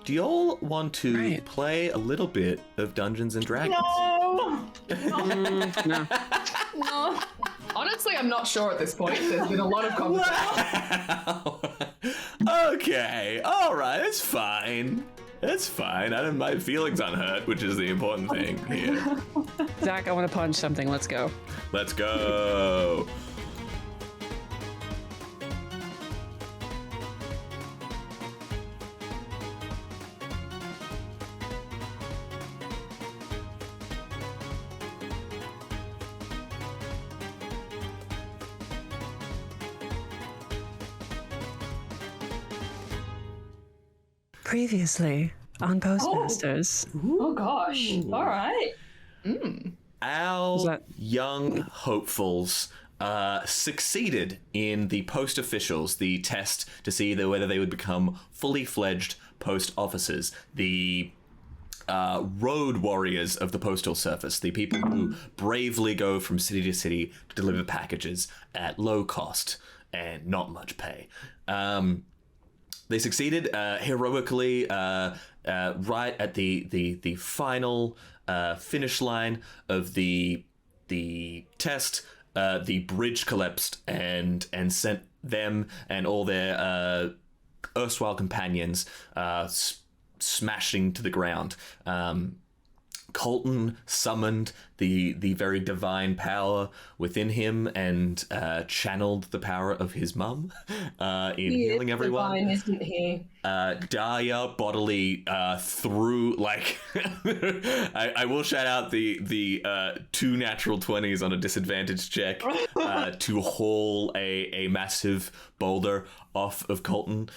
Do you all want to play a little bit of Dungeons and Dragons? No. No. Honestly, I'm not sure at this point. There's been a lot of conversation. Wow. Okay. All right. It's fine. It's fine. I don't, my feelings unhurt, which is the important thing here. Zach, I want to punch something. Let's go. Let's go. Previously on Postmasters. Oh gosh. All right. Our young hopefuls succeeded in the post officials, the test to see whether they would become fully fledged post officers, the road warriors of the postal service, the people who bravely go from city to city to deliver packages at low cost and not much pay. They succeeded heroically right at the final finish line of the test. The bridge collapsed and sent them and all their erstwhile companions smashing to the ground. Colton summoned the very divine power within him and channeled the power of his mum in healing everyone. Divine, isn't he? Dahlia bodily threw like I will shout out the 2 natural 20s on a disadvantage check to haul a massive boulder off of Colton.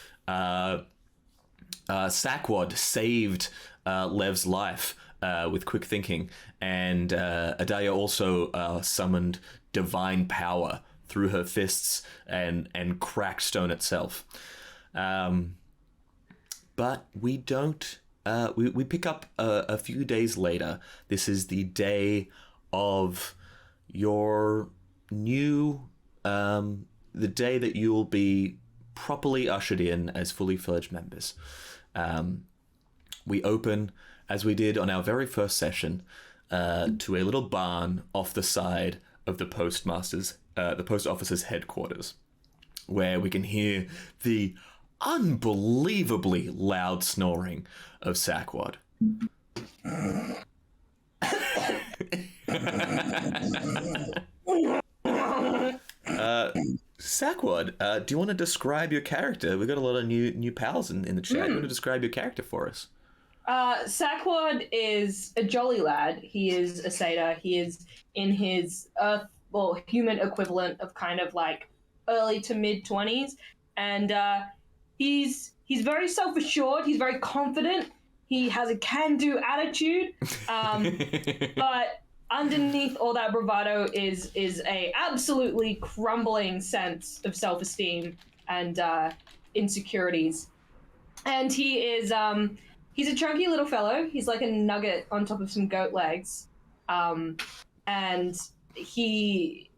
Sakwad saved Lev's life with quick thinking, and Adalia also summoned divine power through her fists and cracked stone itself. But we don't. We pick up a few days later. This is the day of your new, the day that you'll be properly ushered in as fully fledged members. We open, as we did on our very first session, to a little barn off the side of the post officer's headquarters, where we can hear the unbelievably loud snoring of Sakwad. Sakwad, do you want to describe your character? We've got a lot of new pals in the chat. Do you want to describe your character for us? Sakwad is a jolly lad. He is a satyr. He is in his human equivalent of kind of like early to mid 20s, and he's very self-assured. He's very confident. He has a can-do attitude, but underneath all that bravado is a absolutely crumbling sense of self-esteem and insecurities. And he is he's a chunky little fellow. He's like a nugget on top of some goat legs, and he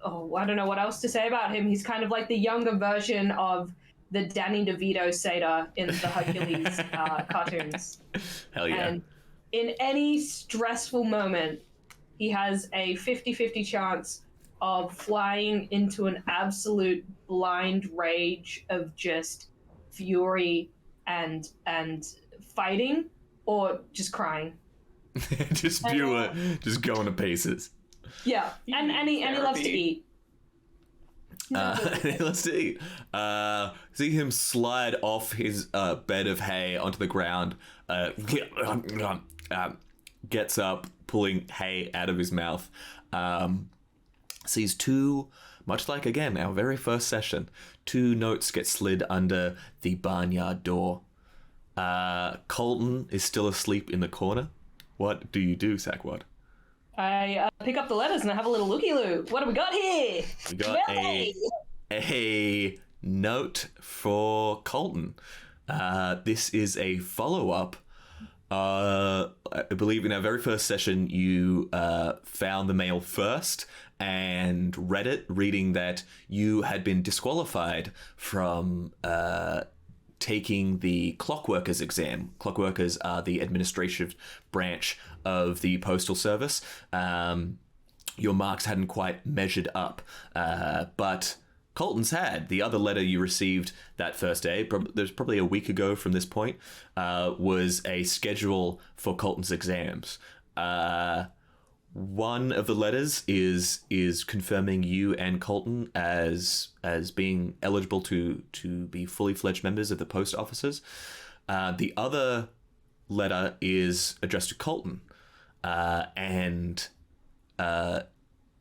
I don't know what else to say about him. He's kind of like the younger version of the Danny DeVito satyr in the Hercules cartoons. Hell yeah. And in any stressful moment, he has a 50-50 chance of flying into an absolute blind rage of just fury and fighting, or just crying. Just going to paces. Yeah, and he loves to eat. Let's see. See him slide off his bed of hay onto the ground. Gets up, pulling hay out of his mouth. Sees two, much like again our very first session, 2 notes get slid under the barnyard door. Colton is still asleep in the corner. What do you do, Sakwad? I pick up the letters and I have a little looky-loo. What do we got here? We got a note for Colton. This is a follow-up. I believe in our very first session, you found the mail first and read it, reading that you had been disqualified from taking the clockworkers exam. Clockworkers are the administrative branch of the postal service. Your marks hadn't quite measured up, but Colton's had. The other letter you received that first day, there's probably a week ago from this point, was a schedule for Colton's exams. One of the letters is confirming you and Colton as being eligible to be fully fledged members of the post offices. The other letter is addressed to Colton, and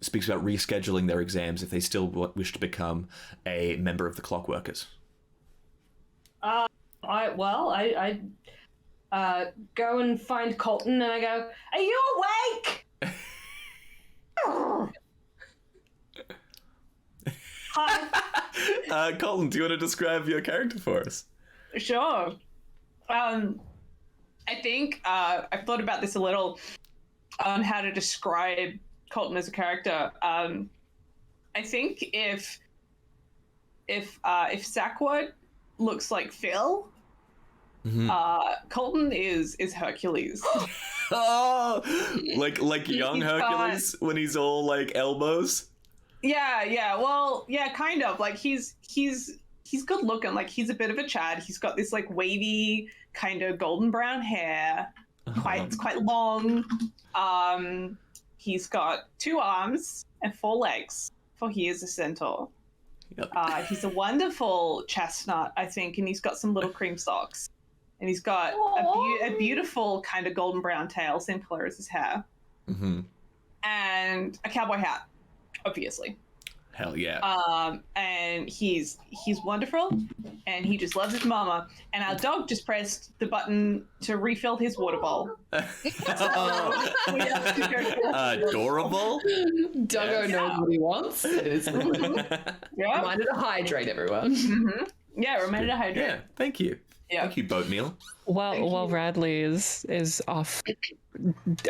speaks about rescheduling their exams if they still wish to become a member of the Clockworkers. I go and find Colton and I go, "Are you awake?" Hi. Colton, do you want to describe your character for us? Sure. I think I've thought about this a little on how to describe Colton as a character. I think if Sakwad looks like Phil, Colton is Hercules. Oh, like young Hercules when he's all like elbows. Yeah. Well, yeah, kind of. Like he's good looking. Like he's a bit of a Chad. He's got this like wavy kind of golden brown hair, quite long. He's got 2 arms and 4 legs, for he is a centaur. Yep. He's a wonderful chestnut, I think, and he's got some little cream socks. And he's got a beautiful kind of golden brown tail, same color as his hair. Mm-hmm. And a cowboy hat, obviously. Hell yeah. And he's wonderful, and he just loves his mama. And our dog just pressed the button to refill his water bowl. Adorable. Doggo knows what he wants. It is Yeah. Reminder to hydrate, everyone. Mm-hmm. Yeah, reminder to hydrate. Yeah, thank you. Yeah. Thank you, Boatmeal. While Radley is off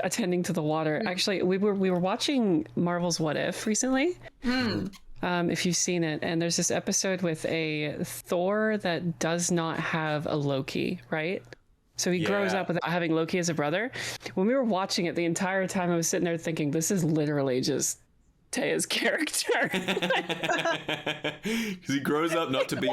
attending to the water, actually, we were watching Marvel's What If recently. If you've seen it, and there's this episode with a Thor that does not have a Loki, right? So he grows up without having Loki as a brother. When we were watching it, the entire time I was sitting there thinking, this is literally just Taya's character. Because he grows up not to be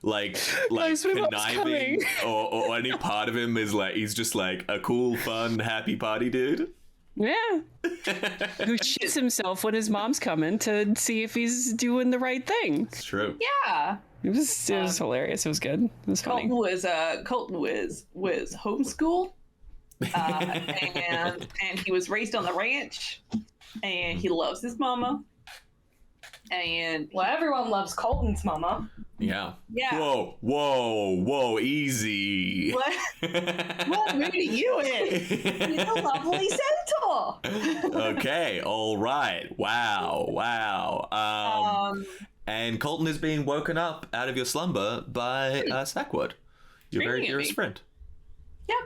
like conniving or any part of him is like he's just like a cool, fun, happy party dude. Yeah. Who shits himself when his mom's coming to see if he's doing the right thing. It's true. Yeah. It was hilarious. It was good. It was funny. Colton was homeschooled, and he was raised on the ranch, and he loves his mama. And Well, everyone loves Colton's mama. Yeah. Yeah. Whoa, easy. what mood are you in? He's a lovely centaur. Okay, all right. Wow. And Colton is being woken up out of your slumber by Sakwad, your very dearest friend. Yep.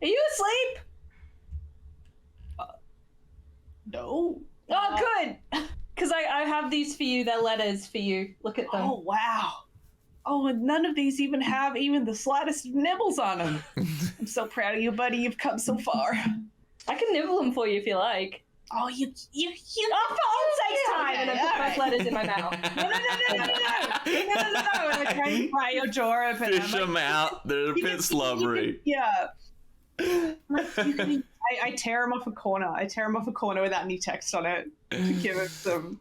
Are you asleep? No. Oh, good. Because I have these for you. They're letters for you. Look at them. Oh, wow. Oh, and none of these even have the slightest nibbles on them. I'm so proud of you, buddy. You've come so far. I can nibble them for you if you like. Oh, you. Oh, for all sakes time! And I put both letters in my mouth. No. And I try and pry your jaw open. Fish them out. They're a bit slubbery. Yeah. I tear them off a corner. Without any text on it to give it some.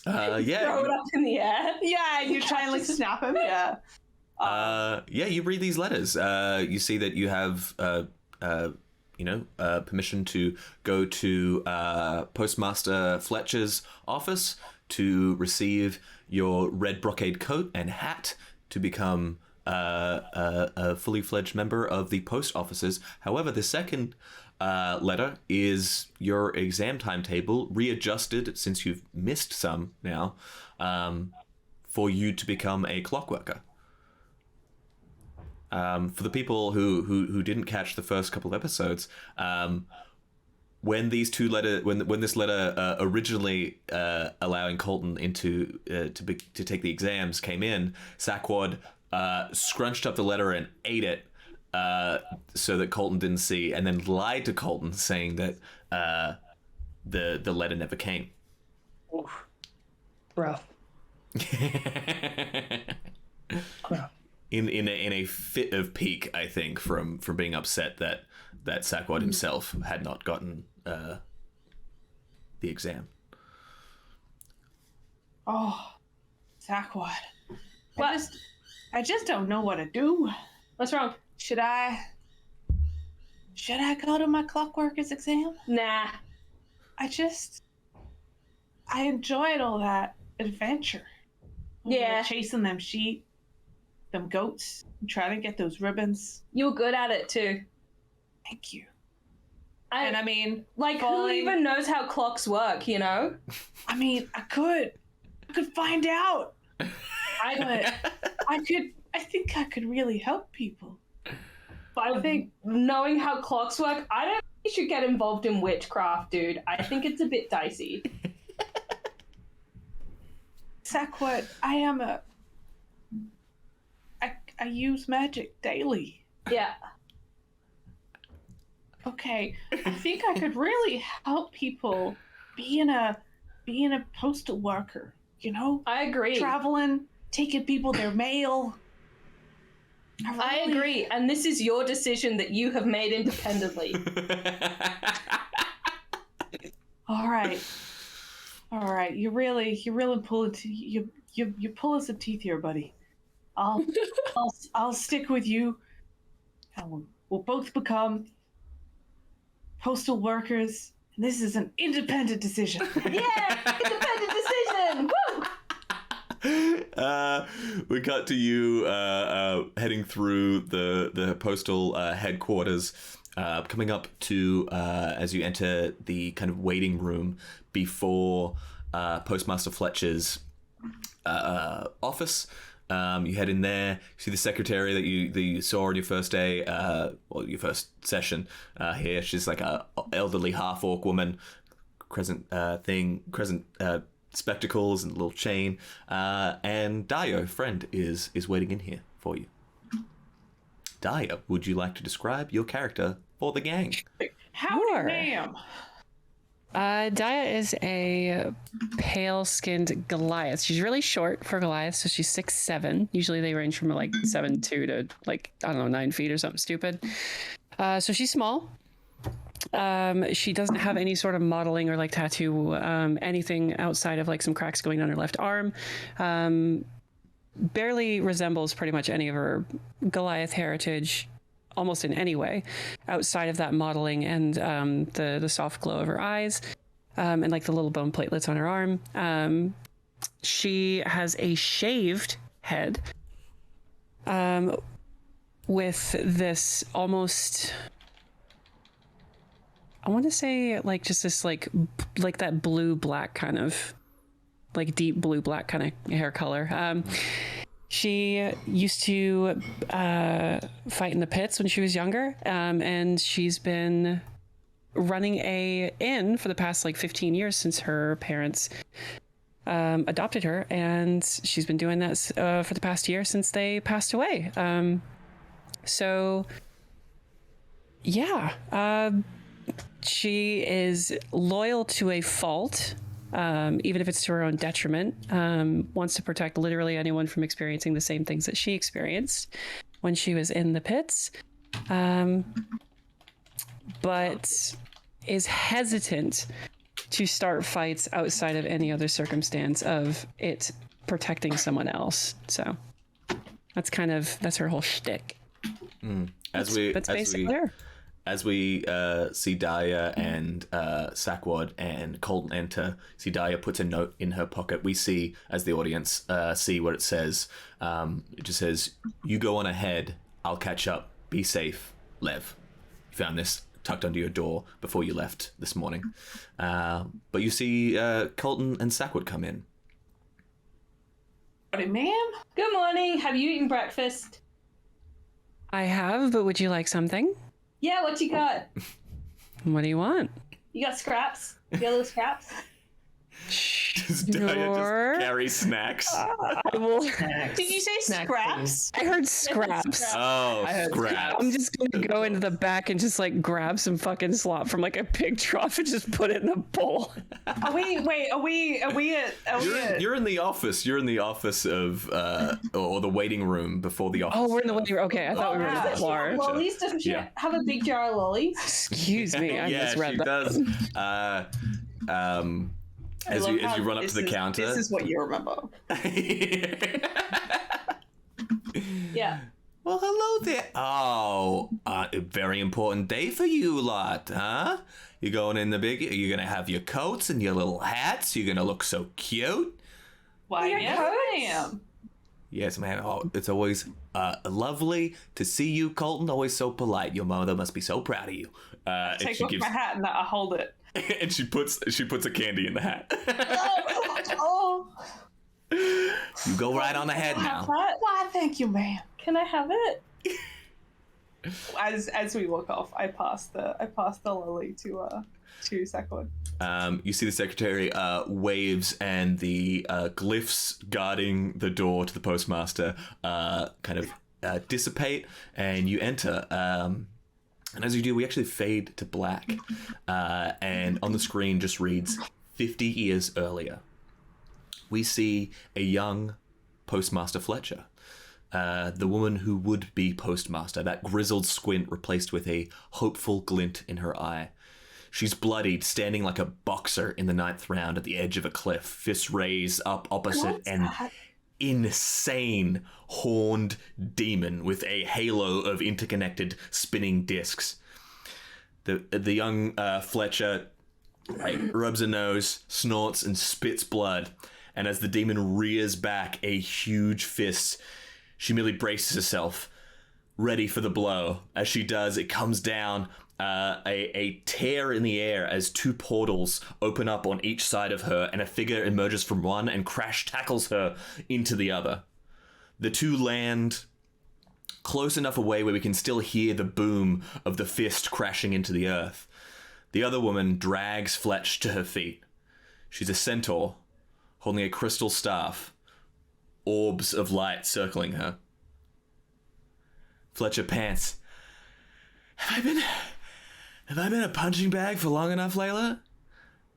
Throw it up in the air. Yeah, you try and like snap them. Yeah. You read these letters. You see that you have, permission to go to Postmaster Fletcher's office to receive your red brocade coat and hat to become a fully fledged member of the post offices. However, the second letter is your exam timetable readjusted, since you've missed some now, for you to become a clockworker. For the people who didn't catch the first couple of episodes, when these two when this letter originally allowing Colton into to take the exams came in, Sakwad scrunched up the letter and ate it so that Colton didn't see, and then lied to Colton saying that the letter never came. Rough. In a fit of pique, I think, from being upset that Sakwad himself had not gotten the exam. Oh, Sakwad. What? I just don't know what to do. What's wrong? Should I go to my clockworkers exam? Nah. I enjoyed all that adventure. Yeah. Chasing them sheep, them goats, trying to get those ribbons. You were good at it too. Thank you. And I mean, like, who even knows how clocks work, you know? I mean, I could find out. I think I could really help people. I think knowing how clocks work, I don't think you should get involved in witchcraft, dude. I think it's a bit dicey. Sakwad, I use magic daily. Yeah. Okay, I think I could really help people being a postal worker, you know? I agree. Traveling, taking people their mail. I agree, and this is your decision that you have made independently. All right. You're really pulling you're pulling some teeth here, buddy. I'll stick with you, and we'll both become postal workers. And this is an independent decision. Yeah, independent decision. Woo! We cut to you heading through the postal headquarters, coming up to as you enter the kind of waiting room before Postmaster Fletcher's office. You head in there, see the secretary that you saw on your first day, your first session here. She's like a elderly half-orc woman, crescent spectacles and a little chain, and Dio, friend, is waiting in here for you. Dio, would you like to describe your character for the gang? Howdy, Sure. ma'am. Daya is a pale-skinned Goliath. She's really short for Goliath, so she's 6'7". Usually they range from like 7'2" to like, I don't know, 9 feet or something stupid. So she's small. She doesn't have any sort of modeling or like tattoo, anything outside of like some cracks going down her left arm. Barely resembles pretty much any of her Goliath heritage, almost in any way, outside of that modeling and the soft glow of her eyes, and like the little bone platelets on her arm. She has a shaved head, with this almost, I want to say like just this like that blue-black kind of, like deep blue-black kind of hair color. She used to fight in the pits when she was younger, and she's been running a inn for the past like 15 years since her parents adopted her, and she's been doing that for the past year since they passed away. So yeah, she is loyal to a fault. Even if it's to her own detriment, wants to protect literally anyone from experiencing the same things that she experienced when she was in the pits, but is hesitant to start fights outside of any other circumstance of it protecting someone else. So that's her whole shtick. That's basically her. As we see Daya and Sakwad and Colton enter, see Daya puts a note in her pocket. We see, as the audience see what it says. It just says, "You go on ahead. I'll catch up. Be safe, Lev." You found this tucked under your door before you left this morning. But you see Colton and Sakwad come in. Howdy, ma'am. Good morning. Have you eaten breakfast? I have, but would you like something? Yeah, what you got? What do you want? You got scraps? You got little scraps? Does Daya just carry snacks? I will. Did you say Snack, scraps? I heard scraps. Oh, I heard scraps. I'm just gonna go into the back and just like grab some fucking slop from like a pig trough and just put it in a bowl. Are we at You're in the office. You're in the office of, or the waiting room before the office. Oh, we're in the waiting room. Okay, I thought we were in yeah. the bar. Lollies? Doesn't she Yeah. have a big jar of lollies? Excuse me, I yeah, misread she that. does. I As love you how run up to the counter. This is what you remember. Yeah. Well, hello there. Oh, a very important day for you lot, huh? You're going in the big. You're gonna have your coats and your little hats. You're gonna look so cute. Why, Your yes, coats? I am. Yes, man. Oh, it's always lovely to see you, Colton. Always so polite. Your mother must be so proud of you. And Take she off gives, my hat and I hold it. and she puts a candy in the hat. Oh, You go right on ahead now. why? Thank you, ma'am. Can I have it? As we walk off, I pass the lily to Sakwad. You see the secretary waves, and the glyphs guarding the door to the postmaster kind of dissipate, and you enter. And as you do, we actually fade to black, and on the screen just reads 50 years earlier. We see a young Postmaster Fletcher. The woman who would be postmaster, that grizzled squint replaced with a hopeful glint in her eye. She's bloodied, standing like a boxer in the 9th round at the edge of a cliff, fists raised up opposite an insane horned demon with a halo of interconnected spinning discs. The young Fletcher rubs a nose, snorts, and spits blood. And as the demon rears back a huge fist, she merely braces herself, ready for the blow. As she does, it comes down, a tear in the air as 2 portals open up on each side of her, and a figure emerges from one and crash tackles her into the other. The 2 land close enough away where we can still hear the boom of the fist crashing into the earth. The other woman drags Fletch to her feet. She's a centaur, holding a crystal staff, orbs of light circling her. Fletcher pants. Have I been a punching bag for long enough, Layla?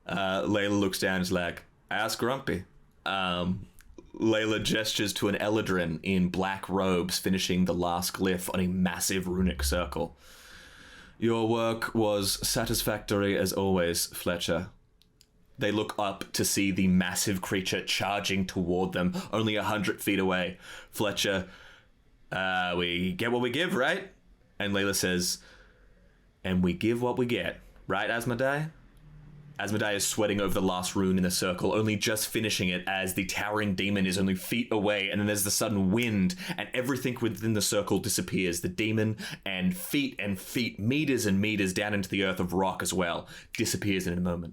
Layla looks down and is like, ask Grumpy. Layla gestures to an Eladrin in black robes finishing the last glyph on a massive runic circle. Your work was satisfactory as always, Fletcher. They look up to see the massive creature charging toward them, only 100 feet away. Fletcher, we get what we give, right? And Layla says, and we give what we get, right, Asmodai? Asmodai is sweating over the last rune in the circle, only just finishing it as the towering demon is only feet away, and then there's the sudden wind, and everything within the circle disappears. The demon and feet, meters and meters down into the earth of rock as well, disappears in a moment.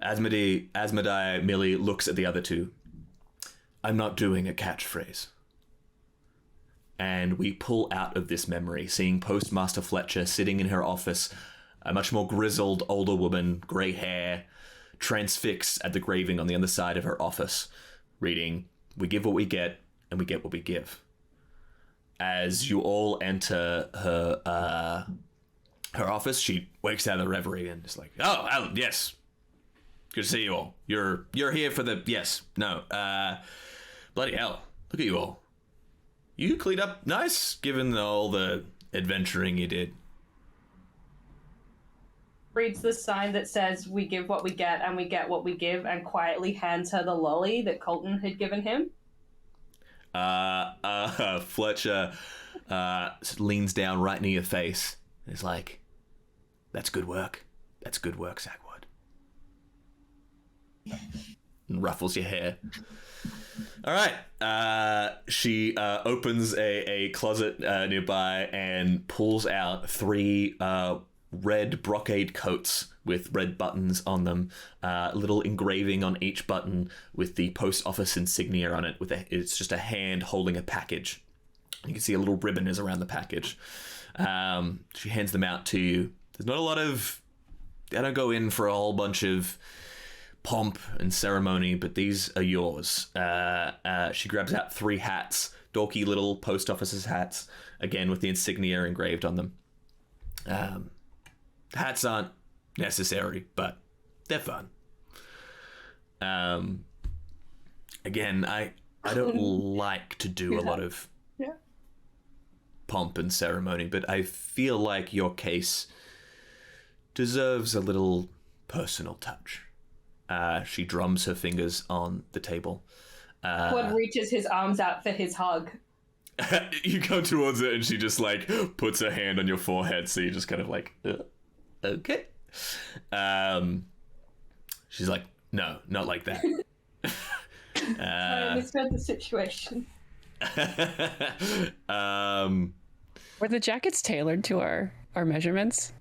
Asmodai merely looks at the other 2. I'm not doing a catchphrase. And we pull out of this memory, seeing Postmaster Fletcher sitting in her office, a much more grizzled, older woman, grey hair, transfixed at the graving on the other side of her office, reading, we give what we get, and we get what we give. As you all enter her office, she wakes out of the reverie and is like, oh, yes. Good to see you all. You're here for the... Yes. No. Bloody hell. Look at you all. You cleaned up nice, given all the adventuring you did. Reads the sign that says, we give what we get and we get what we give, and quietly hands her the lolly that Colton had given him. Fletcher leans down right near your face and is like, that's good work. That's good work, Sakwad. And ruffles your hair. All right. She opens a closet nearby and pulls out 3 red brocade coats with red buttons on them. Little engraving on each button with the post office insignia on it. It's just a hand holding a package. You can see a little ribbon is around the package. She hands them out to you. There's not a lot of... I don't go in for a whole bunch of pomp and ceremony, but these are yours. She grabs out 3 hats, dorky little post office's hats, again with the insignia engraved on them. Hats aren't necessary, but they're fun. Again, I don't like to do a lot of pomp and ceremony, but I feel like your case deserves a little personal touch. She drums her fingers on the table. Sakwad reaches his arms out for his hug. You go towards it and she just like puts her hand on your forehead, so you just kind of like, okay. She's like, no, not like that. I misread the situation. Were the jackets tailored to our measurements?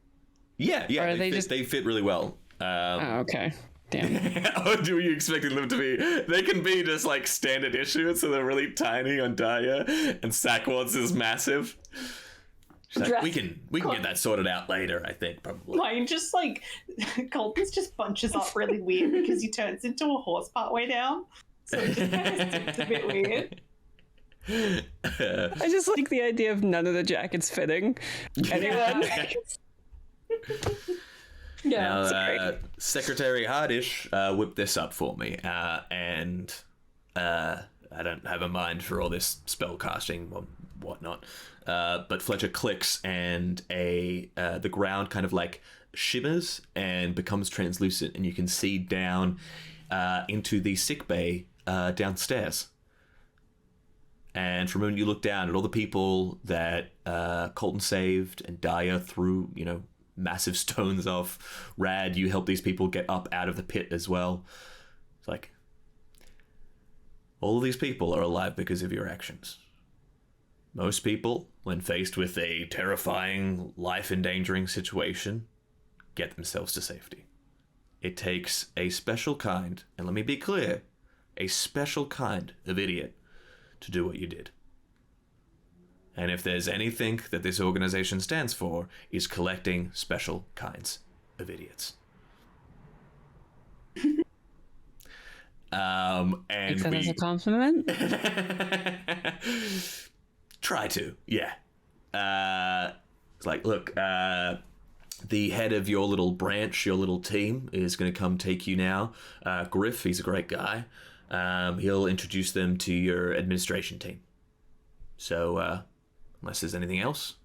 Yeah, Or they fit really well. Oh, okay. Damn. Oh, do you expecting them to be? They can be just like standard issue, so they're really tiny on Daya, and Sakwad's is massive. She's like, we can get that sorted out later, I think, probably. Mine just like Colton's just bunches up really weird because he turns into a horse part way down. So it just kind of sits a bit weird. I just like the idea of none of the jackets fitting anyone. Yeah. Now, Secretary Hardish whipped this up for me, and I don't have a mind for all this spell casting or whatnot. But Fletcher clicks, and the ground kind of like shimmers and becomes translucent, and you can see down into the sick bay downstairs. And from when you look down at all the people that Colton saved and Daya threw, massive stones off. Rad, you help these people get up out of the pit as well. It's like, all of these people are alive because of your actions. Most people, when faced with a terrifying, life-endangering situation, get themselves to safety. It takes a special kind, and let me be clear, a special kind of idiot to do what you did. And if there's anything that this organization stands for, is collecting special kinds of idiots. And Take that as a compliment? Try to, yeah. It's like, look, the head of your little branch, your little team, is going to come take you now. Griff, he's a great guy. He'll introduce them to your administration team. So, unless there's anything else.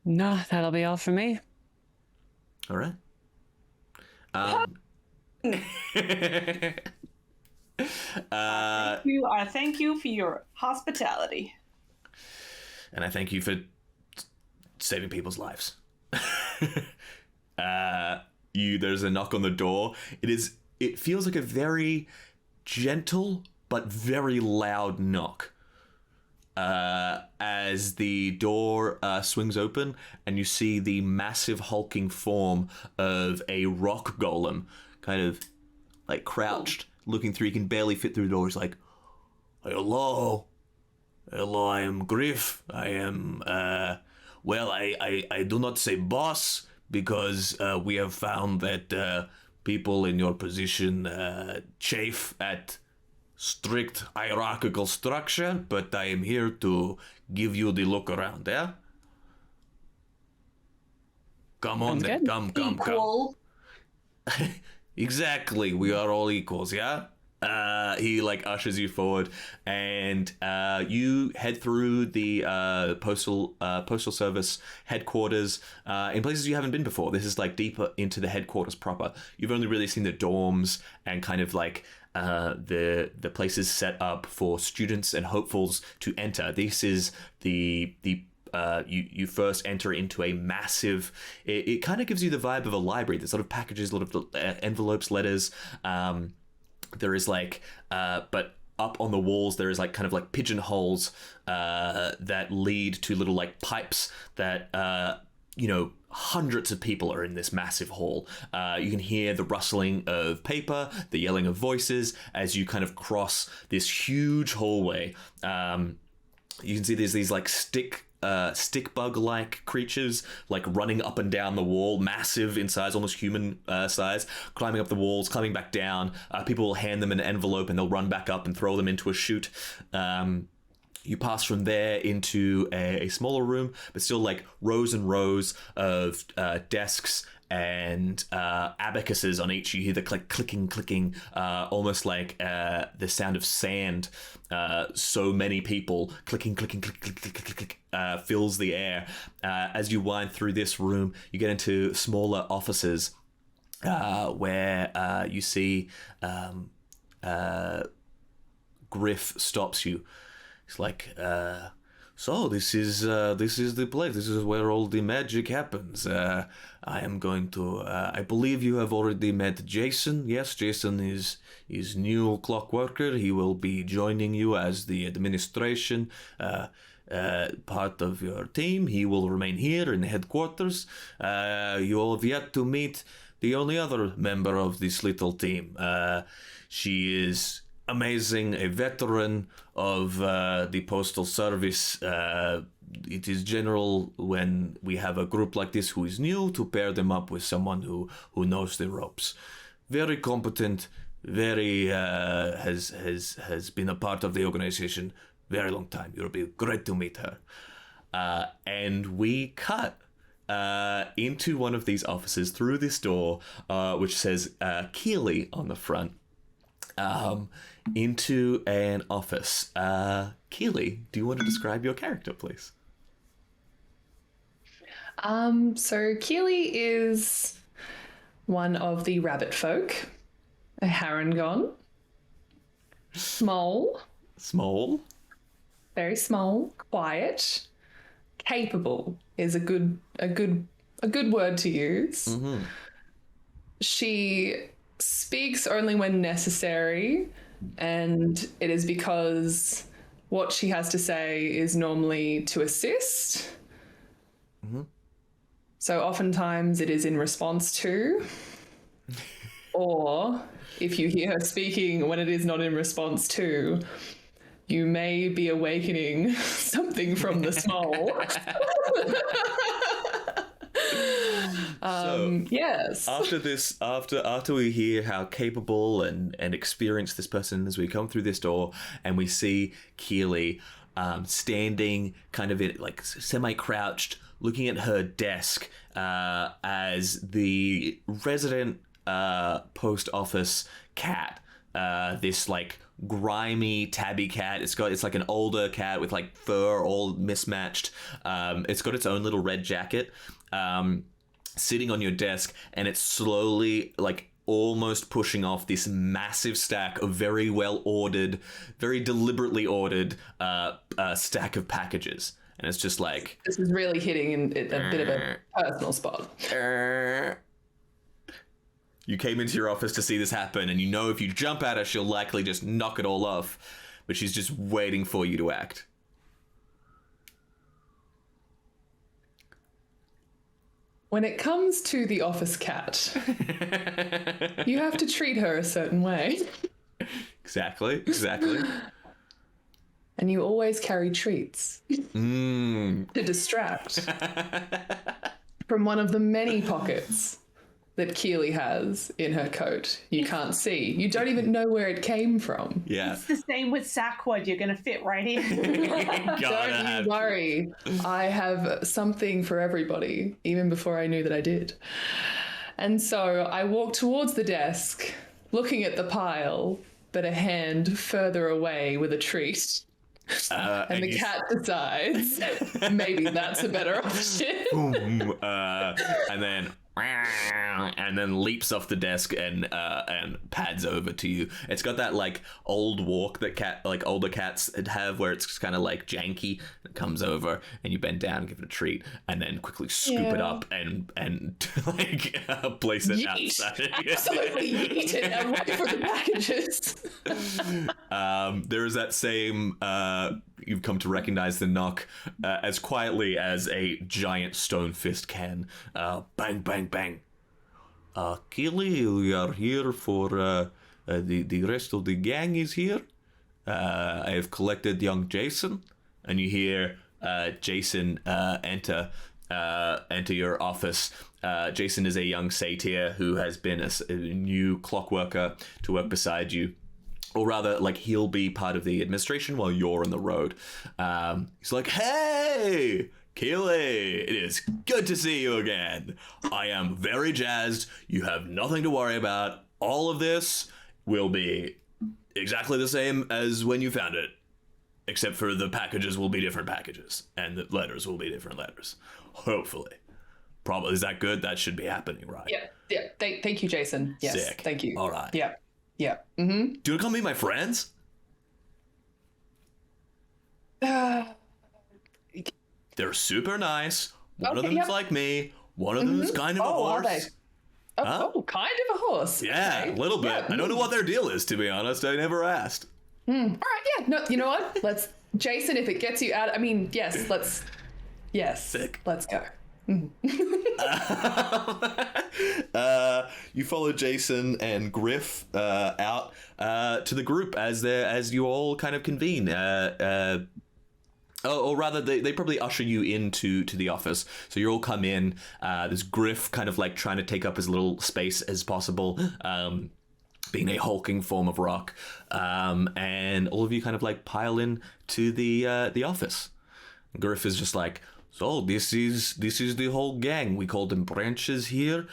No, that'll be all for me. All right. I thank you for your hospitality. And I thank you for saving people's lives. There's a knock on the door. It feels like a very gentle but very loud knock. As the door swings open and you see the massive hulking form of a rock golem kind of like crouched, looking through. You can barely fit through the door. He's like, hello, I am Griff. I am, I do not say boss because we have found that people in your position chafe at strict hierarchical structure, but I am here to give you the look around, yeah? Come on then, come. Equal. Exactly, we are all equals, yeah? He like ushers you forward, and you head through the postal service headquarters in places you haven't been before. This is like deeper into the headquarters proper. You've only really seen the dorms and kind of like the places set up for students and hopefuls to enter. This is you first enter into a massive. It kind of gives you the vibe of a library. There's a lot of packages, a lot of envelopes, letters. There is like, but up on the walls there is like kind of like pigeonholes that lead to little like pipes that hundreds of people are in this massive hall. You can hear the rustling of paper, the yelling of voices as you kind of cross this huge hallway. you can see there's these like stick bug-like creatures like running up and down the wall, massive in size, almost human size, climbing up the walls, climbing back down. People will hand them an envelope and they'll run back up and throw them into a chute. You pass from there into a smaller room, but still like rows and rows of desks and abacuses on each. You hear the clicking, almost like the sound of sand. So many people clicking, click, fills the air. As you wind through this room, you get into smaller offices where you see Griff stops you. It's like, so this is the place. This is where all the magic happens. I am going to. I believe you have already met Jason. Yes, Jason is new clockworker. He will be joining you as the administration part of your team. He will remain here in headquarters. You all have yet to meet the only other member of this little team. She is amazing, a veteran of the postal service. It is general when we have a group like this who is new to pair them up with someone who knows the ropes. Very competent, very has been a part of the organization very long time. It'll be great to meet her. And we cut into one of these offices through this door, which says Keeley on the front. Into an office. Keeley, do you want to describe your character, please? So Keeley is one of the rabbit folk, a Harangon. Small, very small, quiet, capable is a good word to use. Mm-hmm. She speaks only when necessary, and it is because what she has to say is normally to assist. Mm-hmm. So oftentimes it is in response to, or if you hear her speaking when it is not in response to, you may be awakening something from the small. Yes. After we hear how capable and experienced this person is, we come through this door and we see Keeley standing kind of in, like semi-crouched, looking at her desk as the resident post office cat. This like grimy tabby cat. It's like an older cat with like fur all mismatched. It's got its own little red jacket. Sitting on your desk, and it's slowly like almost pushing off this massive stack of very well ordered, very deliberately ordered stack of packages. And it's just like, this is really hitting in a bit of a personal spot. You came into your office to see this happen, and you know if you jump at her, she'll likely just knock it all off, but she's just waiting for you to act. When it comes to the office cat, you have to treat her a certain way. Exactly. And you always carry treats to distract from one of the many pockets that Keeley has in her coat. You can't see. You don't even know where it came from. Yeah. It's the same with Sakwad. You're going to fit right in. Don't you worry. I have something for everybody, even before I knew that I did. And so I walk towards the desk, looking at the pile, but a hand further away with a treat. And the cat decides maybe that's a better option. Boom, and then leaps off the desk and pads over to you. It's got that like old walk that older cats have, where it's kind of like janky. It comes over and you bend down and give it a treat, and then quickly scoop it up and like place it outside. Absolutely yeet it away from the packages. There is that same. You've come to recognize the knock as quietly as a giant stone fist can. Bang, bang, bang. Keeley, we are here for the rest of the gang is here. I have collected young Jason. and you hear Jason enter your office. Jason is a young satyr who has been a new clockworker to work beside you. Or rather, like, he'll be part of the administration while you're on the road. He's like, hey, Keely, it is good to see you again. I am very jazzed. You have nothing to worry about. All of this will be exactly the same as when you found it. Except for the packages will be different packages. And the letters will be different letters. Hopefully. Probably. Is that good? That should be happening, right? Yeah. Thank you, Jason. Yes. Sick. Thank you. All right. Yeah. Mm-hmm. Do you want to come meet my friends? They're super nice. One of them is like me. One of them is kind of a horse. Are they? Kind of a horse. Yeah, Okay. a little bit. Yeah. I don't know what their deal is, to be honest. I never asked. All right. Yeah. No. You know what? Jason. If it gets you out. I mean, yes. Yes. Sick. Let's go. You follow Jason and Griff out to the group as you all kind of convene. Or rather, they probably usher you into the office. So you all come in. There's Griff kind of like trying to take up as little space as possible, being a hulking form of rock. And all of you kind of like pile in to the office. Griff is just like, so this is the whole gang. We call them branches here,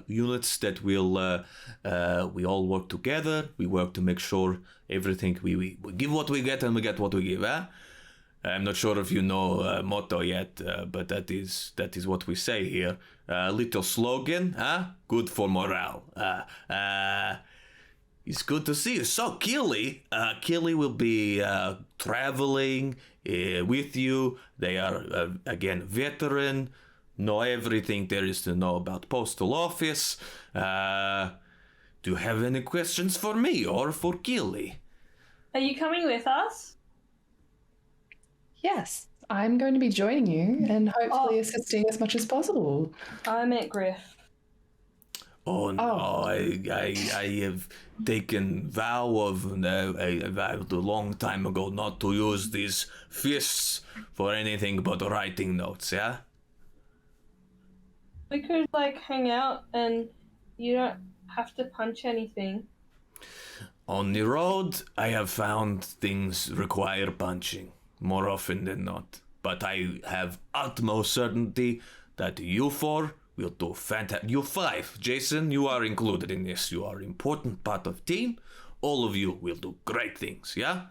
units that we all work together. We work to make sure everything we give what we get and we get what we give. I'm not sure if you know motto yet, but that is what we say here. Little slogan, good for morale. It's good to see you. So Keely will be traveling with you. They are again veteran, know everything there is to know about postal office. Do you have any questions for me or for Keely? Are you coming with us? Yes. I'm going to be joining you and hopefully assisting as much as possible. I met Griff. Oh no! I have taken vow of a long time ago not to use these fists for anything but writing notes. Yeah. We could like hang out and you don't have to punch anything. On the road, I have found things require punching more often than not. But I have utmost certainty that you four will do fantastic. You five, Jason, you are included in this. You are an important part of the team. All of you will do great things, yeah?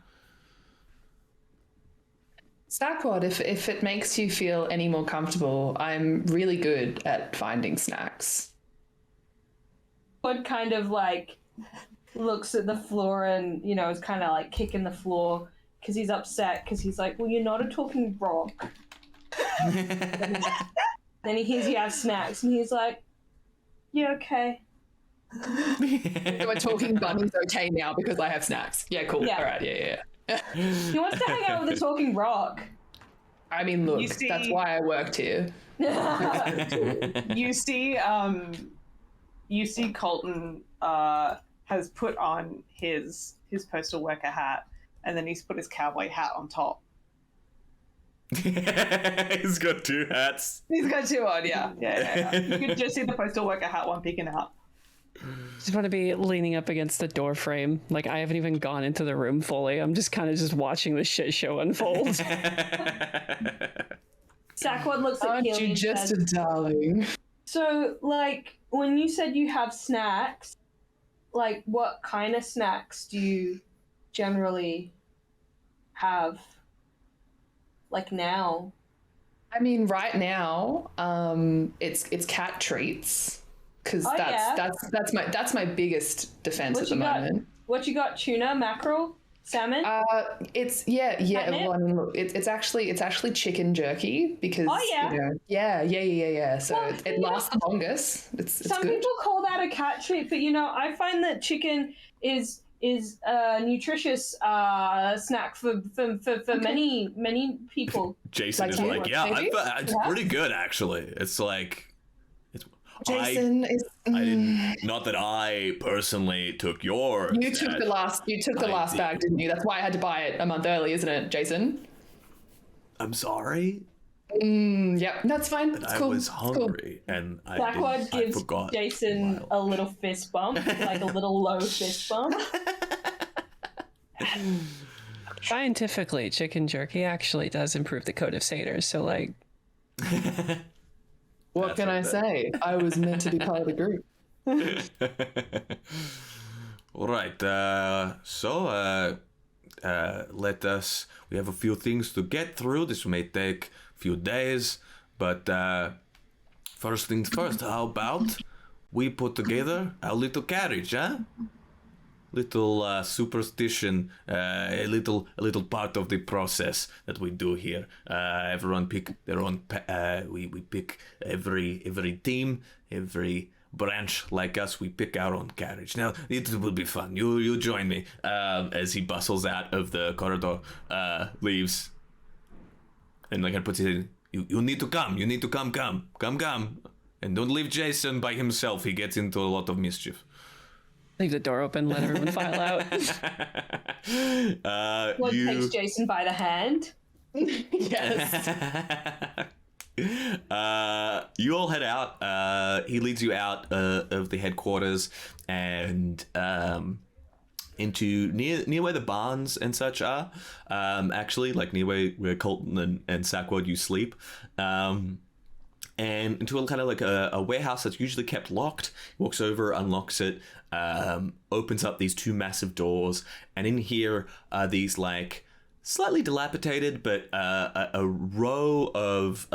Sakwad, if it makes you feel any more comfortable, I'm really good at finding snacks. Bud kind of like looks at the floor and, you know, is kind of like kicking the floor because he's upset because he's like, well, you're not a talking rock. Then he hears you have snacks and he's like, yeah, okay. So a talking bunny's okay now because I have snacks. Yeah, cool. Yeah. All right, yeah. He wants to hang out with a talking rock. I mean, look, You see- that's why I worked here. You see Colton has put on his postal worker hat, and then he's put his cowboy hat on top. He's got two hats. He's got two on, yeah. You can just see the postal worker hat one peeking out. Just want to be leaning up against the door frame. Like, I haven't even gone into the room fully. I'm just kind of just watching the shit show unfold. Sakwad looks at Aren't Keely you and just says, a darling? so, like, when you said you have snacks, like, what kind of snacks do you generally have? Like, now? I mean, right now, it's cat treats because Oh, that's my biggest defense What at the you got? moment. What you got? Tuna, mackerel, salmon? It's yeah. Catnip? Well, I mean, look, it's actually chicken jerky because Oh, yeah. you know, yeah. So Well, it lasts the longest. It's Some good. people call that a cat treat, but you know, I find that chicken is a nutritious snack for many people. Jason Like is you? like, yeah, Maybe? it's pretty good actually. It's like, Jason is. I didn't. Not that I personally took your. You took the last I bag, did. didn't you? That's why I had to buy it a month early, isn't it, Jason? I'm sorry. Yep, that's fine. But It's I cool. was It's cool. hungry and Sakwad I gives forgot. Jason a little fist bump, like a little low fist bump. Scientifically, chicken jerky actually does improve the code of satyrs. So, like, What can I say? I was meant to be part of the group. All right. Let us. We have a few things to get through. This may take a few days, but first things first. How about we put together our little carriage, huh? Little superstition, a little part of the process that we do here. Everyone pick their own. We pick every team, every branch like us. We pick our own carriage. Now it will be fun. You join me as he bustles out of the corridor, leaves, and like I puts it in. You need to come. You need to come, and don't leave Jason by himself. He gets into a lot of mischief. leave the door open, let everyone file out. Blood takes Jason by the hand. Yes. You all head out. He leads you out of the headquarters and into near where the barns and such are. Actually, like near where Colton and Sakwad you sleep. And into a kind of like a warehouse that's usually kept locked. He walks over, unlocks it, opens up these two massive doors, and in here are these like slightly dilapidated, but a row of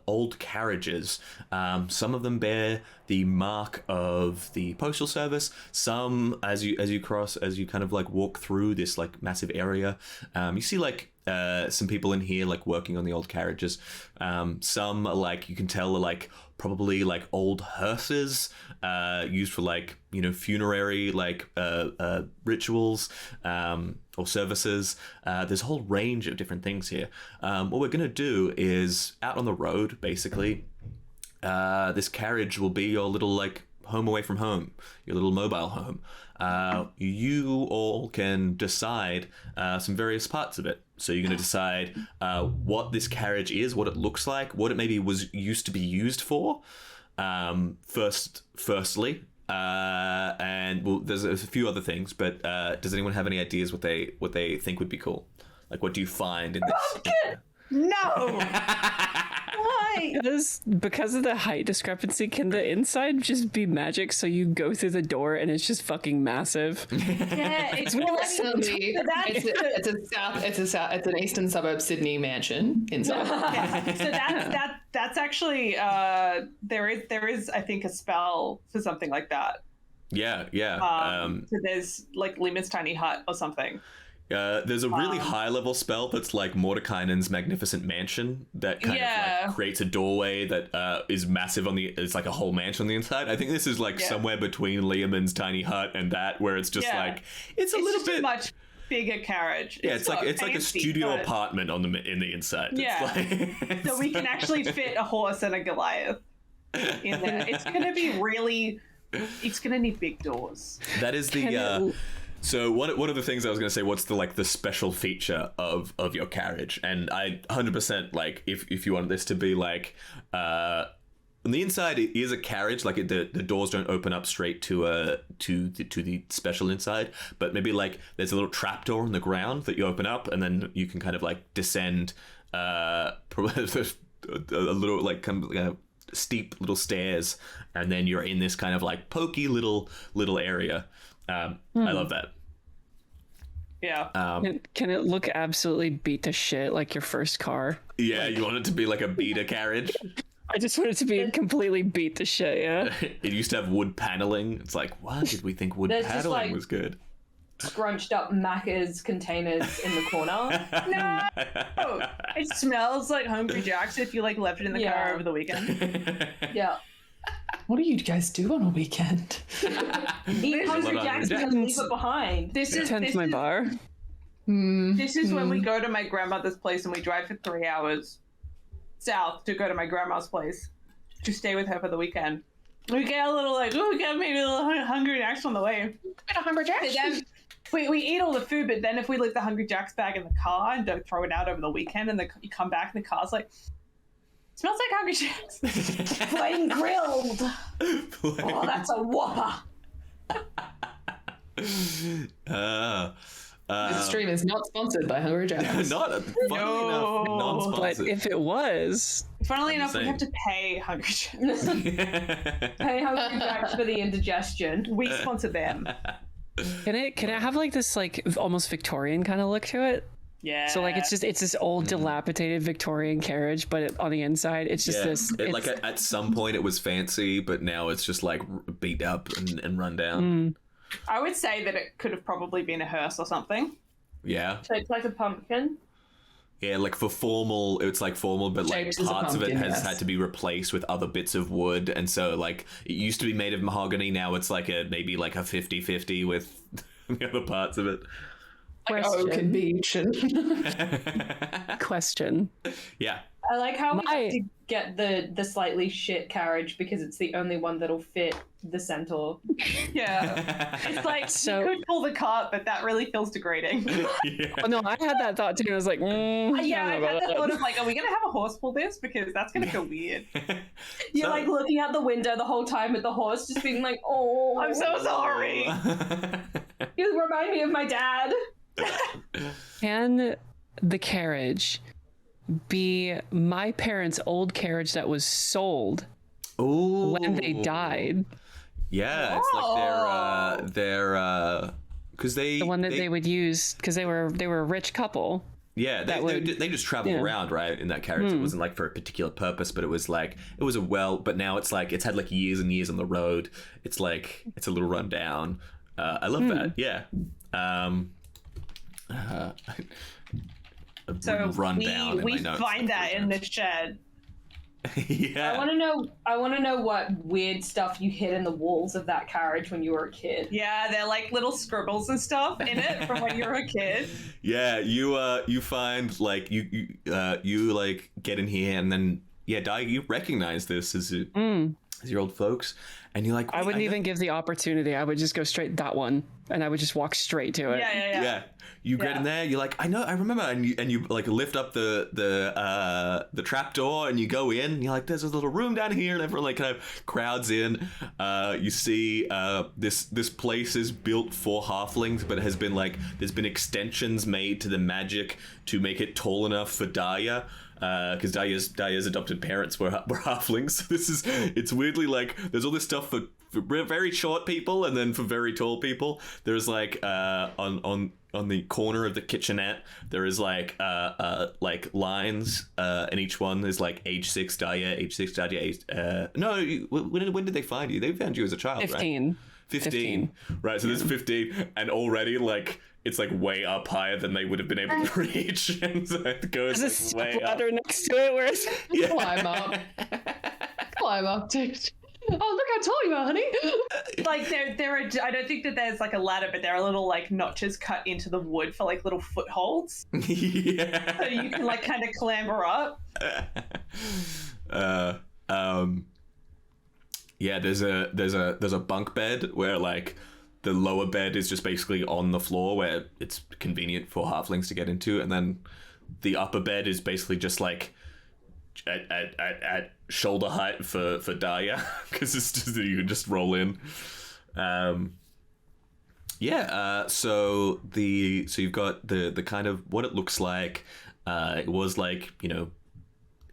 old carriages. Some of them bear the mark of the postal service. Some, as you kind of like walk through this like massive area, you see like some people in here like working on the old carriages. Some are like, you can tell are like probably like old hearses used for like, you know, funerary like rituals or services. There's a whole range of different things here. What we're gonna do is out on the road, basically, this carriage will be your little like home away from home, your little mobile home. You all can decide some various parts of it. So you're going to decide what this carriage is, what it looks like, what it maybe was used to be used for. Firstly, and well, there's a few other things, but does anyone have any ideas what they think would be cool? Like, what do you find in this? No. Why? Because of the height discrepancy, can the inside just be magic? So you go through the door and it's just fucking massive. Yeah, it's Sydney. It's an eastern suburb Sydney mansion inside. Yeah. So that's actually there is I think a spell for something like that. Yeah. So there's like Lima's tiny hut or something. There's a really high level spell that's like Mordekainen's magnificent mansion that kind of like creates a doorway that is massive it's like a whole mansion on the inside. I think this is like somewhere between Liamon's tiny hut and that, where it's just like it's a little bit a much bigger carriage. Yeah, it's like a studio apartment in the inside. Yeah, it's like, so we can actually fit a horse and a Goliath in there. It's gonna need big doors. That is the. So one of the things I was going to say, what's the special feature of your carriage? And I 100% like if you want this to be like on the inside it is a carriage, like the doors don't open up straight to the special inside, but maybe like there's a little trap door in the ground that you open up and then you can kind of like descend probably a little like kind of like steep little stairs, and then you're in this kind of like pokey little area. I love that. Yeah. Can it look absolutely beat to shit like your first car? Yeah, you want it to be like a beta carriage? I just want it to be completely beat to shit, yeah? It used to have wood paneling. It's like, why did we think wood paneling was good? Scrunched up Macca's containers in the corner. No! It smells like Hungry Jack's if you like left it in the car over the weekend. Yeah. What do you guys do on a weekend? Eat Hungry Jack's and leave it behind. This is my bar. This is when we go to my grandmother's place and we drive for 3 hours south to go to my grandma's place to stay with her for the weekend. We get a little like, we got maybe a little Hungry Jack's on the way. Bit of Hungry Jack's. we eat all the food, but then if we leave the Hungry Jack's bag in the car and don't throw it out over the weekend, and you come back and the car's like, smells like Hungry Jack's. Flame grilled. Oh, that's a whopper. This stream is not sponsored by Hungry Jack's. Funnily enough, But non-sponsored. if it was, Funnily enough, we saying. have to pay Hungry Jack's. Pay Hungry Jack's for the indigestion. We sponsor them. can it have like this like almost Victorian kind of look to it? Yeah. So like it's this old dilapidated Victorian carriage, but on the inside it's just this. Like at some point it was fancy, but now it's just like beat up and run down. I would say that it could have probably been a hearse or something. Yeah. Shaped like a pumpkin. Yeah, like for formal, it's like formal, but like Shaped as a parts of it pumpkin, has yes. had to be replaced with other bits of wood. And so like it used to be made of mahogany. Now it's like maybe like a 50-50 with the other parts of it. Like oak and beech. Question. Yeah. I like how we My- have to get the slightly shit carriage because it's the only one that'll fit the centaur. Yeah. It's like, So- you could pull the cart, but that really feels degrading. Yeah. Oh no, I had that thought too. I was like, Yeah, I don't know had about the thought of like, are we going to have a horse pull this? Because that's going to feel weird. You're So- like looking out the window the whole time at the horse, just being like, "Oh, I'm so sorry. You remind me of my dad." Can the carriage be my parents' old carriage that was sold Ooh. when they died? Yeah, it's like their because The one that they would use because they were a rich couple. Yeah, they just traveled around, right, in that carriage. It wasn't like for a particular purpose, but it was like but now it's like it's had like years and years on the road. It's like it's a little run down. I love that. Yeah. So run down. we in my notes, find like, that in the shed. Yeah. I want to know what weird stuff you hid in the walls of that carriage when you were a kid. Yeah, they're like little scribbles and stuff in it from when you were a kid. Yeah, you find like you like get in here and then Di, you recognize this as your old folks, and you're like, I wouldn't even give the opportunity. I would just go straight that one, and I would just walk straight to it. Yeah. You get in there, you're like, I remember, and you like lift up the trap door and you go in, and you're like, there's a little room down here, and everyone like kind of crowds in. You see this place is built for halflings, but it has been like there's been extensions made to the magic to make it tall enough for Daya. Because Daya's adopted parents were halflings. So it's weirdly like there's all this stuff for very short people and then for very tall people. There's like on the corner of the kitchenette there is like lines, and each one is like age 6 Daya, age 6 Daya. When did they find you? They found you as a child, 15. right? 15. Right, so there's 15, and already like it's like way up higher than they would have been able to reach, and so it goes There's a like, way up. ladder next to it where it's Climb up, dude. Oh, look how tall you are, honey. Like there are. I don't think that there's like a ladder, but there are little like notches cut into the wood for like little footholds, Yeah. so you can like kind of clamber up. Yeah, there's a bunk bed where like the lower bed is just basically on the floor where it's convenient for halflings to get into, and then the upper bed is basically just like at shoulder height for Daya, because it's just you can just roll in. So you've got the kind of what it looks like. It was like,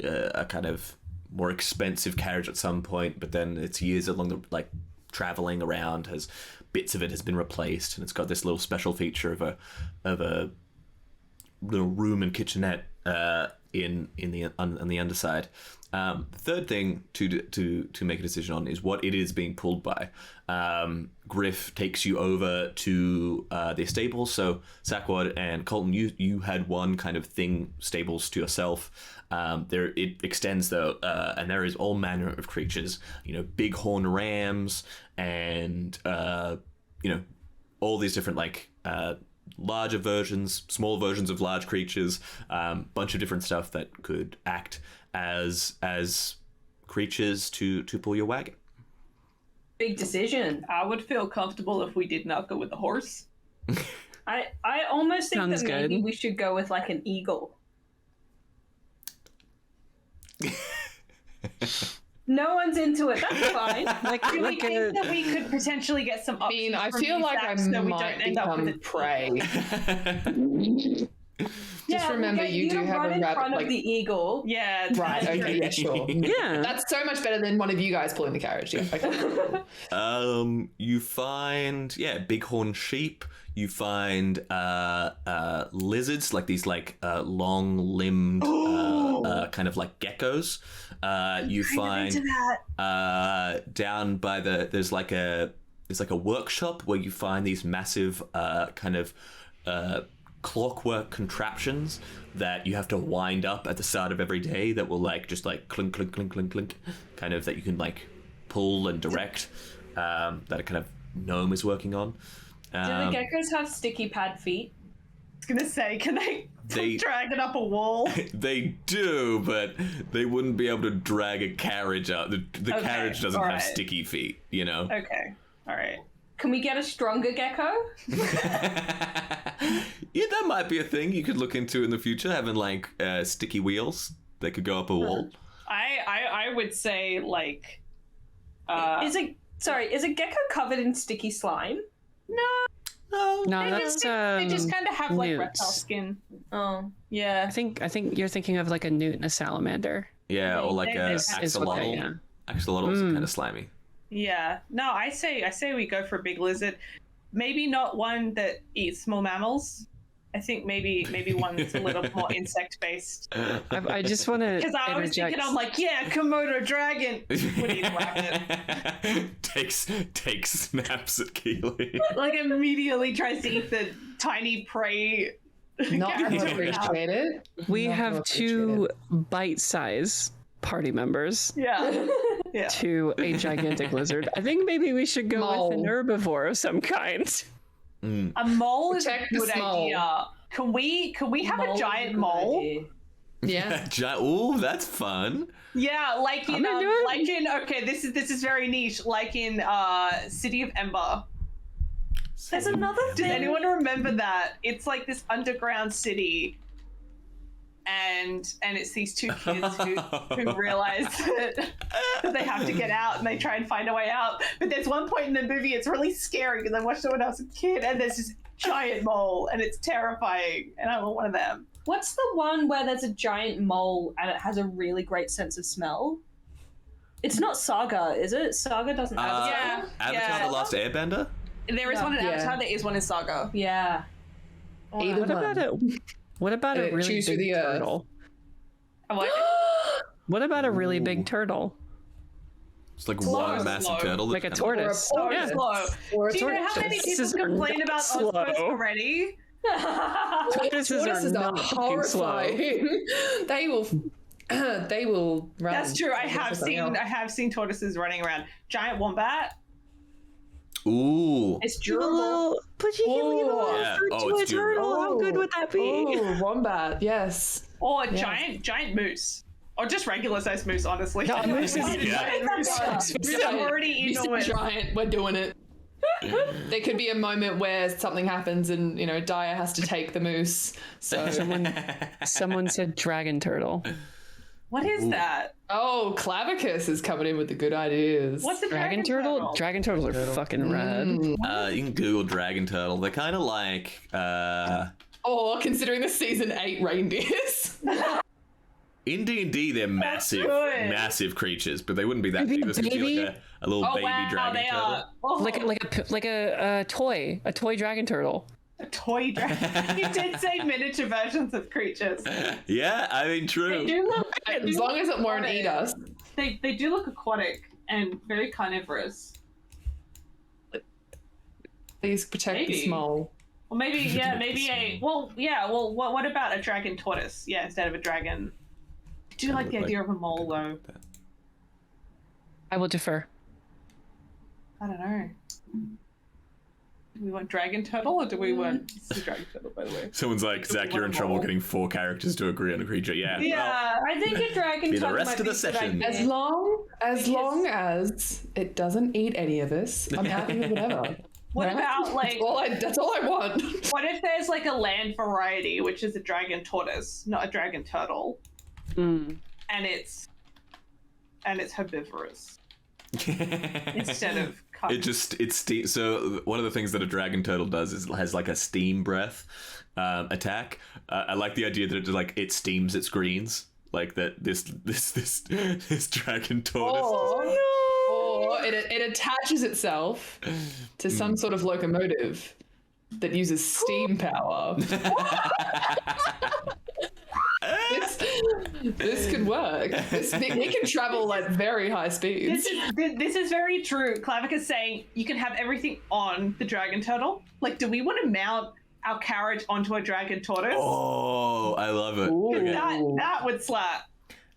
a kind of more expensive carriage at some point, but then it's years along the like traveling around, has bits of it has been replaced, and it's got this little special feature of a little room and kitchenette on the underside. The third thing to make a decision on is what it is being pulled by. Griff takes you over to their stables. So Sakwad and Colton, you had one kind of thing, stables to yourself. There it extends though, and there is all manner of creatures. Big horn rams and all these different like larger versions, small versions of large creatures, bunch of different stuff that could act as creatures to pull your wagon. Big decision. I would feel comfortable if we did not go with the horse. I almost think Sounds that maybe good. we should go with like an eagle. No one's into it. That's fine. Do we think that we could potentially get some I mean, I options feel from like these I apps so we might don't end up with become a prey. Yeah, remember, we'll get you do to have run a in rabbit, front like- of the eagle. Yeah. Right, okay, yeah, sure. Yeah. That's so much better than one of you guys pulling the carriage. Yeah, okay. You find bighorn sheep. You find lizards, like these long-limbed kind of like geckos. You find down by there's like a workshop where you find these massive kind of clockwork contraptions that you have to wind up at the start of every day that will just clink clink clink clink clink, kind of that you can pull and direct, that a kind of gnome is working on. Do the geckos have sticky pad feet? I was gonna say, can they drag it up a wall? They do, but they wouldn't be able to drag a carriage out. The Okay, carriage doesn't have alright. sticky feet, you know? Okay. All right. Can we get a stronger gecko? Yeah, that might be a thing you could look into in the future, having sticky wheels that could go up a wall. I would say Is a gecko covered in sticky slime? No, they that's just kind of have newts. reptile skin. Oh. Yeah. I think you're thinking of like a newt and a salamander. Yeah, or like a Is what axolotl. they- yeah. Axolotl's kind of slimy. Yeah. No, I say we go for a big lizard. Maybe not one that eats small mammals. I think maybe one that's a little more insect based. I just want to Because I was thinking, I'm like, yeah, Komodo dragon. What are you laughing? takes snaps at Keely. Immediately tries to eat the tiny prey. Not Yeah. gonna appreciate it. We Not have gonna two bite-size party members Yeah. Yeah. to a gigantic lizard. I think maybe we should go with an Mole. herbivore of some kind. A mole is a Protect the good small. idea. Can we have a giant mole? Yeah. Ooh, that's fun. Yeah, like in I'm into it. okay, this is very niche. Like in City of Ember. There's another Does thing. anyone remember that? It's like this underground city, and it's these two kids who realize that they have to get out, and they try and find a way out. But there's one point in the movie it's really scary because I watched it when I was a kid, and there's this giant mole, and it's terrifying, and I want one of them. What's the one where there's a giant mole and it has a really great sense of smell? It's not Saga, is it? Saga doesn't have a Yeah. Avatar: The Last Airbender. There is one in Yeah. Avatar. There is one in Saga. Yeah. Either What about a really Choose who big the earth. turtle? I'm like, What about a really big turtle? It's like Slow, one massive slow. turtle. Like a that- tortoise. slow, Yeah. slow. Or a Do you know how many tortoise. people Tortoises are complain not about slow. Osprey already? Tortoises Tortoises are are not fucking slow. horrifying. They will run. That's true. I Something have seen tortoises running around. Giant wombat. Ooh. It's durable. But you can leave a Oh. little Yeah. fruit Oh, to a it's durable. turtle. How good would that be? Oh, wombat. Yes. Or a giant moose. Or just regular sized moose, honestly. No, moose is- Giant moose. Moose are already You said enormous. giant. We're doing it. There could be a moment where something happens and Daya has to take the moose. So Someone said dragon turtle. What is that? oh, Clavicus is coming in with the good ideas. What's a Dragon turtle? Dragon turtles are fucking rad. You can Google dragon turtle. They're kind of like Or considering the season 8 reindeers. in D&D, they're massive, good. massive creatures, but they wouldn't be that Maybe big. a This would be baby? like a little Oh baby wow, dragon they turtle. are. Oh, Like a toy dragon turtle. a toy dragon. You did say miniature versions of creatures. Yeah, I mean, true. They do look. As long as it won't eat us. They do look aquatic and very carnivorous. Please protect the Maybe. small. Well, maybe what about a dragon tortoise? Yeah, instead of a dragon. I do like the idea of a mole though. I will defer. I don't know. Do we want dragon turtle or do we want it's the dragon turtle? By the way. Someone's like, Zach, you're in trouble mole. getting 4 characters to agree on a creature. Yeah. Yeah. I think a dragon Be the turtle rest might of the be a good session. idea. As long as it doesn't eat any of us, I'm happy with whatever. What about like? That's all I want. What if there's like a land variety, which is a dragon tortoise, not a dragon turtle, and it's herbivorous instead of it's so one of the things that a dragon turtle does is has like a steam breath attack. I like the idea that it steams its greens, like that this dragon tortoise. Or it attaches itself to some sort of locomotive that uses steam power. This could work. We can travel at very high speeds. This is very true. Klavik is saying you can have everything on the dragon turtle. Like, do we want to mount our carriage onto a dragon tortoise? Oh, I love it. Okay. That would slap.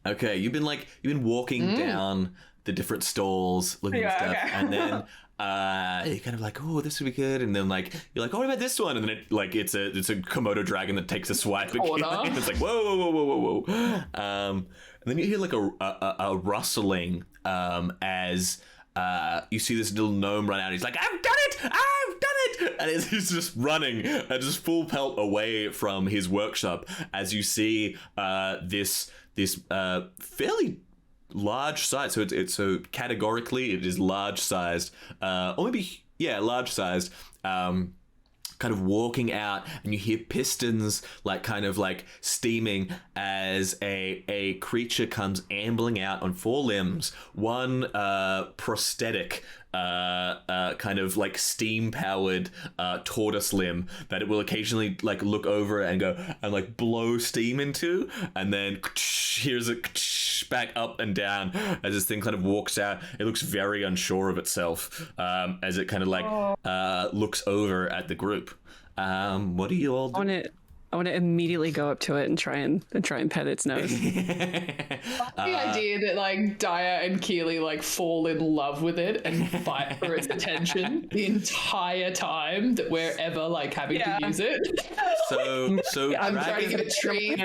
Okay, you've been walking down the different stalls looking at stuff, and then you're kind of like, oh, this would be good, and then like you're like, oh, what about this one? And then it's a Komodo dragon that takes a swipe. It's like whoa. And then you hear like a rustling as you see this little gnome run out. He's like, I've done it, and he's just running just full pelt away from his workshop as you see this fairly large size. So it's so categorically it is large sized, or maybe large sized. Kind of walking out, and you hear pistons like kind of like steaming as a creature comes ambling out on four limbs, one prosthetic kind of like steam powered tortoise limb that it will occasionally like look over and go and like blow steam into, and then here's a back up and down as this thing kind of walks out. It looks very unsure of itself as it kind of like looks over at the group. What do you all do? I want to immediately go up to it and try and pet its nose. The idea that like Daya and Keely like fall in love with it and fight for its attention the entire time that we're ever like having to use it. So I'm trying to get treats.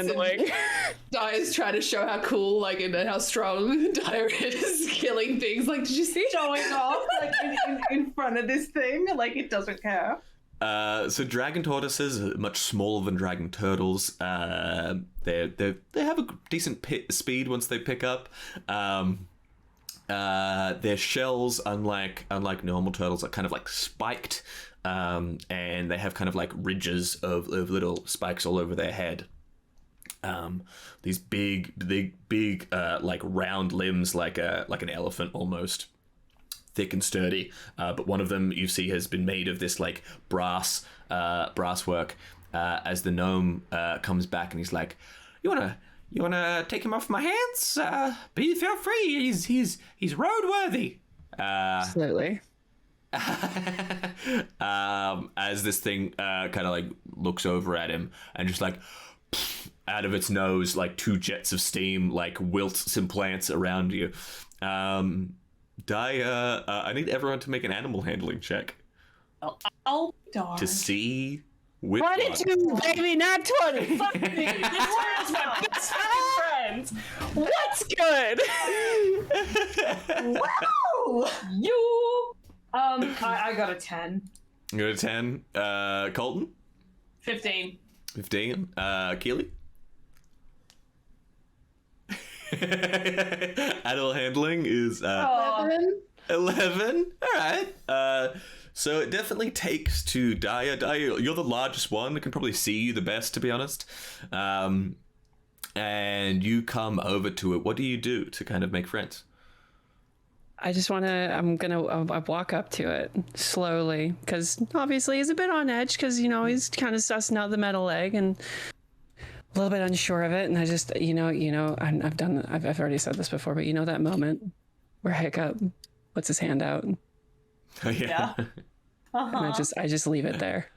Daya's trying to show how cool like and how strong Daya is killing things. Like, did you see showing off like in front of this thing? Like it doesn't care. So dragon tortoises are much smaller than dragon turtles. They have a decent speed once they pick up. Their shells, unlike normal turtles, are kind of like spiked, and they have kind of like ridges of little spikes all over their head. These big like round limbs, like an elephant almost. Thick and sturdy, but one of them you see has been made of this like brass work. As the gnome comes back and he's like, "You wanna take him off my hands? Feel free. He's roadworthy." Absolutely. As this thing kind of like looks over at him and just like out of its nose, like two jets of steam like wilt some plants around you. I need everyone to make an animal handling check. Oh, darn. To see which 22, baby, not 20. Fuck me. This is my best friends. What's good? Wow. You. I got a 10. You got a 10. Colton? 15. 15. Keely? Animal handling is 11. 11. All right. So it definitely takes to Daya. Daya, you're the largest one. It can probably see you the best, to be honest. And you come over to it. What do you do to kind of make friends? I walk up to it slowly because obviously he's a bit on edge because, he's kind of sussing out the metal leg and a little bit unsure of it. And I just, I've already said this before, but that moment where Hiccup puts his hand out. Oh, yeah. And I just leave it there.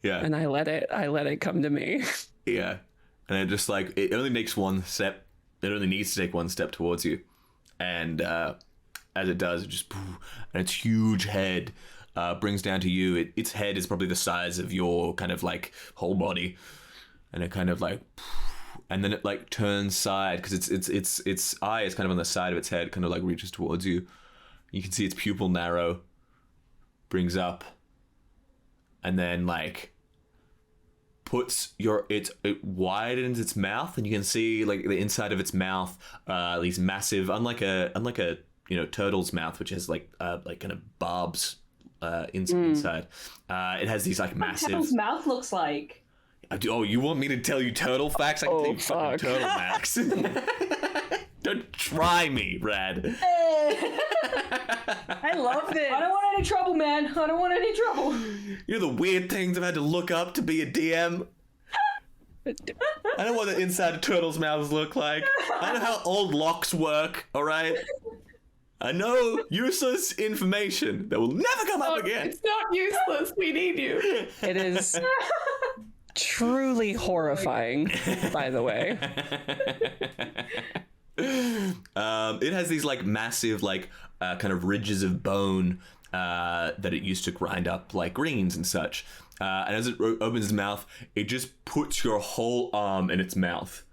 Yeah. And I let it come to me. Yeah. And it just like, it only takes one step. It only needs to take one step towards you. And as it does, it just, and its huge head brings down to you. Its head is probably the size of your kind of like whole body. And it kind of like, and then it like turns side because its eye is kind of on the side of its head, kind of like reaches towards you. You can see its pupil narrow, brings up, and then like puts it widens its mouth, and you can see like the inside of its mouth, these massive, unlike a turtle's mouth, which has like kind of barbs inside. It has these like massive. Turtle's mouth looks like. Oh, you want me to tell you turtle facts? I can tell you fucking fuck. turtle facts. Don't try me, Brad. I love this. I don't want any trouble, man. I don't want any trouble. You know the weird things I've had to look up to be a DM? I know what the inside of turtles' mouths look like. I know how old locks work, alright? I know useless information that will never come up again. It's not useless. We need you. It is truly horrifying, by the way. It has these like massive like kind of ridges of bone that it used to grind up like greens and such. And as it opens its mouth, it just puts your whole arm in its mouth.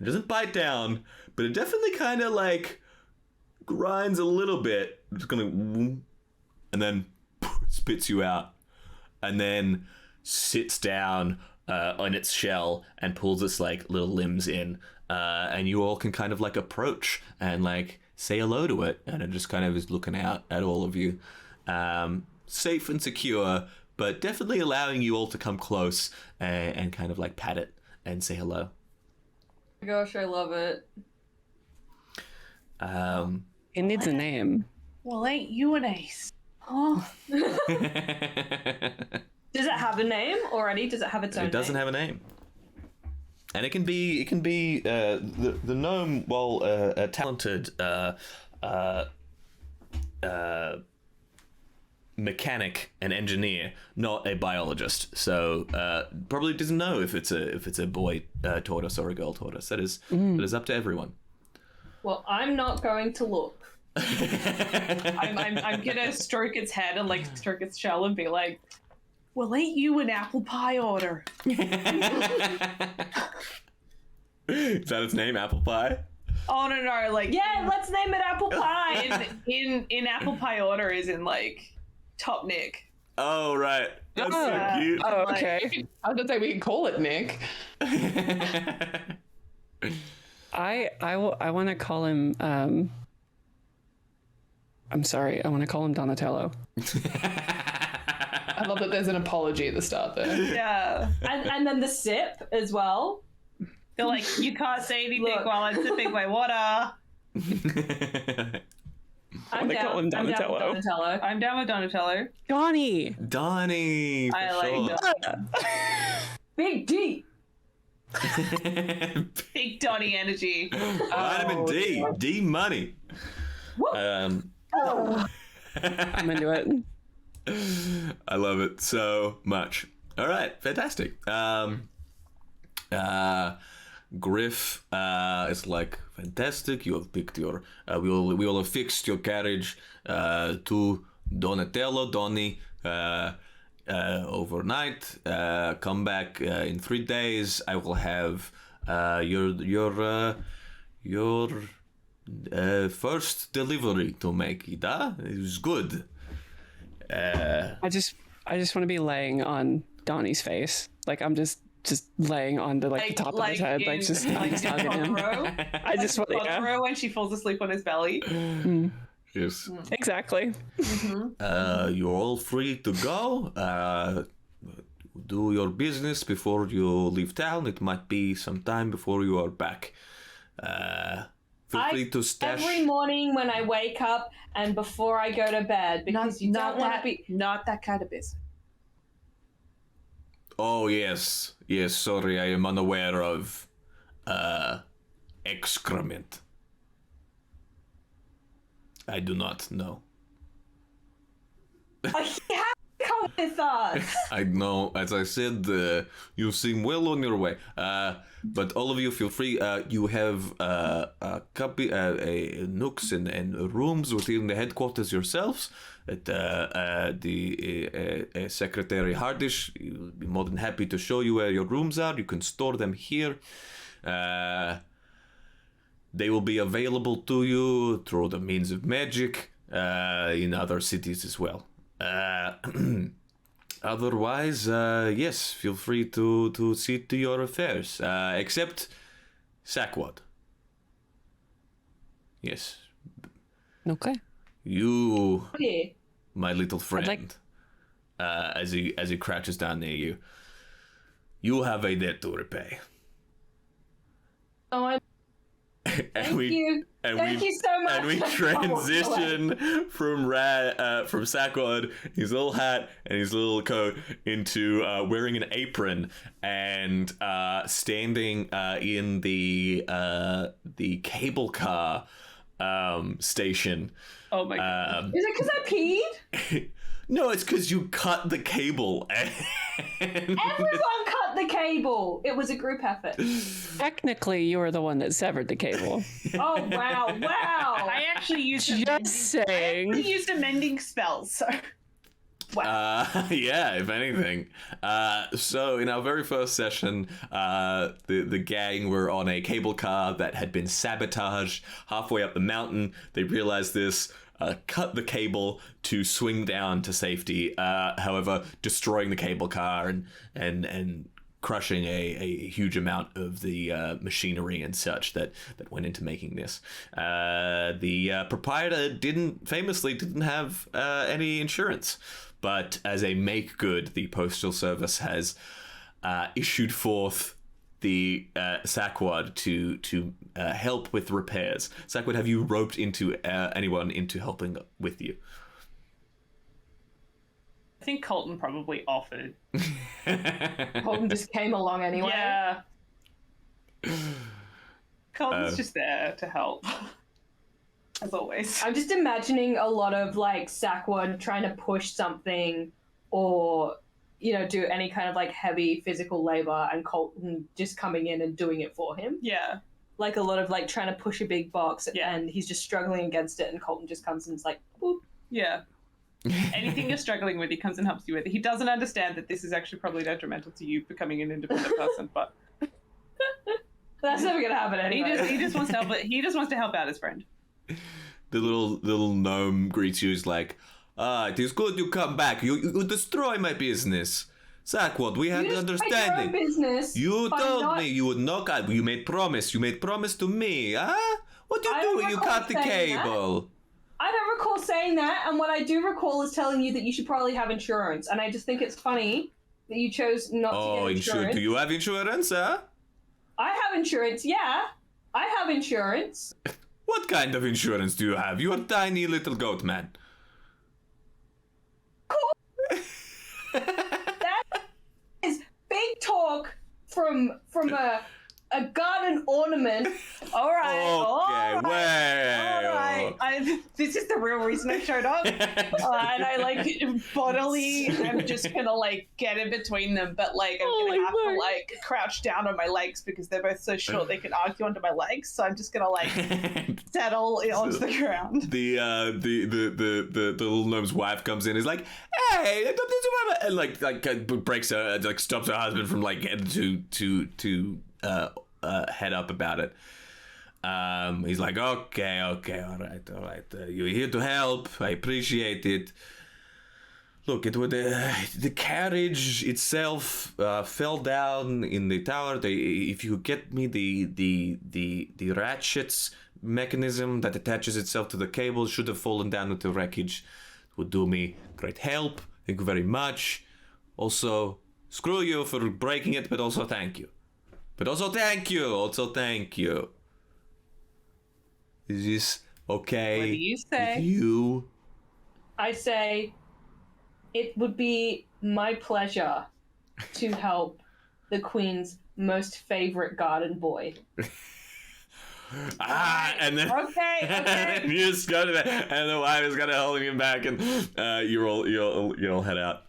It doesn't bite down, but it definitely kind of like grinds a little bit. It's gonna, and then spits you out, and then sits down on its shell and pulls its like little limbs in. And you all can kind of like approach and like say hello to it, and it just kind of is looking out at all of you, safe and secure, but definitely allowing you all to come close and kind of like pat it and say hello. Oh my gosh, I love it. It needs a name. Well, ain't you an ace? Oh. Does it have a name already? Does it have its own name? It doesn't have a name. And it can be the gnome, while a talented mechanic and engineer, not a biologist. So probably doesn't know if it's a boy tortoise or a girl tortoise. That is up to everyone. Well, I'm not going to look. I'm gonna stroke its head and like stroke its shell and be like, well, ain't you an apple pie order? Is that its name, Apple Pie? Oh no, like Yeah, let's name it Apple Pie. in apple pie order is in like top Nick. Oh right, that's so cute. Oh, okay. I was gonna say we can call it Nick. I want to call him. I'm sorry. I want to call him Donatello. I love that there's an apology at the start there. Yeah. And then the sip as well. They're like, you can't say anything Look. while I'm sipping my water. I'm wanna call him down with Donatello. Donatello. I'm down with Donatello. Donnie. Donnie, for I like sure. Big D. Big Donnie energy. Vitamin D, D money. I'm into it. I love it so much. All right, fantastic. Griff is like, fantastic. You have picked your. We will have fixed your carriage to Donatello, Donnie. Overnight. Come back in 3 days. I will have your first delivery to make. It was good. I just want to be laying on Donnie's face. Like I'm just laying on the the top of his head, like just hugging him. I just want when she falls asleep on his belly. Yes. exactly. You're all free to go. Do your business before you leave town. It might be some time before you are back. Feel free to stash. Every morning when I wake up and before I go to bed, because you don't want to be. Not that kind of business. Oh yes. Sorry, I am unaware of excrement. I do not know. You have to come with us. I know, as I said, you seem well on your way. But all of you, feel free. You have nooks and rooms within the headquarters yourselves. That the Secretary Hardish will be more than happy to show you where your rooms are. You can store them here. They will be available to you through the means of magic in other cities as well. Otherwise, yes, feel free to see to your affairs. Except Sakwad. Yes. Okay. You, Yeah. my little friend, as he crouches down near you, you have a debt to repay. Oh, Thank you. Thank you so much. And we transition from Sakwad, his little hat and his little coat, into wearing an apron and standing in the cable car station. Oh my god. Is it because I peed? No, it's because you cut the cable. Everyone cut the cable. It was a group effort. Technically, you were the one that severed the cable. Oh wow! Wow! I actually used a Just mending, I saying. actually used a mending spell, so Yeah, if anything. So in our very first session, the gang were on a cable car that had been sabotaged halfway up the mountain. They realized this, cut the cable to swing down to safety. However, destroying the cable car and crushing a huge amount of the machinery and such that went into making this. The proprietor famously didn't have any insurance, but as a make good, the postal service has issued forth the Sakwad to help with repairs. Sakwad, have you roped into anyone into helping with you? I think Colton probably offered. Colton just came along anyway. Yeah. Colton's just there to help. As always. I'm just imagining a lot of like Sakwad trying to push something or, you know, do any kind of like heavy physical labor and Colton just coming in and doing it for him. Yeah. Like a lot of like trying to push a big box Yeah. and he's just struggling against it and Colton just comes and is like, boop. Yeah. Anything you're struggling with, he comes and helps you with. He doesn't understand that this is actually probably detrimental to you becoming an independent person, but That's never gonna happen anyway. he just wants to help. He just wants to help out his friend. The little gnome greets you. Is like, it is good you come back. You destroy my business. Sakwad, we had You just make your own understanding. business. You by told not- me you would not. You made promise. You made promise to me. Huh? What you I don't do? You recall cut the saying that. cable. I don't recall saying that, and what I do recall is telling you that you should probably have insurance, and I just think it's funny that you chose not to Oh, get insurance. do you have insurance, huh? I have insurance, yeah. I have insurance. What kind of insurance do you have? You are a tiny little goat man. That is big talk from a garden ornament. All right. Okay, all right. way. This is the real reason I showed up. And I like bodily, I'm just gonna like get in between them, but like I'm gonna have to like crouch down on my legs because they're both so short they can argue onto my legs. So I'm just gonna like settle onto the ground. The little gnome's wife comes in. Is like, hey, and like breaks her, like stops her husband from like getting to head up about it. He's like, okay, all right. You're here to help. I appreciate it. Look, it would the carriage itself fell down in the tower. If you get me the ratchets mechanism that attaches itself to the cable, should have fallen down with the wreckage. It would do me great help. Thank you very much. Also, screw you for breaking it, but also thank you. Also thank you. Is this okay? What do you say? With you? I say it would be my pleasure to help the Queen's most favorite garden boy. And then Okay. and you just go to that, and the wife is kind of holding him back, and you'll head out.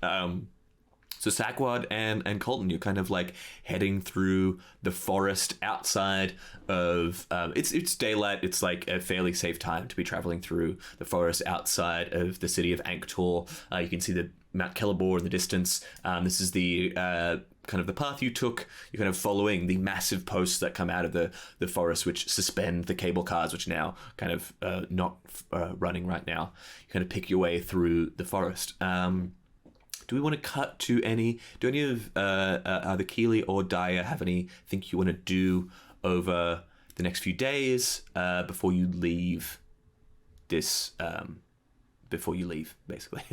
So Sakwad and Colton, you're kind of like heading through the forest outside of it's daylight. It's like a fairly safe time to be traveling through the forest outside of the city of Anktor. You can see the Mount Kelebor in the distance. This is the kind of the path you took. You're kind of following the massive posts that come out of the forest, which suspend the cable cars, which now kind of not running right now. You kind of pick your way through the forest. do we want to cut to do any of either Keely or Daya have anything you want to do over the next few days before you leave this, basically?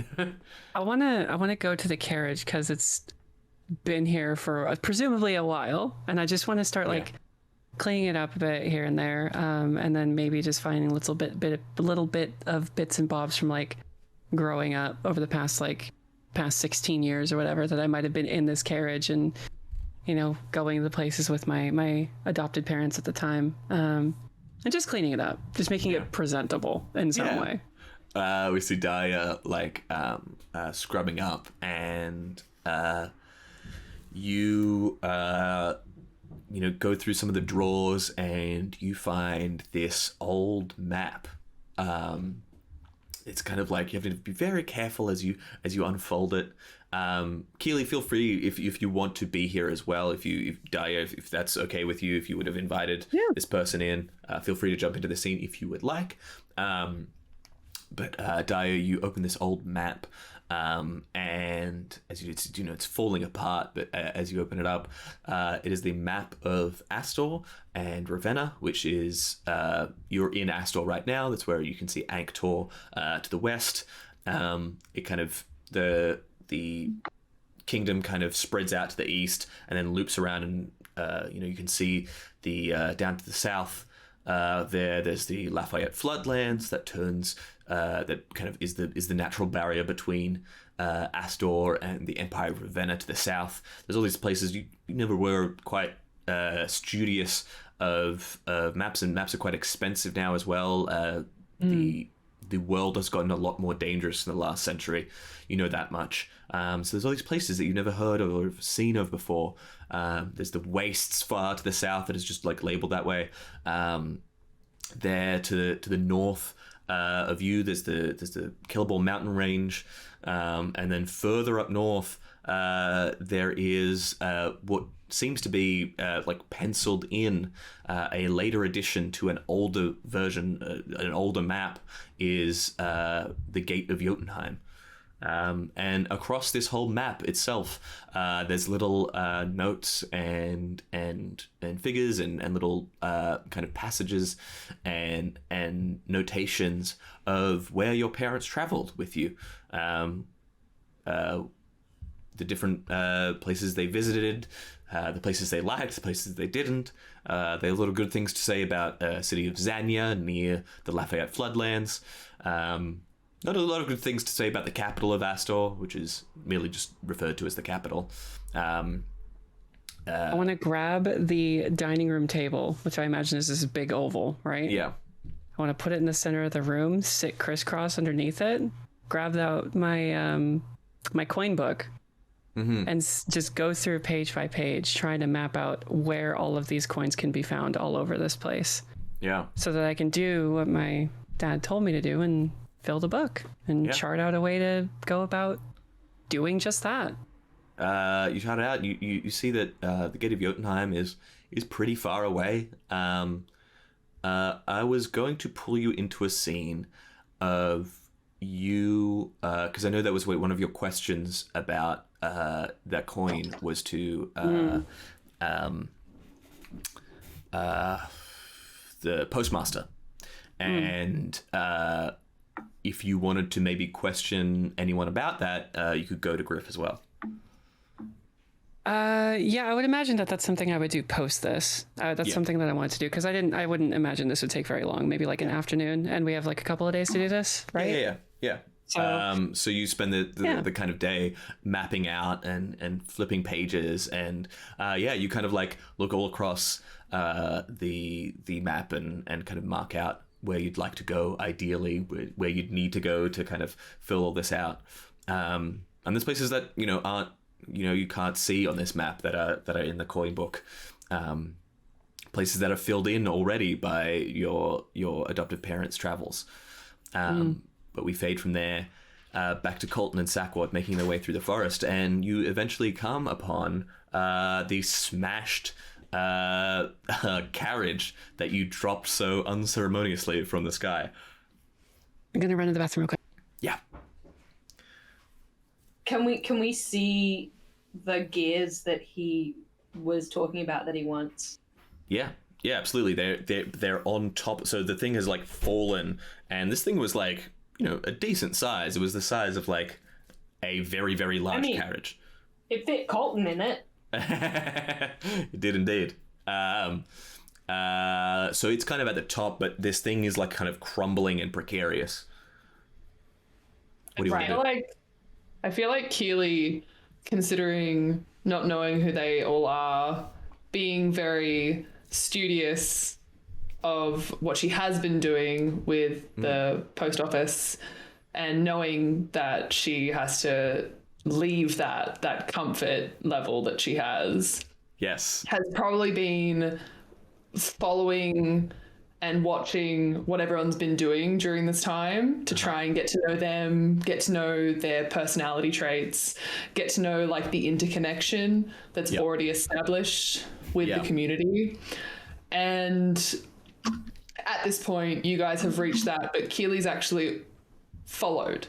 I wanna go to the carriage because it's been here for presumably a while, and I just want to start like cleaning it up a bit here and there, and then maybe just finding a little bit of bits and bobs from like growing up over the past 16 years or whatever that I might have been in this carriage, and going to the places with my adopted parents at the time, and just cleaning it up, just making it presentable in some way. We see Daya scrubbing up, and you go through some of the drawers, and you find this old map. It's kind of like you have to be very careful as you unfold it. Keely, feel free if you want to be here as well. If Daya, if that's okay with you, if you would have invited this person in, feel free to jump into the scene if you would like. But Daya, you open this old map, and as it's falling apart. But as you open it up, it is the map of Astor and Ravenna, which is you're in Astor right now. That's where you can see Anktor to the west. It kind of the kingdom kind of spreads out to the east and then loops around, and you can see the down to the south. There's the Lafayette floodlands that turns that kind of is the natural barrier between Astor and the Empire of Ravenna to the south. There's all these places you never were quite studious of maps, and maps are quite expensive now as well. The world has gotten a lot more dangerous in the last century. You know that much. So there's all these places that you've never heard of or seen of before. There's the wastes far to the south that is just like labeled that way. There to the north of you, there's the Killable Mountain Range, and then further up north, there is what seems to be like penciled in a later addition to an older version, an older map, is the Gate of Jotunheim. And across this whole map itself, there's little notes and figures and little kind of passages and notations of where your parents traveled with you. The different places they visited, the places they liked, the places they didn't. They have a lot of good things to say about city of Zanya near the Lafayette floodlands. Not a lot of good things to say about the capital of Astor, which is merely just referred to as the capital. I want to grab the dining room table, which I imagine is this big oval, right? Yeah. I want to put it in the center of the room, sit crisscross underneath it, grab out my my coin book, and just go through page by page, trying to map out where all of these coins can be found all over this place. Yeah. So that I can do what my dad told me to do and fill the book and chart out a way to go about doing just that. You chart it out. You see that the Gate of Jotunheim is pretty far away. I was going to pull you into a scene of you, because I know that was one of your questions about that coin was to the Postmaster, and if you wanted to maybe question anyone about that, you could go to Griff as well. Yeah, I would imagine that's something I would do post this. That's something that I wanted to do because I wouldn't imagine this would take very long. Maybe like an afternoon, and we have like a couple of days to do this, right? Yeah. So you spend the kind of day mapping out and flipping pages, and you kind of like look all across the map and kind of mark out where you'd like to go, ideally, where you'd need to go to kind of fill all this out. And there's places that aren't you can't see on this map that are in the coin book. Places that are filled in already by your adoptive parents' travels. But we fade from there back to Colton and Sakwad making their way through the forest, and you eventually come upon the smashed carriage that you dropped so unceremoniously from the sky. I'm gonna run to the bathroom real quick. Yeah. Can we see the gears that he was talking about that he wants? Yeah, absolutely. They're on top. So the thing has like fallen, and this thing was like, you know, a decent size. It was the size of like a very, very large carriage. It fit Colton in it. It did indeed. So it's kind of at the top, but this thing is like kind of crumbling and precarious. What do you want to do? I feel like Keely, considering not knowing who they all are, being very studious of what she has been doing with the post office, and knowing that she has to leave that comfort level that she has. Yes. Has probably been following and watching what everyone's been doing during this time to try and get to know them, get to know their personality traits, get to know like the interconnection that's already established with the community. And at this point, you guys have reached that, but Keely's actually followed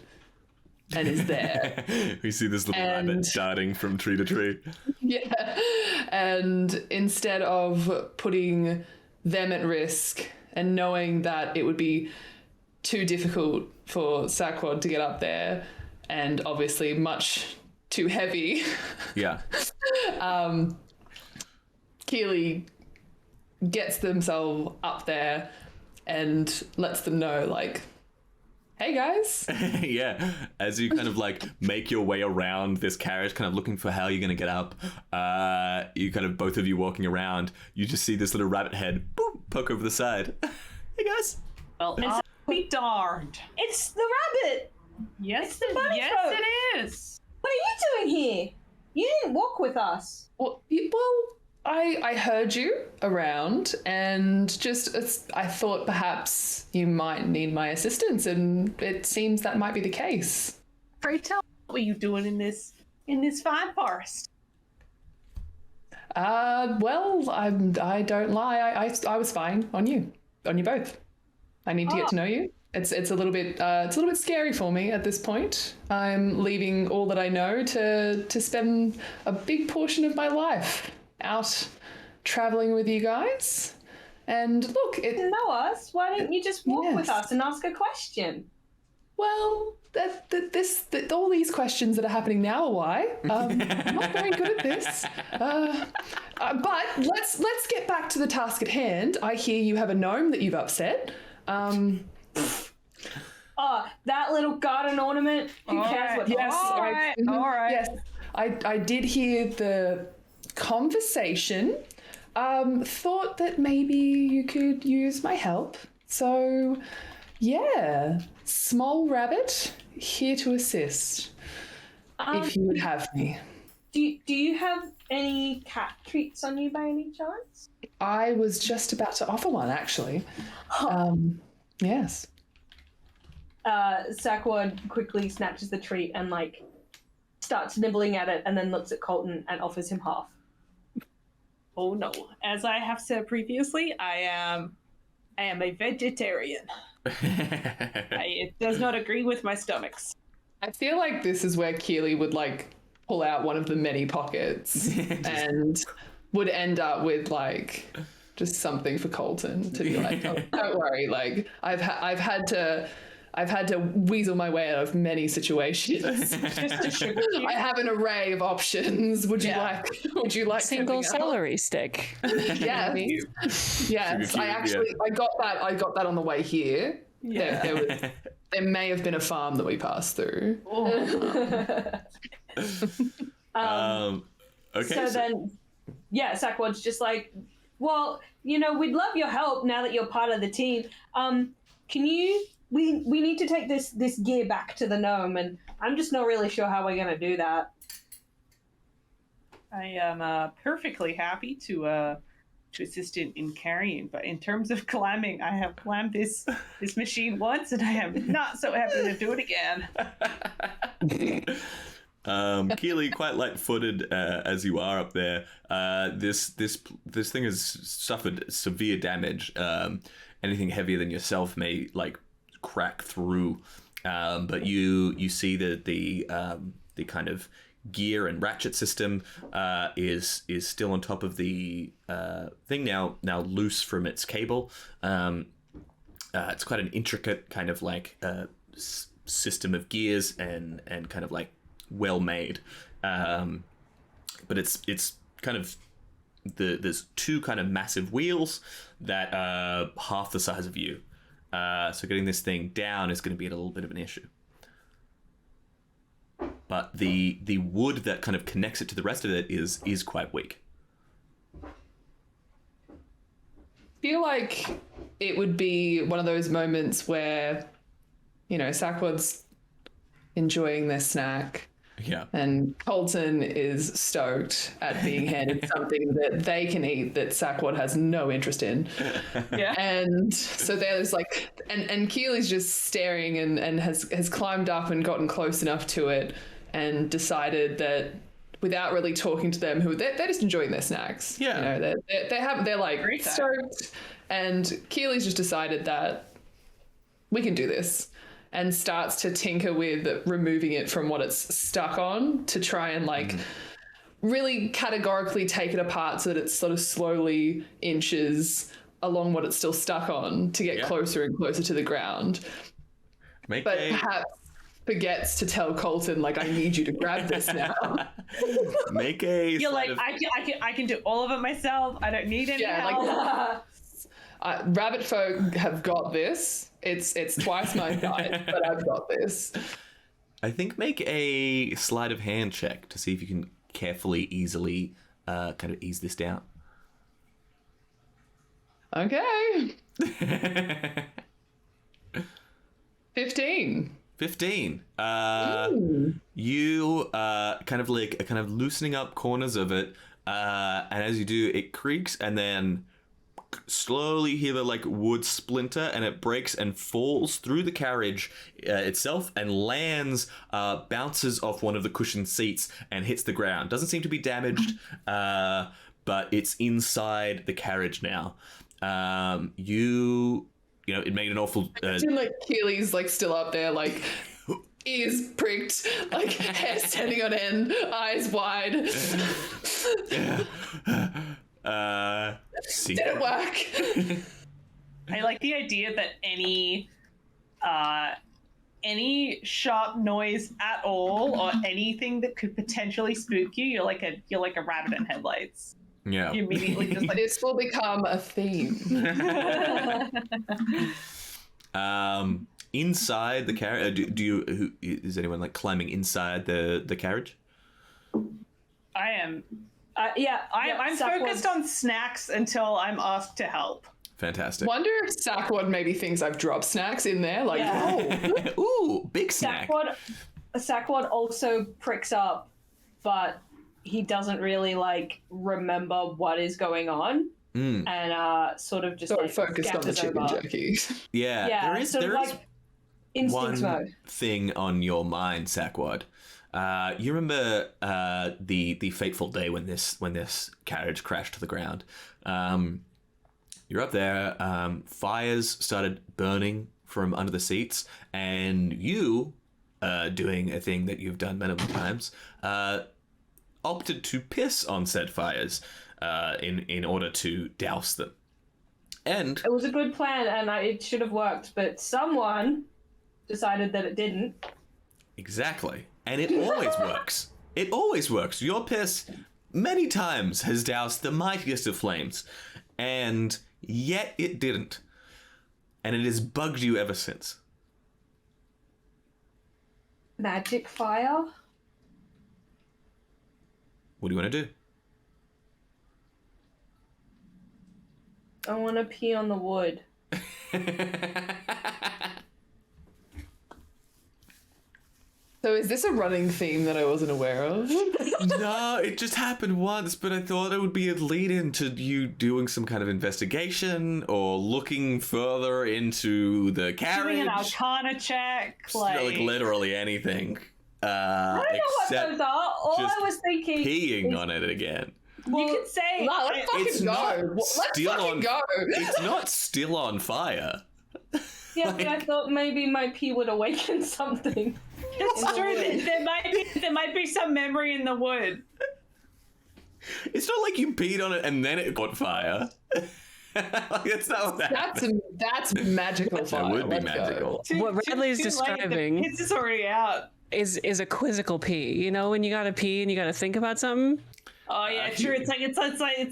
and is there. We see this little rabbit darting from tree to tree. Yeah. And instead of putting them at risk and knowing that it would be too difficult for Sakwad to get up there, and obviously much too heavy. Yeah. Keely gets themselves up there and lets them know, like, hey guys. Yeah, as you kind of like make your way around this carriage, kind of looking for how you're going to get up, you kind of, both of you walking around, you just see this little rabbit head boop, poke over the side. Hey guys. Well, it's be darned. It's the rabbit. Yes, It's the bunny folk. it is. What are you doing here? You didn't walk with us. Well, I heard you around, and just I thought perhaps you might need my assistance, and it seems that might be the case. Pray tell, what were you doing in this fine forest? Well, I don't lie. I was spying on you both. I need to get to know you. It's a little bit scary for me at this point. I'm leaving all that I know to spend a big portion of my life out traveling with you guys. And look, You know us. Why don't you just walk with us and ask a question? Well, all these questions that are happening now are why. I'm not very good at this. But let's get back to the task at hand. I hear you have a gnome that you've upset. That little garden ornament. Who cares what? Yes. All right. Yes, I did hear the conversation. Thought that maybe you could use my help. So, yeah, small rabbit here to assist. If you would have me. Do you have any cat treats on you by any chance? I was just about to offer one, actually. Yes. Sakwad quickly snatches the treat and like starts nibbling at it, and then looks at Colton and offers him half. Oh no! As I have said previously, I am a vegetarian. It does not agree with my stomachs. I feel like this is where Keely would like pull out one of the many pockets and would end up with like just something for Colton to be like, oh, don't worry, like I've had to weasel my way out of many situations. I have an array of options. Would you like Single something celery stick? Yes. Yes. I got that on the way here. Yeah. There may have been a farm that we passed through. Okay. So then, Sakwad's just like, well, we'd love your help now that you're part of the team. We need to take this gear back to the gnome, and I'm just not really sure how we're going to do that. I am perfectly happy to assist in carrying, but in terms of climbing, I have climbed this machine once, and I am not so happy to do it again. Keely, quite light-footed as you are up there, this thing has suffered severe damage. Anything heavier than yourself may like crack through, but you see that the kind of gear and ratchet system is still on top of the thing now loose from its cable. It's quite an intricate kind of like system of gears and kind of like well made, but it's kind of there's two kind of massive wheels that are half the size of you. So getting this thing down is going to be a little bit of an issue. But the wood that kind of connects it to the rest of it is quite weak. Feel like it would be one of those moments where, you know, Sakwad's enjoying their snack. Yeah. And Colton is stoked at being handed something that they can eat that Sakwad has no interest in. Yeah. And so there's like, and Keely's just staring and has climbed up and gotten close enough to it and decided that without really talking to them, who they're just enjoying their snacks. Yeah. You know, they're like Great. stoked. And Keely's just decided that we can do this. And starts to tinker with removing it from what it's stuck on to try and like really categorically take it apart so that it sort of slowly inches along what it's still stuck on to get closer and closer to the ground. Perhaps forgets to tell Colton, like, I need you to grab this now. Make a You're like, I can do all of it myself. I don't need any help. Rabbit folk have got this. It's twice my size, but I've got this. I think make a sleight of hand check to see if you can carefully, easily kind of ease this down. Okay. 15. 15. You kind of loosening up corners of it, and as you do, it creaks and then slowly hear the like wood splinter, and it breaks and falls through the carriage itself and lands, bounces off one of the cushioned seats and hits the ground. Doesn't seem to be damaged, but it's inside the carriage now. You know, it made an awful. Like Keely's like still up there, like ears pricked, like hair standing on end, eyes wide. Did it work? I like the idea that any sharp noise at all or anything that could potentially spook you, you're like a rabbit in headlights. Yeah. You immediately just like This will become a theme. Inside the carriage, is anyone like climbing inside the carriage? I am. Yeah, I'm focused on snacks until I'm asked to help. Fantastic. Wonder if Sakwad maybe thinks I've dropped snacks in there. Like, Yeah. Ooh, big snack. Sakwad also pricks up, but he doesn't really like remember what is going on, and sort of just so like focused on the scatters chicken over. jerky. Yeah, Yeah, there is sort of like instinct one mode. thing on your mind, Sakwad. You remember the fateful day when this carriage crashed to the ground. You're up there. Fires started burning from under the seats, and you, doing a thing that you've done many times, opted to piss on said fires in order to douse them. And It was a good plan, and it should have worked, but someone decided that it didn't. exactly. And it always works. It always works. Your piss many times has doused the mightiest of flames, and yet it didn't. And it has bugged you ever since. Magic fire? What do you want to do? I want to pee on the wood. So is this a running theme that I wasn't aware of? No, it just happened once, but I thought it would be a lead-in to you doing some kind of investigation or looking further into the carriage. Doing an Arcana check, Like literally anything. I don't know what those are. All just I was thinking peeing is on it again. Well, you could say No, let's It's fucking not go. Let's still fucking on. go. It's not still on fire. yeah, but I thought maybe my pee would awaken something. It's true. There might be some memory in the wood. It's not like you peed on it and then it caught fire. Like, it's not what that happened. That's magical fire. That would be Let's go. magical. What Radley's describing The piss is already out. is a quizzical pee. You know, when you gotta pee and you gotta think about something. Oh yeah, true. It's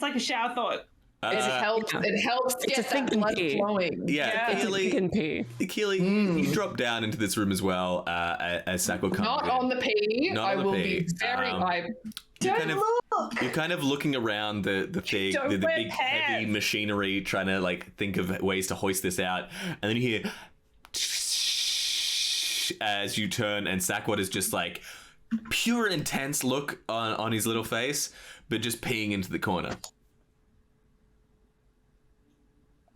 like a shower thought. It helps. It helps It's a get that thinking blood pee. flowing. Yeah, It's a thinking pee. Keely, you drop down into this room as well as Sakwad comes Not in. on the pee. Not I on the will pee. be very. You're kind of looking around the thing, Don't the wear big heavy pants. machinery, trying to like think of ways to hoist this out, and then you hear as you turn, and Sakwad is just like pure intense look on his little face, but just peeing into the corner.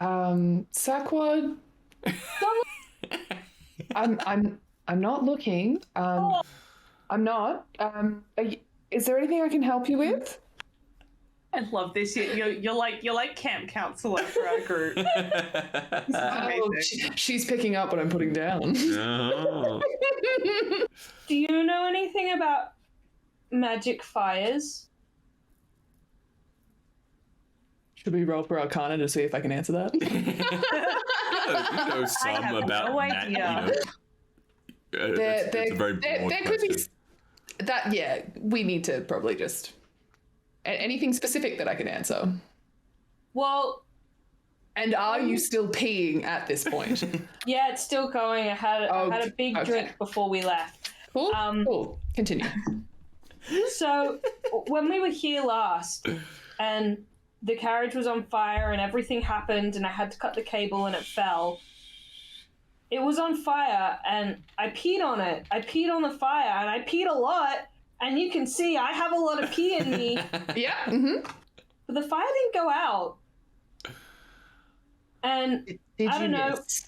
Sakwad. I'm not looking. I'm not. Is there anything I can help you with? I love this. You're like camp counselor for our group. This is Oh, amazing. she's picking up what I'm putting down. Oh. Do you know anything about magic fires? Should we roll for Arcana to see if I can answer that? You know some have about no that, idea. it's a very broad there could be question. that. Yeah, we need to probably just anything specific that I can answer. Well, And are you still peeing at this point? yeah, it's still going. I had a big okay. drink before we left. Cool. Cool. Continue. So when we were here last, and the carriage was on fire, and everything happened, and I had to cut the cable, and it fell. It was on fire, and I peed on it. I peed on the fire, and I peed a lot. And you can see I have a lot of pee in me, Yeah. Mm-hmm. but the fire didn't go out. And Did I you don't know. miss?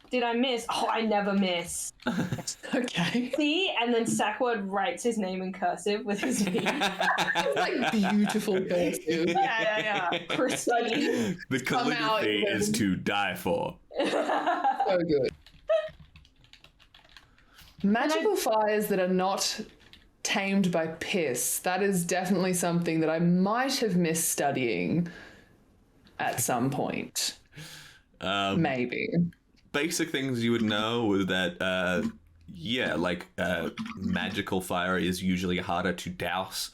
Did I miss? Oh, I never miss. Okay. See? And then Sakwad writes his name in cursive with his feet. It's like beautiful cursive. Yeah. Pristine. The calligraphy is to die for. So good. Magical fires that are not tamed by piss. That is definitely something that I might have missed studying at some point. Maybe. Basic things you would know were that, magical fire is usually harder to douse.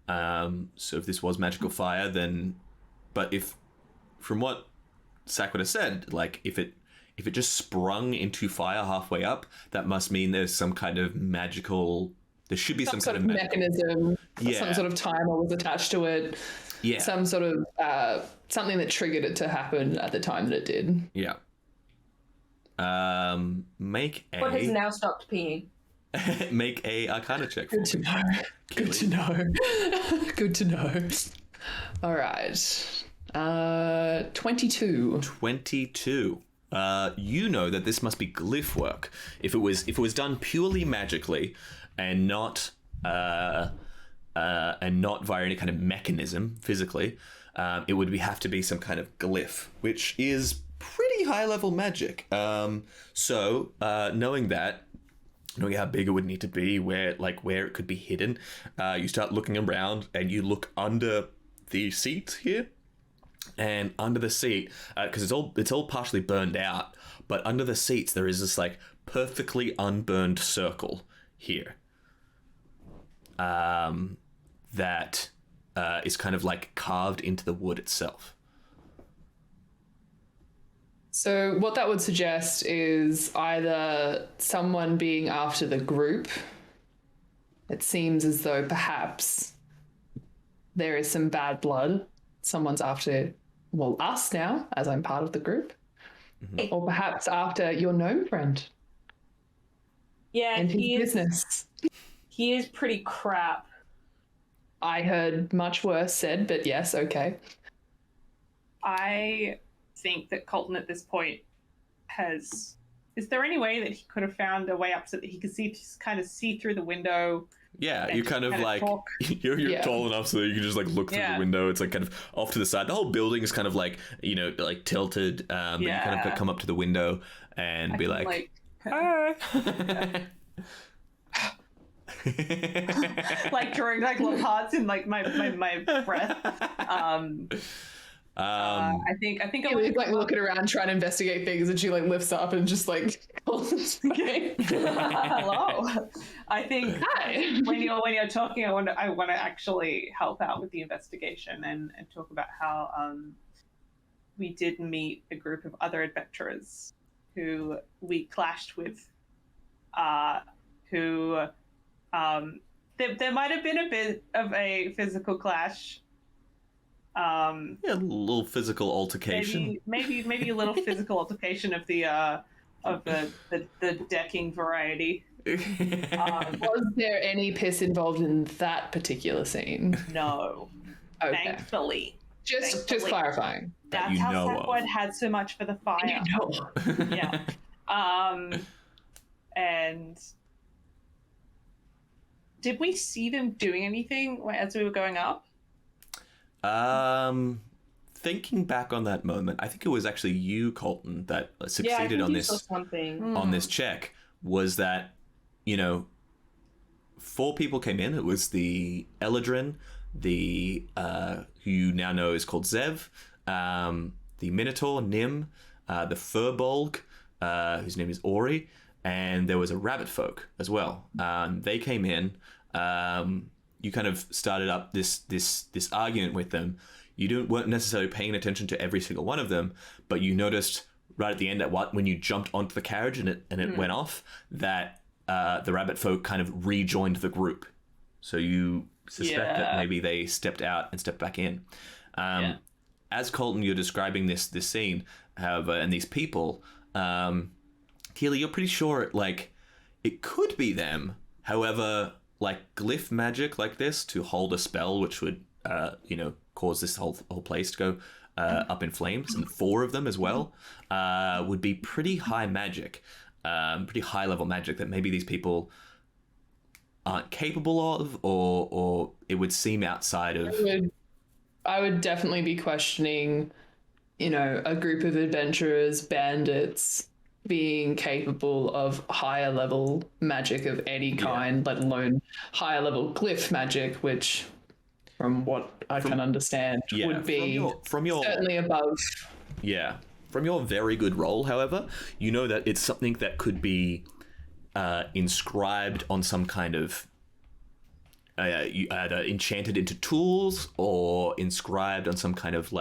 So if this was magical fire, then, but if, from what Sakwad has said, like if it just sprung into fire halfway up, that must mean there's some kind of magical. There should be some Sort kind of of mechanism. Yeah. Some sort of timer was attached to it. Yeah. Some sort of something that triggered it to happen at the time that it did. Yeah. Make What has a now stopped peeing? make a Arcana check. For Good to know. Good to know. Good to know. All right. 22. 22. You know that this must be glyph work. If it was done purely magically and not via any kind of mechanism physically, it would have to be some kind of glyph, which is pretty high level magic. So knowing how big it would need to be, where it could be hidden, you start looking around and you look under the seat here. And under the seat, because it's all partially burned out, but under the seats there is this like perfectly unburned circle here. That is kind of like carved into the wood itself. So what that would suggest is either someone being after the group. It seems as though perhaps there is some bad blood. Someone's after, us now, as I'm part of the group. Mm-hmm. Or perhaps after your gnome friend Yeah, and his business. He is pretty crap. I heard much worse said, but yes, okay. I think that Colton at this point has. Is there any way that he could have found a way up so that he could see through the window? Yeah, you're kind of like talk. you're tall enough so that you can just like look through the window. It's like kind of off to the side. The whole building is kind of like like tilted. But you kind of come up to the window and be like, hi. like drawing like little hearts in like my breath. I think I He's like looking around trying to investigate things, and she like lifts up and just like calls hello. I think Hi. when you're talking, I want to actually help out with the investigation and talk about how we did meet a group of other adventurers who we clashed with. There might have been a bit of a physical clash. Yeah, a little physical altercation. Maybe a little physical altercation of the decking variety. Was there any piss involved in that particular scene? No, Okay. thankfully. Just clarifying. That That's you how know of. Sakwad had so much for the fire. Yeah. And did we see them doing anything as we were going up? Thinking back on that moment, I think it was actually you, Colton, that succeeded on this something. on this check. Was that, 4 people came in. It was the Eladrin, the who you now know is called Zev, the Minotaur Nim, the Furbolg, whose name is Ori, and there was a rabbit folk as well. They came in. You kind of started up this argument with them. You weren't necessarily paying attention to every single one of them, but you noticed right at the end when you jumped onto the carriage and it went off, that the rabbit folk kind of rejoined the group. So you suspect that maybe they stepped out and stepped back in. As Colton, you're describing this scene, however, and these people, Keely, you're pretty sure it could be them. However, like glyph magic like this to hold a spell, which would cause this whole place to go up in flames, and 4 of them as well, would be pretty high magic, pretty high level magic that maybe these people aren't capable of, or it would seem outside of. I would definitely be questioning, a group of adventurers, bandits, being capable of higher level magic of any kind, let alone higher level glyph magic, which, from what I can understand, would be from your certainly above. Yeah. From your very good roll, however, you know that it's something that could be inscribed on some kind of either enchanted into tools or inscribed on some kind of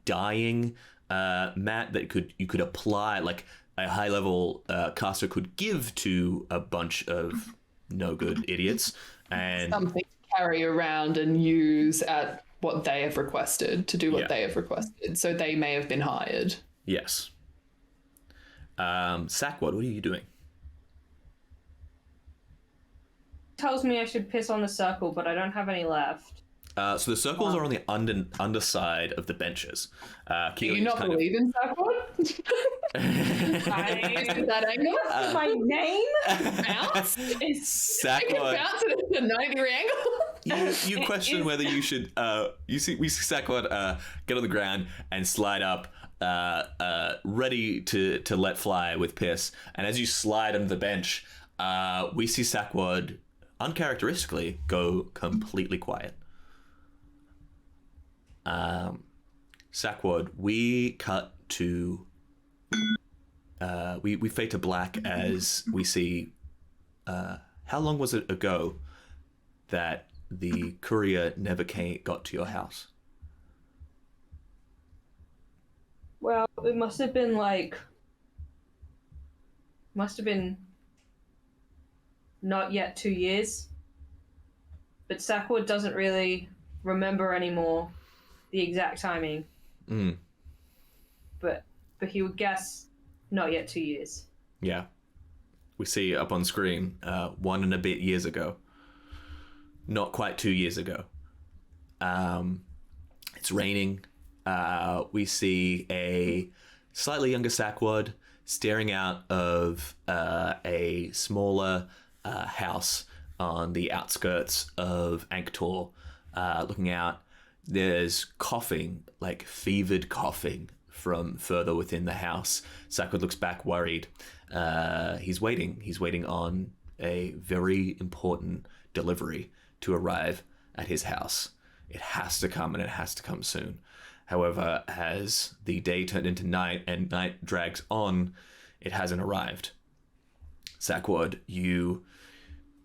dyeing mat that you could apply, like a high level caster could give to a bunch of no good idiots, and Something to carry around and use at what they have requested, to do what they have requested. So they may have been hired. Yes. Sakwad, what are you doing? Tells me I should piss on the circle, but I don't have any left. So the circles are on the underside of the benches. Do you not believe in Sakwad? That angle? My name? Bounce? Sakwad. Bounce at a 90-degree angle? You question whether you should. We see Sakwad get on the ground and slide up, ready to let fly with piss. And as you slide under the bench, we see Sakwad uncharacteristically go completely quiet. Sakwad, we cut to we fade to black as we see how long was it ago that the courier never got to your house? Well, it must have been not yet 2 years. But Sakwad doesn't really remember anymore the exact timing. But he would guess not yet 2 years. Yeah. We see up on screen 1 and a bit years ago. Not quite 2 years ago. It's raining. We see a slightly younger Sakwad staring out of a smaller house on the outskirts of Anktor, looking out. There's coughing, like fevered coughing from further within the house. Sakwad looks back worried. He's waiting. He's waiting on a very important delivery to arrive at his house. It has to come, and it has to come soon. However, as the day turned into night and night drags on, it hasn't arrived. Sakwad, you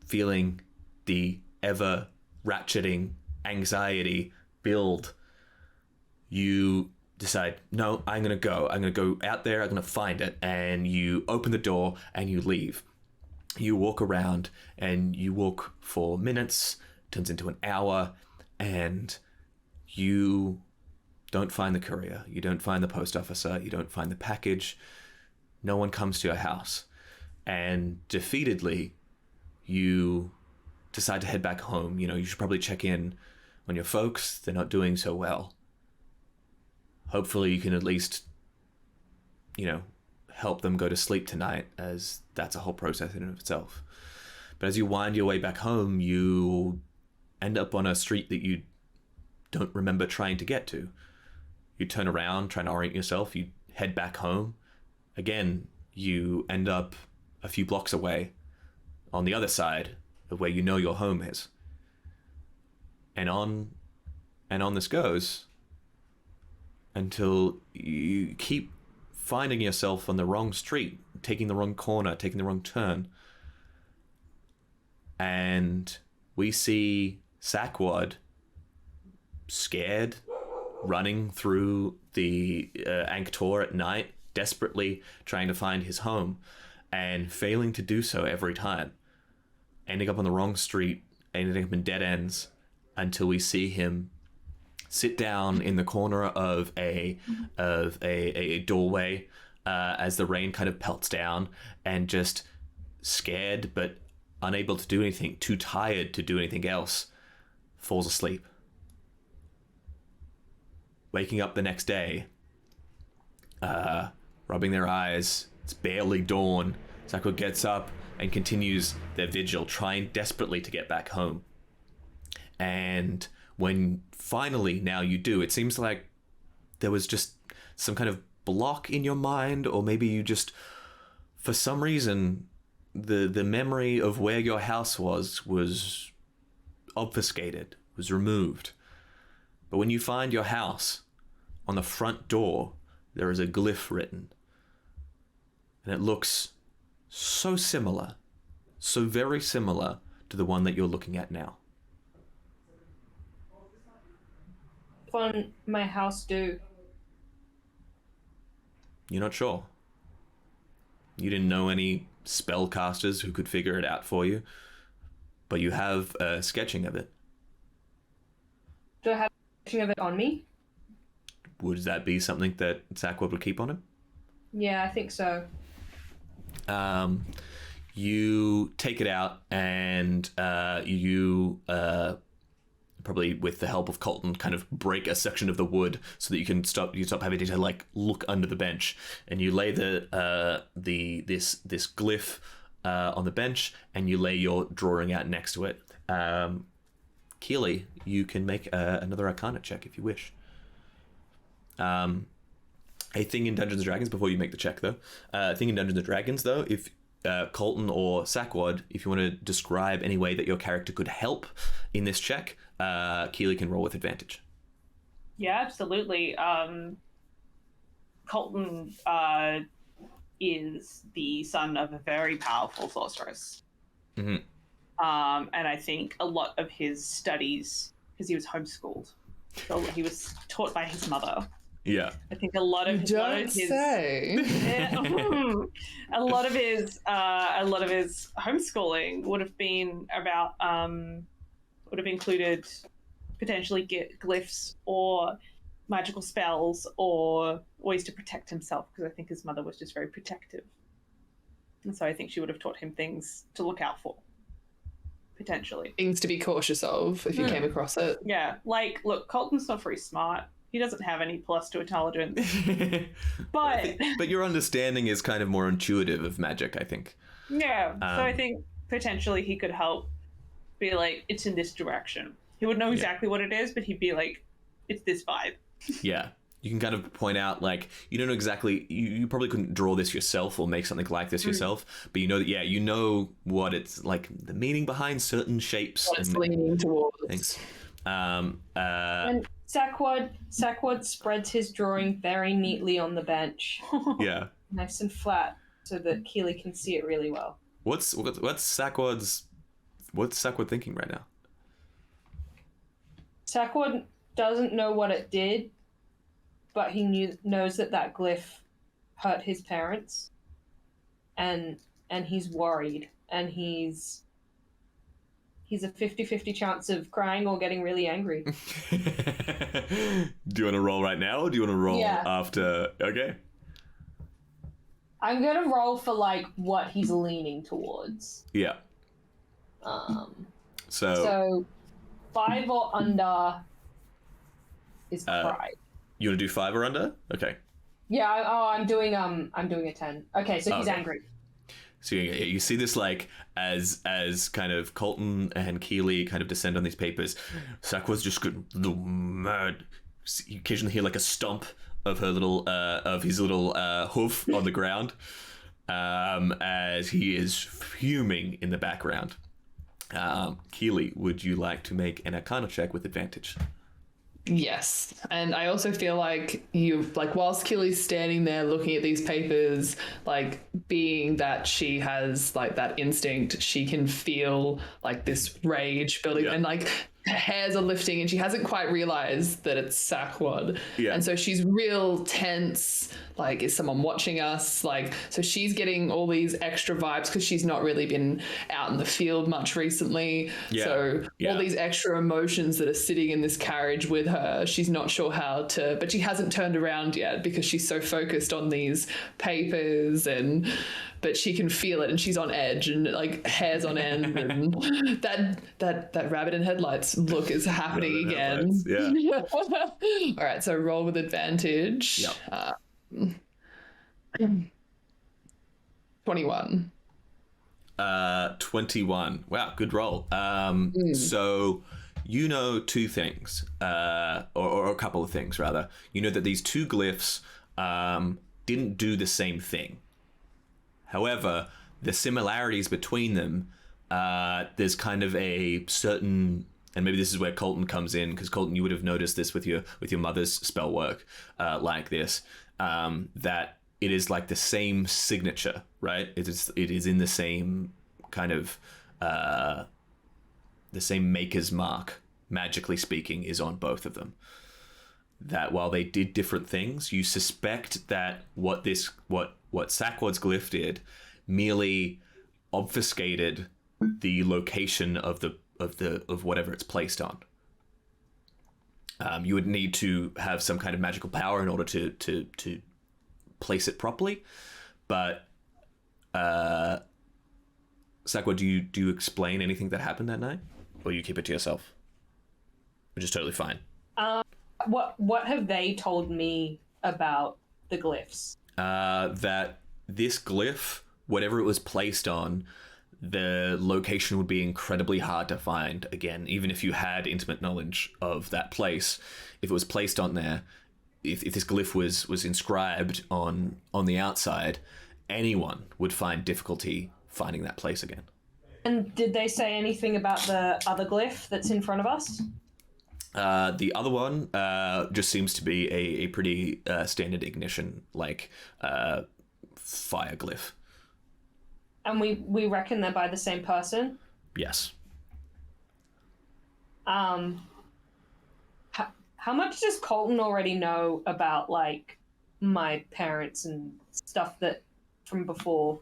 feeling the ever ratcheting anxiety build, you decide, no, I'm going to go out there, I'm going to find it. And you open the door and you leave. You walk around and you walk for minutes, turns into an hour, and you don't find the courier, you don't find the post officer, you don't find the package. No one comes to your house. And defeatedly, you decide to head back home. You know, you should probably check in on your folks. They're not doing so well. Hopefully you can at least, you know, help them go to sleep tonight, as that's a whole process in and of itself. But as you wind your way back home, you end up on a street that you don't remember trying to get to. You turn around, trying to orient yourself, you head back home. Again, you end up a few blocks away on the other side of where you know your home is. And on this goes until you keep finding yourself on the wrong street, taking the wrong corner, taking the wrong turn. And we see Sakwad scared, running through the Anktor at night, desperately trying to find his home, and failing to do so every time. Ending up on the wrong street, ending up in dead ends, until we see him sit down in the corner of a doorway as the rain kind of pelts down, and just scared but unable to do anything, too tired to do anything else, falls asleep. Waking up the next day, rubbing their eyes, it's barely dawn. Sakwad gets up and continues their vigil, trying desperately to get back home. And when finally now you do, it seems like there was just some kind of block in your mind, or maybe you just, for some reason, the memory of where your house was obfuscated, was removed. But when you find your house, on the front door, there is a glyph written. And it looks so similar, so very similar to the one that you're looking at now. What on my house do? You're not sure. You didn't know any spellcasters who could figure it out for you, but you have a sketching of it. Do I have a sketching of it on me? Would that be something that Sakwad would keep on him? Yeah, I think so. You take it out, and you probably with the help of Colton kind of break a section of the wood so that you stop having to like look under the bench, and you lay this glyph on the bench, and you lay your drawing out next to it. Keely, you can make another Arcana check if you wish. A thing in Dungeons & Dragons, before you make the check though, a thing in Dungeons & Dragons though, if Colton or Sakwad, if you want to describe any way that your character could help in this check, Keely can roll with advantage. Yeah, absolutely. Colton is the son of a very powerful sorceress. Mm-hmm. And I think a lot of his studies, because he was homeschooled, so he was taught by his mother. Yeah, I think a lot of his homeschooling would have been about would have included potentially glyphs or magical spells or ways to protect himself, because I think his mother was just very protective, and so I think she would have taught him things to look out for, potentially things to be cautious of if you came across it. Yeah, like, look, Colton's not very smart. He doesn't have any +2 intelligence. but your understanding is kind of more intuitive of magic, I think. Yeah, so I think potentially he could help be like, it's in this direction. He would know exactly what it is, but he'd be like, it's this vibe. Yeah. you can kind of point out, like, you don't know exactly, you probably couldn't draw this yourself or make something like this yourself, but you know that, you know what it's like, the meaning behind certain shapes. What it's leaning towards. Things. And Sakwad spreads his drawing very neatly on the bench. Yeah. Nice and flat so that Keely can see it really well. What's Sakwad thinking right now? Sakwad doesn't know what it did, but he knows that glyph hurt his parents, and he's worried, and he's a 50-50 chance of crying or getting really angry. Do you want to roll right now, or do you want to roll after? Okay. I'm gonna roll for like what he's leaning towards. Yeah. So 5 or under is cry. You want to do 5 or under? Okay. Yeah. I'm doing a 10. Okay, so he's angry. So you see this, like, as kind of Colton and Keely kind of descend on these papers, Sakwad's just getting a little mad. You occasionally hear like a stomp of her little hoof on the ground, as he is fuming in the background. Keely, would you like to make an Arcana check with advantage? Yes, and I also feel like whilst Keely's standing there looking at these papers, like, being that she has like that instinct, she can feel like this rage building, and like her hairs are lifting, and she hasn't quite realized that it's Sakwad. Yeah. And so she's real tense, like, is someone watching us? Like, so she's getting all these extra vibes because she's not really been out in the field much recently. Yeah. So all these extra emotions that are sitting in this carriage with her, she's not sure how to, but she hasn't turned around yet because she's so focused on these papers, but she can feel it, and she's on edge, and like hairs on end, and that rabbit in headlights look is happening again. Yeah. All right, so roll with advantage. Yep. 21. 21. Wow, good roll. So you know 2 things, or a couple of things rather. You know that these 2 glyphs didn't do the same thing. However, the similarities between them, there's kind of a certain, and maybe this is where Colton comes in, because Colton, you would have noticed this with your mother's spell work, like this, that it is like the same signature, right? It is in the same kind of the same maker's mark, magically speaking, is on both of them. That while they did different things, you suspect that what Sakwad's glyph did merely obfuscated the location of whatever it's placed on. You would need to have some kind of magical power in order to place it properly, but Sakwad, do you explain anything that happened that night, or you keep it to yourself, which is totally fine? What have they told me about the glyphs? That this glyph, whatever it was placed on, the location would be incredibly hard to find again, even if you had intimate knowledge of that place. If it was placed on there, if this glyph was inscribed on the outside, anyone would find difficulty finding that place again. And did they say anything about the other glyph that's in front of us? The other one just seems to be a pretty standard ignition, like fire glyph. And we reckon they're by the same person? Yes. How much does Colton already know about, like, my parents and stuff that from before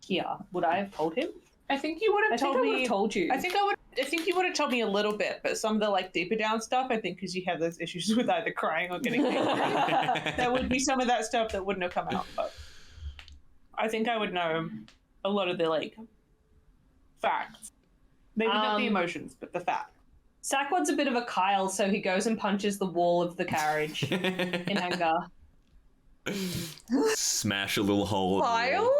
here? Would I have told him? I think you would have told me. I would have told you. I think you would have told me a little bit, but some of the, like, deeper down stuff, I think, because you have those issues with either crying or getting angry, there would be some of that stuff that wouldn't have come out. But I think I would know a lot of the, like, facts. Maybe not the emotions, but the facts. Sakwad's a bit of a Kyle, so he goes and punches the wall of the carriage in anger. Smash a little hole. Kyle?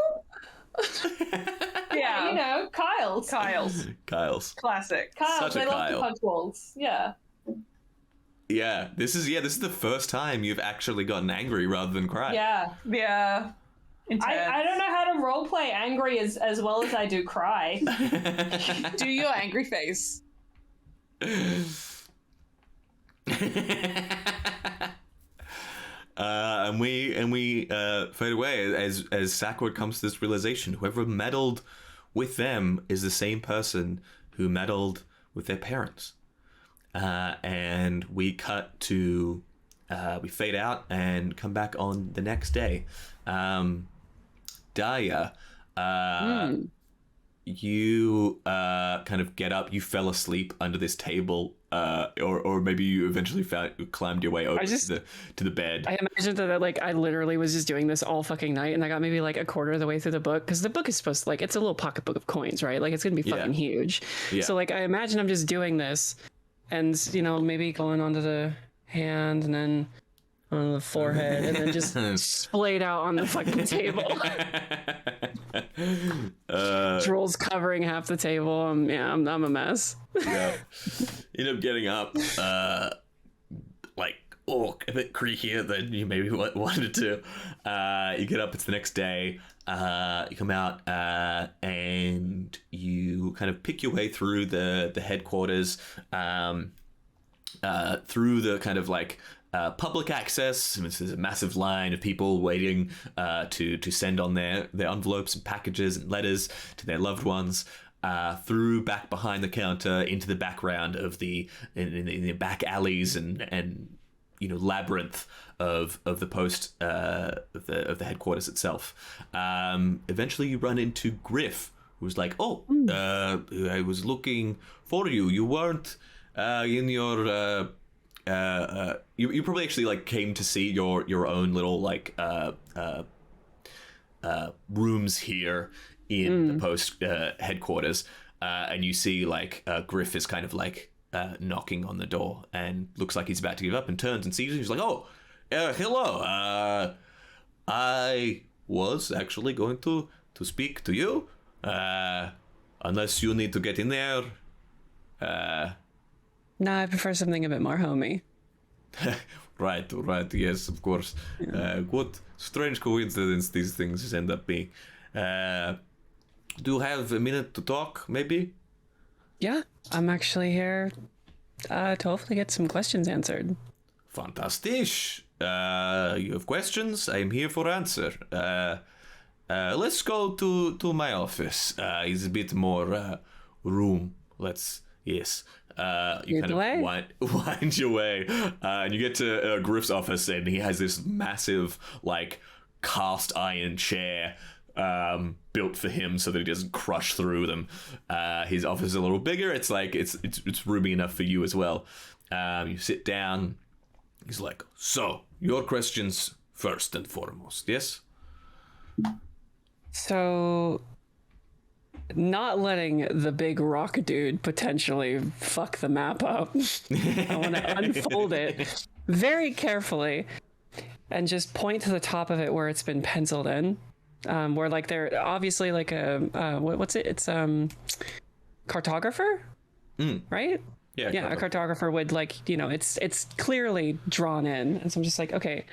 Yeah, you know, Kyle's. Kyle's. Kyle's. Classic. Kyle's, Such a they love to Kyle. punch walls. Yeah. Yeah, this is the first time you've actually gotten angry rather than cry. Yeah. Yeah. I don't know how to roleplay angry as well as I do cry. Do your angry face. And we fade away as Sakwad comes to this realization: whoever meddled with them is the same person who meddled with their parents. And we cut to we fade out and come back on the next day. Daya, you kind of get up. You fell asleep under this table, or maybe you eventually climbed your way over to the bed. I imagined that like I literally was just doing this all fucking night, and I got maybe like a quarter of the way through the book, because the book is supposed to, like, it's a little pocketbook of coins, right? Like, it's gonna be fucking huge. Yeah. So like I imagine I'm just doing this, and maybe going onto the hand and then on the forehead, and then just splayed out on the fucking table. Drool's covering half the table. I'm a mess. Yeah. End up getting up, like, a bit creakier than you maybe wanted to. You get up, it's the next day. You come out, and you kind of pick your way through the headquarters, through the kind of like public access. There's a massive line of people waiting to send on their envelopes and packages and letters to their loved ones. Through back behind the counter into the background of in the back alleys and labyrinth of the post of the headquarters itself. Eventually, you run into Griff, who's like, I was looking for you. You weren't in your. You probably actually like came to see your own little like rooms here in the post headquarters, and you see like Griff is kind of like knocking on the door and looks like he's about to give up, and turns and sees you. He's like, hello. I was actually going to speak to you, unless you need to get in there. No, I prefer something a bit more homey. Right, yes, of course. Yeah. What strange coincidence these things end up being. Do you have a minute to talk, maybe? Yeah, I'm actually here to hopefully get some questions answered. Fantastic. You have questions? I'm here for answer. Let's go to my office. It's a bit more room. Yes. You kind of wind your way, and you get to Griff's office, and he has this massive, like, cast iron chair built for him so that he doesn't crush through them. His office is a little bigger. It's like it's roomy enough for you as well. You sit down. He's like, so your questions first and foremost, yes? So, not letting the big rock dude potentially fuck the map up. I want to unfold it very carefully and just point to the top of it where it's been penciled in. Where like they're obviously like a what's it? It's cartographer, right? Yeah, a cartographer would like it's clearly drawn in, and so I'm just like, okay,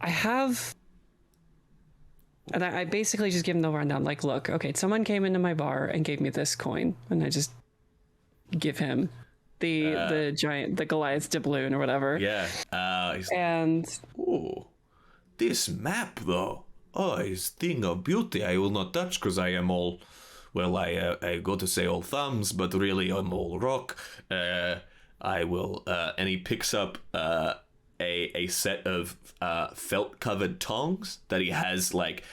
I have. And I basically just give him the rundown, like, look, okay, someone came into my bar and gave me this coin, and I just give him the giant, the Goliath doubloon or whatever. Yeah. Ooh, this map though, is thing of beauty. I will not touch because I am all, well, I go to say all thumbs, but really I'm all rock. I will, and he picks up a set of felt covered tongs that he has like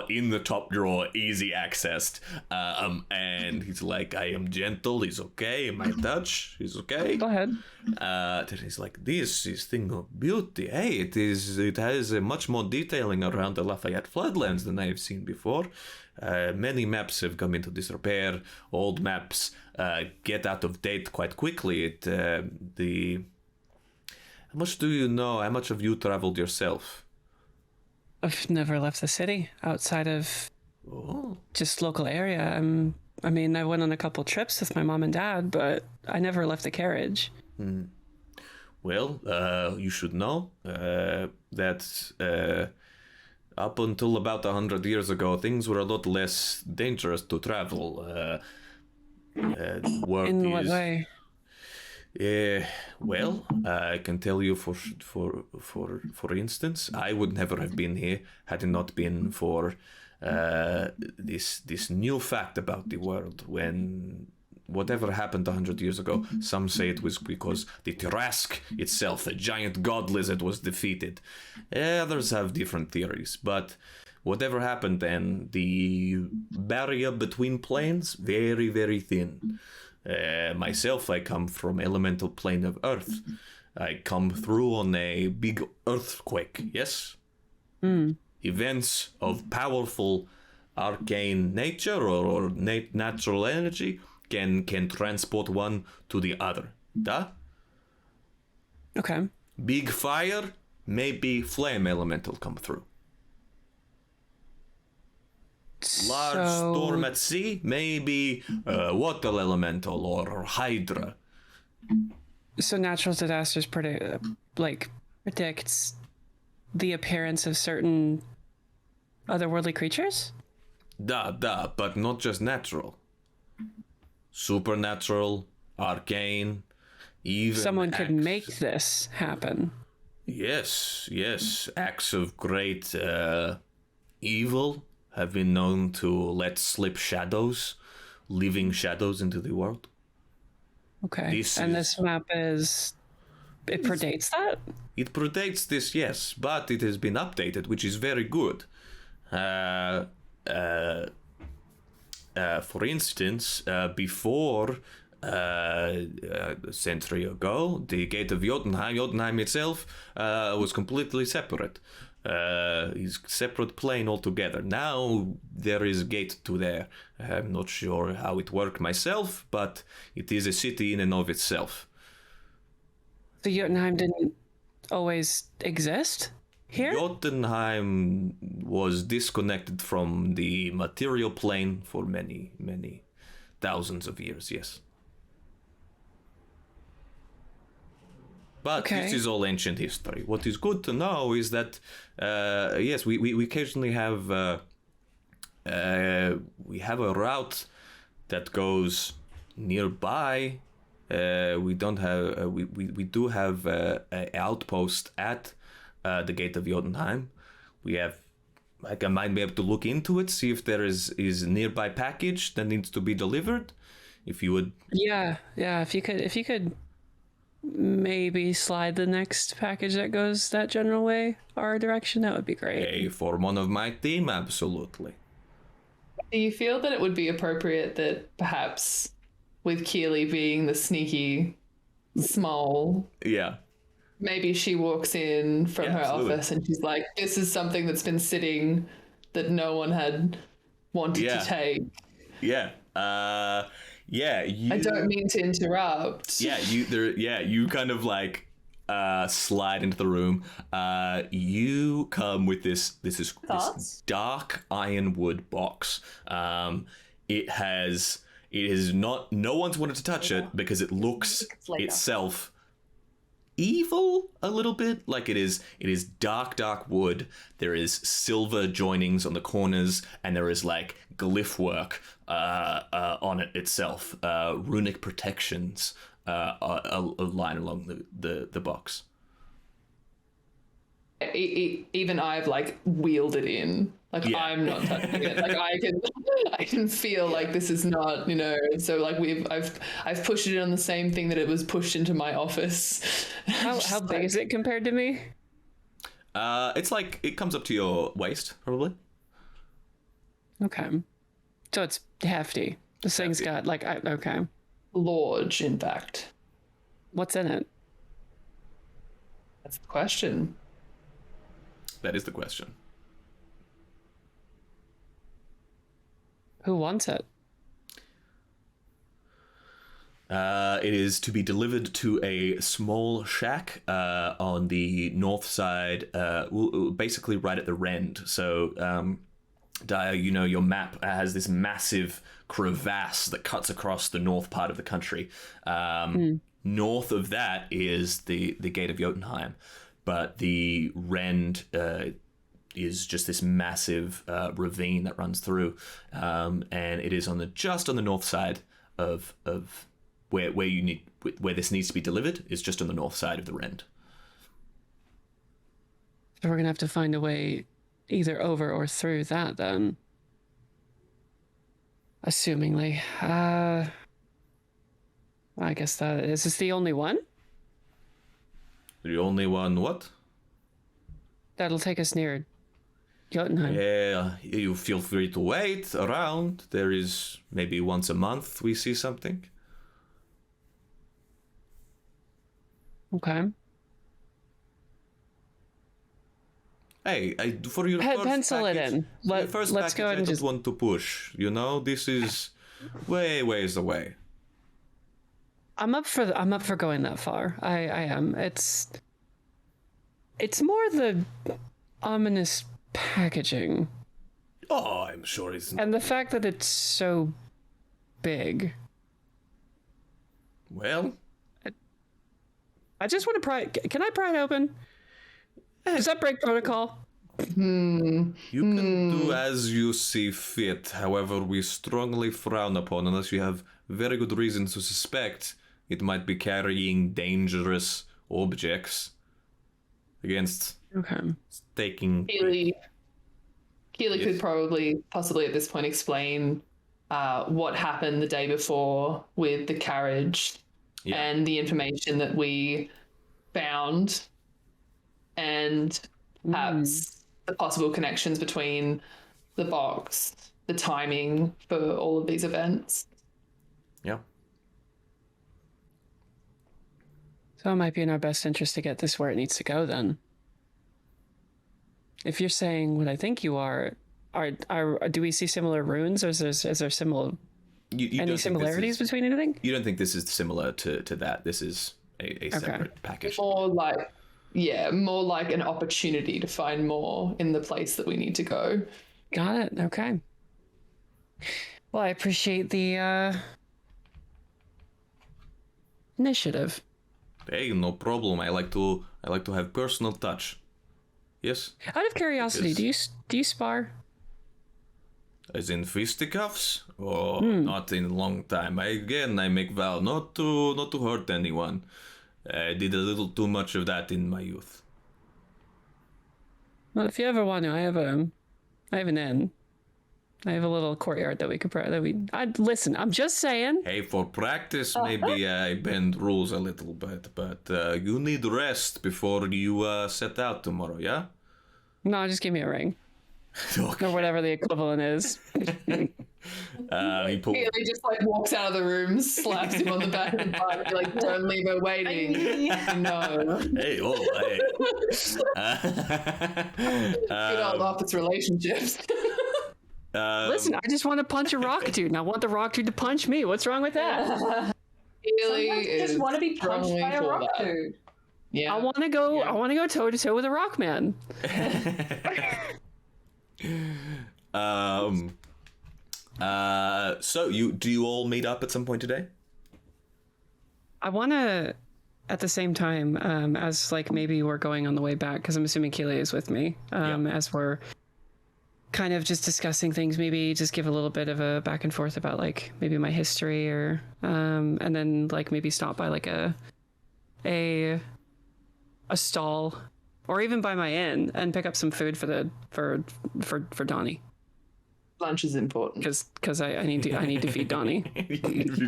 in the top drawer, easy accessed, and he's like, I am gentle, he's okay, my touch, he's okay. Go ahead. Then he's like, this is thing of beauty. Hey, it has much more detailing around the Lafayette floodlands than I have seen before. Many maps have come into disrepair. Old maps get out of date quite quickly. How much do you know? How much have you traveled yourself? I've never left the city outside of just local area. I went on a couple trips with my mom and dad, but I never left the carriage. Well, you should know that up until about 100 years ago, things were a lot less dangerous to travel. Work In what is, way? well, I can tell you for instance, I would never have been here had it not been for this new fact about the world. When whatever happened 100 years ago, some say it was because the Tarask itself, the giant god lizard, was defeated. Others have different theories, but whatever happened then, the barrier between planes, very, very thin. Myself, I come from elemental plane of Earth. I come through on a big earthquake, yes? Events of powerful arcane nature or natural energy can transport one to the other. Duh? Okay. Big fire, maybe flame elemental come through. Large storm at sea, maybe water elemental or hydra. So natural disasters predicts the appearance of certain otherworldly creatures? But not just natural. Supernatural, arcane, even Someone could acts. make this happen. Yes. Acts of great evil have been known to let slip shadows, living shadows into the world. Okay. This map it predates that? It predates this, yes, but it has been updated, which is very good. For instance, before a century ago, the gate of Jotunheim itself was completely separate. Is separate plane altogether. Now there is a gate to there. I'm not sure how it worked myself, but it is a city in and of itself. So Jotunheim didn't always exist here? Jotunheim was disconnected from the material plane for many, many thousands of years, yes. But this is all ancient history. What is good to know is that, yes, we occasionally have we have a route that goes nearby. We don't have we do have an outpost at the gate of Jotunheim. We have, like, I might be able to look into it, see if there is a nearby package that needs to be delivered. If you would, Yeah. If you could maybe slide the next package that goes that general way our direction, that would be great. for one of my team, absolutely. Do you feel that it would be appropriate that perhaps, with Keely being the sneaky, small, Yeah. maybe she walks in from her absolutely. office and she's like, this is something that's been sitting that no one had wanted to take. Yeah. You, I don't mean to interrupt. you kind of like slide into the room. You come with this dark ironwood box. It is not, no one's wanted to touch it because it looks itself evil a little bit. Like it is dark wood. There is silver joinings on the corners, and there is like glyph work on it itself, runic protections line along the box. Even I've like wheeled it in, like I'm not touching it. Like I can feel like this is not, so like I've pushed it on the same thing that it was pushed into my office. How big is it compared to me? It's like, it comes up to your waist probably. Okay, so it's hefty. This thing's got like, okay, large, in fact. What's in it? That's the question. That is the question. Who wants it? It is to be delivered to a small shack on the north side, basically right at the Rend. So, Daya, your map has this massive crevasse that cuts across the north part of the country. north of that is the gate of Jotunheim, but the Rend is just this massive ravine that runs through, and it is just on the north side of where this needs to be delivered is just on the north side of the Rend. So we're gonna have to find a way either over or through that then. Assumingly. I guess that is this the only one? The only one what? That'll take us near Jotunheim. Yeah, you feel free to wait around. There is maybe once a month we see something. Okay. Hey, for your first Pencil it package, in. Let's package, go ahead I and don't just want to push. You know, this is ways away. I'm up for going that far. I am. It's more the ominous packaging. Oh, I'm sure it's. And the fact that it's so big. Well, I just want to pry. Can I pry it open? Does that break protocol? you can do as you see fit. However, we strongly frown upon unless you have very good reason to suspect it might be carrying dangerous objects against taking. Keely Yes. could probably, possibly at this point, explain what happened the day before with the carriage and the information that we found, and perhaps the possible connections between the box, the timing for all of these events. Yeah. So it might be in our best interest to get this where it needs to go then. If you're saying what I think you are do we see similar runes, or is there similar any similarities between anything? You don't think this is similar to that? This is a separate package. More like an opportunity to find more in the place that we need to go. Got it. Okay. Well, I appreciate the initiative. Hey, no problem. I like to have personal touch. Yes. Out of curiosity, do you spar? As in fisticuffs? Oh, not in a long time. I make vow not to hurt anyone. I did a little too much of that in my youth. Well, if you ever want to, I have an inn. I have a little courtyard that we could listen. I'm just saying. Hey, for practice, maybe I bend rules a little bit, but you need rest before you set out tomorrow, yeah? No, just give me a ring. Okay. Or whatever the equivalent is. He pulled. Keely just walks out of the room, slaps him on the back of the butt, don't leave her waiting. No. Hey, hey. Good old office relationships. Listen, I just want to punch a rock dude, and I want the rock dude to punch me. What's wrong with that? Keely Sometimes you just want to be punched strongly by a for rock that. dude. Yeah. I want to go toe to toe with a rock man. So do you all meet up at some point today? I want to, at the same time, as maybe we're going on the way back, because I'm assuming Keely is with me, as we're kind of just discussing things, maybe just give a little bit of a back and forth about maybe my history, or and then maybe stop by a stall, or even by my inn and pick up some food for Donnie. Lunch is important. Because I need to feed Donnie.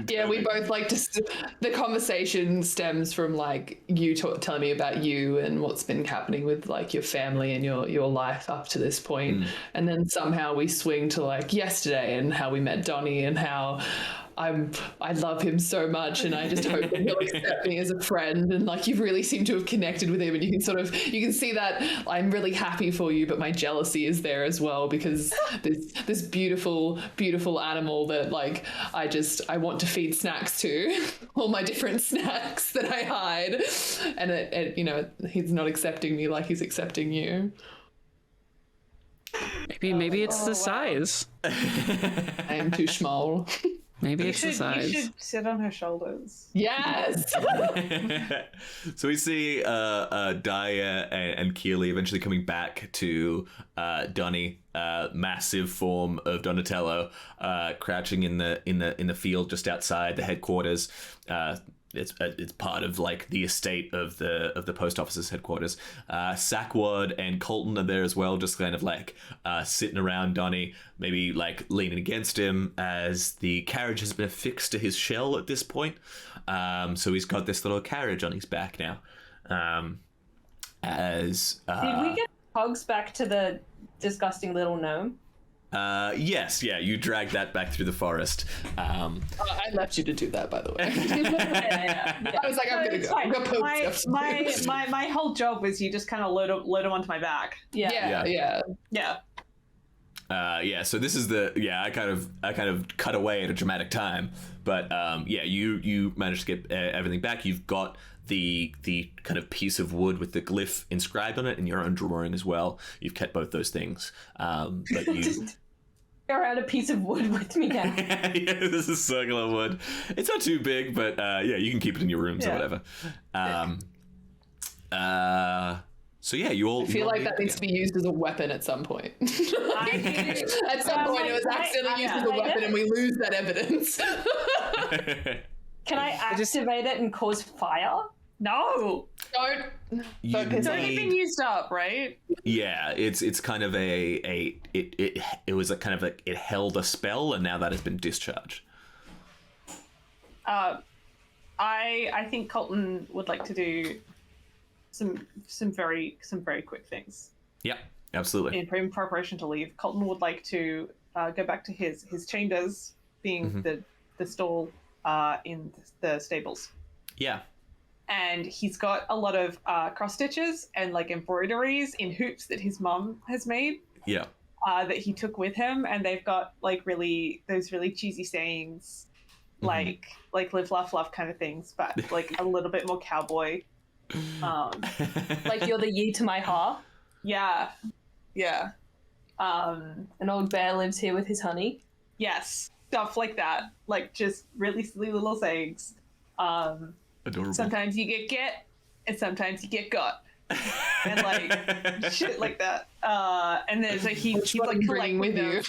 Yeah, we both the conversation stems from you telling me about you and what's been happening with your family and your life up to this point. And then somehow we swing to yesterday and how we met Donnie and how I love him so much, and I just hope that he'll accept me as a friend. And you really seem to have connected with him, and you can see that I'm really happy for you, but my jealousy is there as well, because this beautiful animal that I want to feed snacks to, all my different snacks that I hide, and he's not accepting me like he's accepting you. Maybe it's the size. I am too small. Maybe You it's the should, size. you should sit on her shoulders. Yes. So we see Daya and Keely eventually coming back to Donnie, massive form of Donatello, crouching in the field just outside the headquarters. It's part of like the estate of the post office's headquarters. Sakwad and Colton are there as well, just kind of like sitting around Donnie, maybe like leaning against him as the carriage has been affixed to his shell at this point. So he's got this little carriage on his back now. Did we get Hogs back to the disgusting little gnome? Yes, you drag that back through the forest. I left you to do that, by the way. Yeah. I was like, I'm gonna poke stuff. My whole job was you just kind of load them onto my back. Yeah. So this is I kind of cut away at a dramatic time, but you managed to get everything back. You've got the kind of piece of wood with the glyph inscribed on it in your own drawing as well. You've kept both those things, but you Around a piece of wood with me now. yeah, this is circular wood. It's not too big, but you can keep it in your rooms or whatever. So you all. I feel like that needs to be used as a weapon at some point. At some point, it was accidentally used as a weapon, and we lose that evidence. Can I activate it and cause fire? No, Don't. it's already been used up, right? Yeah, it's kind of it was a kind of it held a spell, and now that has been discharged. I think Colton would like to do some very quick things. Yeah, absolutely. In preparation to leave, Colton would like to go back to his chambers, being the stall in the stables. Yeah. And he's got a lot of cross stitches and like embroideries in hoops that his mum has made. Yeah. That he took with him, and they've got like those really cheesy sayings, like live, laugh, love kind of things, but like a little bit more cowboy. Like you're the ye to my heart. Yeah. An old bear lives here with his honey. Yes, stuff like that. Like just really silly little sayings. Adorable. Sometimes you get, and sometimes you get got. And like shit like that. And there's he's like bringing with you.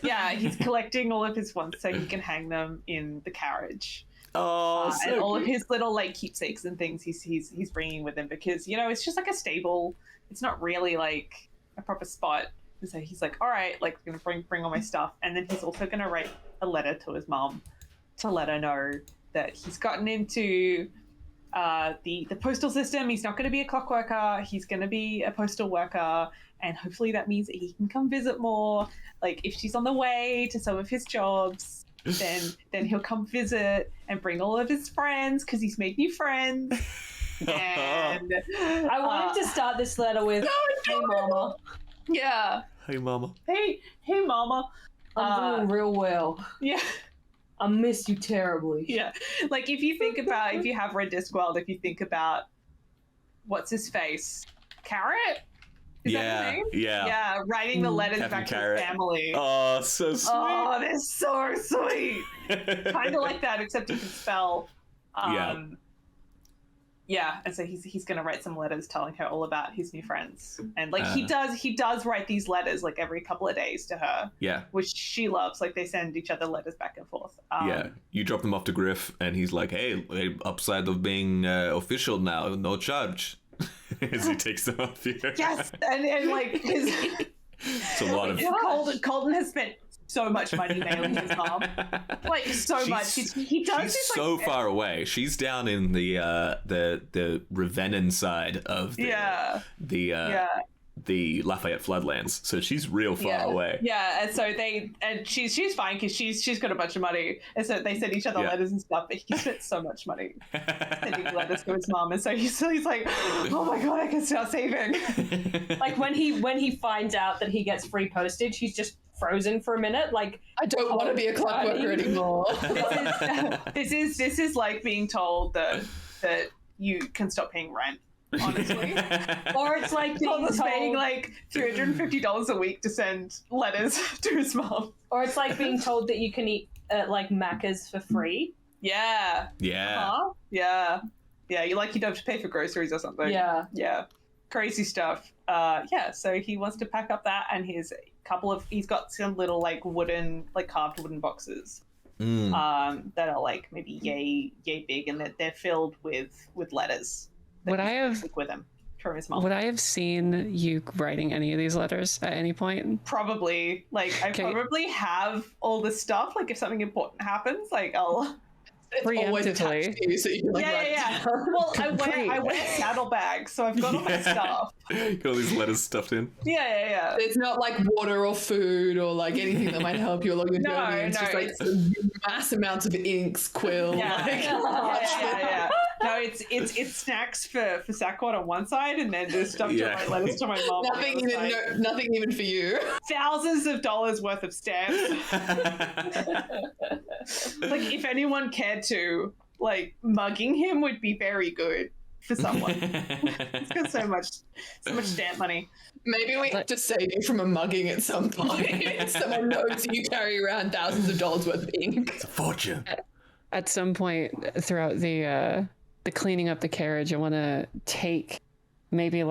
Yeah, he's collecting all of his ones so he can hang them in the carriage. Oh, so and all of his little like keepsakes and things he's bringing with him, because it's just like a stable. It's not really like a proper spot. And so he's like, all right, like I'm gonna bring all my stuff, and then he's also gonna write a letter to his mom to let her know that he's gotten into the postal system. He's not going to be a clock worker. He's going to be a postal worker, and hopefully that means that he can come visit more. Like if she's on the way to some of his jobs, then he'll come visit and bring all of his friends because he's made new friends. And I wanted to start this letter with, "Hey, Mama." Yeah. Hey, Mama. Hey, Mama. I'm doing real well. Yeah. I miss you terribly. Yeah. Like if you think about, if you have read Discworld, if you think about what's his face? Carrot? Is that his name? Yeah. Yeah, writing the letters Captain back Carrot. to his family. Oh, so sweet. Oh, they're so sweet. Kind of like that, except he can spell. Yeah, and so he's gonna write some letters telling her all about his new friends, and like he does write these letters like every couple of days to her. Yeah. Which she loves. Like they send each other letters back and forth. You drop them off to Griff, and he's like, "Hey, upside of being official now, no charge." As he takes them off here. Yes, and like his. It's a lot of. Colton has spent so much money mailing his mom, like so much. He does. She's this, like, so far away. She's down in the Ravennan side of the Lafayette floodlands, so she's real far away. Yeah, and so she's fine because she's got a bunch of money, and so they send each other letters and stuff. But he spent so much money sending letters to his mom, and so he's like, oh my god, I can start saving. Like when he finds out that he gets free postage, he's just frozen for a minute. Like I don't want to be a clock worker anymore. This is like being told that you can stop paying rent. Honestly, or it's like Colton's paying like $350 a week to send letters to his mom. Or it's like being told that you can eat at like Macca's for free. Yeah. Yeah. Huh? Yeah. Yeah, you don't have to pay for groceries or something. Yeah. Yeah. Crazy stuff. Yeah, so he wants to pack up that and he's got some little like carved wooden boxes. That are like maybe yay big, and that they're filled with letters. Would I have take with him from his mom? Would I have seen you writing any of these letters at any point? Probably. I probably have all this stuff. Like if something important happens, I'll. It's always attached to you, so you can write it down. Well, I wear saddlebags, so I've got all my stuff. Got all these letters stuffed in. Yeah. It's not like water or food or like anything that might help you along your journey. It's just like mass amounts of inks, quills. Yeah. No, it's snacks for Sakwad on one side, and then there's stuff to write letters to my mom. Nothing even for you. Thousands of dollars worth of stamps. If anyone cared to, mugging him would be very good for someone. He's got so much stamp money. Maybe we have to save you from a mugging at some point. Someone knows you carry around thousands of dollars worth of ink. It's a fortune. At some point throughout the cleaning up the carriage, I want to take maybe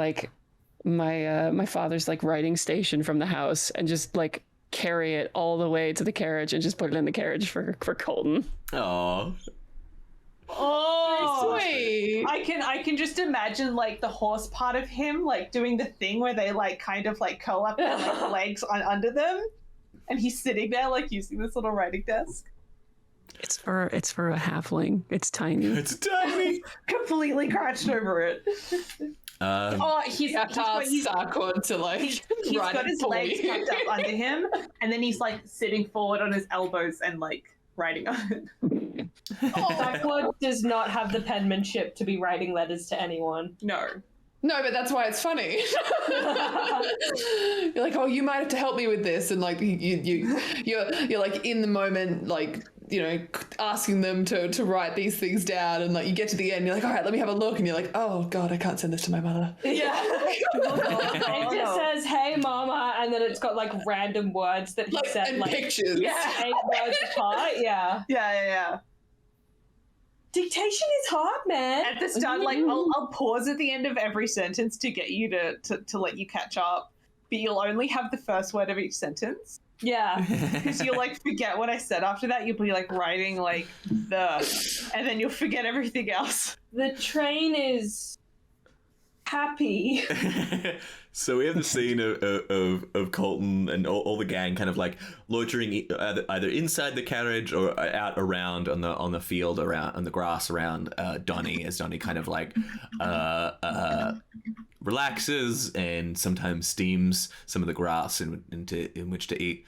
my father's writing station from the house and just carry it all the way to the carriage and just put it in the carriage for Colton. Aww. Oh, sweet. I can just imagine the horse part of him doing the thing where they curl up their legs under them, and he's sitting there using this little writing desk. It's for a halfling. It's tiny. It's tiny. Completely crouched over it. He's got Sakwad to he's got his legs tucked up under him, and then he's sitting forward on his elbows and writing on it. Sakwad does not have the penmanship to be writing letters to anyone. No, but that's why it's funny. You're like, oh, you might have to help me with this, and you're in the moment, asking them to write these things down, and you get to the end, you're like, all right, let me have a look, and you're like, oh god, I can't send this to my mother. Yeah. It just says, hey mama, and then it's got random words that he said, and pictures. 8 words apart. Yeah. Dictation is hard, man. At the start, I'll pause at the end of every sentence to get you to let you catch up, but you'll only have the first word of each sentence. Yeah. Because you'll forget what I said after that. You'll be writing the, and then you'll forget everything else. The train is happy. So we have the scene of Colton and all the gang kind of loitering either inside the carriage or out around on the field around on the grass around Donnie, as Donnie kind of relaxes and sometimes steams some of the grass in which to eat.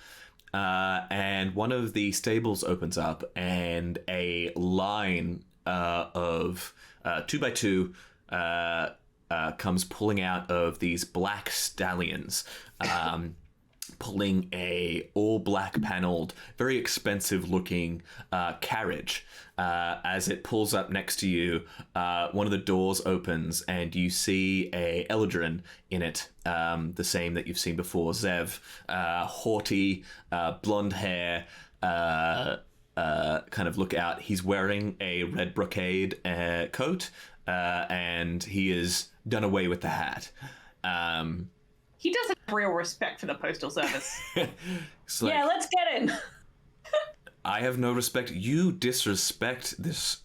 And one of the stables opens up, and a line of 2x2 comes pulling out of these black stallions, pulling a all black paneled, very expensive looking carriage. As it pulls up next to you, one of the doors opens and you see a Eldrin in it, the same that you've seen before. Zev, haughty, blonde hair, kind of look out. He's wearing a red brocade coat, and he is done away with the hat. He doesn't have real respect for the postal service. Yeah, let's get in. I have no respect. You disrespect this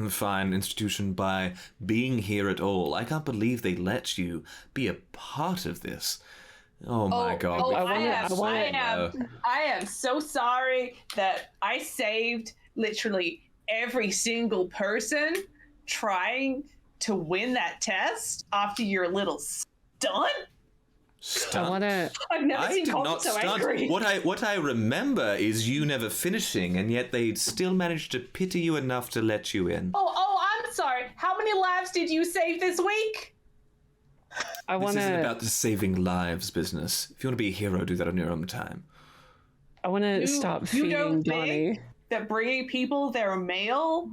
fine institution by being here at all. I can't believe they let you be a part of this. Oh my god. I am so sorry that I saved literally every single person trying to win that test after your little stunt. Stunt? I've never seen did Colton not so stunt. angry. What I remember is you never finishing, and yet they still managed to pity you enough to let you in. Oh, I'm sorry. How many lives did you save this week? This isn't about the saving lives business. If you want to be a hero, do that on your own time. I want to stop feeding Donnie. That bringing people their mail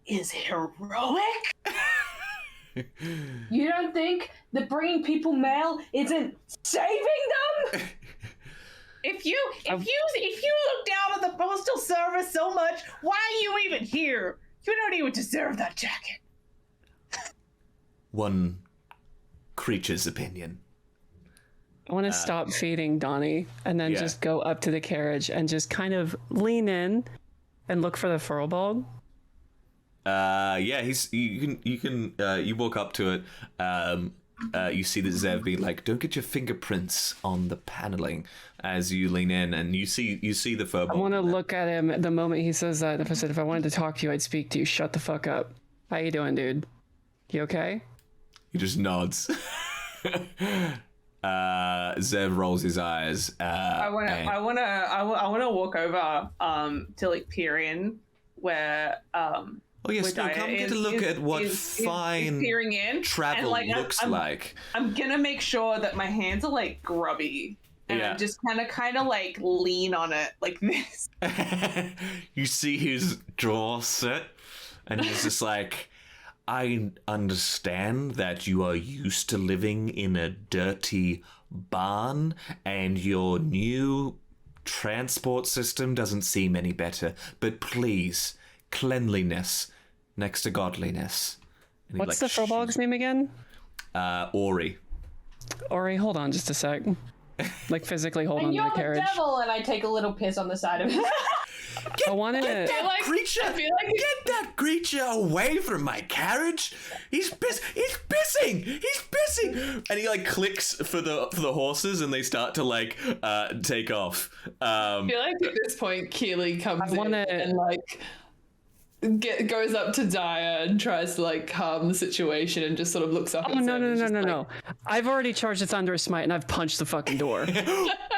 is heroic? You don't think that bringing people mail isn't saving them? If you look down on the postal service so much, why are you even here? You don't even deserve that jacket. One creature's opinion. I want to stop feeding Donnie and then just go up to the carriage and just kind of lean in and look for the furbolg. You walk up to it. You see that Zev be like, "Don't get your fingerprints on the paneling," as you lean in, and you see the furbolg. I want to look at him the moment he says that. If I wanted to talk to you, I'd speak to you. Shut the fuck up. How you doing, dude? You okay? He just nods. Zev rolls his eyes. I wanna walk over to like peer in where oh yes, no, come get a look at what fine peering in travel and, looks like. I'm gonna make sure that my hands are like grubby. And I'm just kind of like lean on it like this. You see his jaw set, and he's just like, I understand that you are used to living in a dirty barn, and your new transport system doesn't seem any better. But please, cleanliness next to godliness. And What's the furbolg's name again? Ori. Ori, hold on just a sec. Like physically hold on to You're the the carriage. devil, and I take a little piss on the side of it. I want to. Get that creature away from my carriage! He's pissing! And he like clicks for the horses, and they start to like take off. I feel like at this point, Keely comes in and like goes up to Daya and tries to like calm the situation and just sort of looks up. Oh no! I've already charged the thunderous smite and I've punched the fucking door.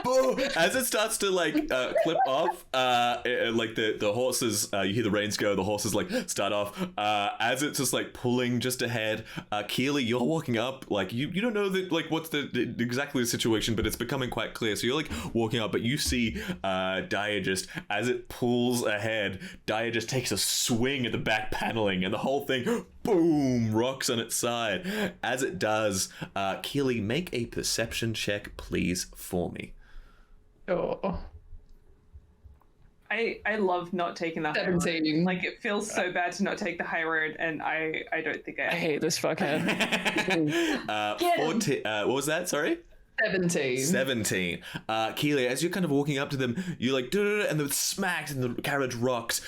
Boom! As it starts to like clip off, like the horses, you hear the reins go. The horses like start off. As it's just like pulling just ahead. Keely, you're walking up. Like you don't know that like what's the exactly the situation, but it's becoming quite clear. So you're like walking up, but you see Daya just as it pulls ahead. Daya just takes a swing at the back paneling, and the whole thing, boom, rocks on its side. As it does, Keely, make a perception check, please, for me. Oh. I love not taking the high road. 17. Like it feels so bad to not take the high road, and I don't think I hate this fuckhead. 14, what was that? Sorry? 17. Keely, as you're kind of walking up to them, you're like, and the smacks and the carriage rocks.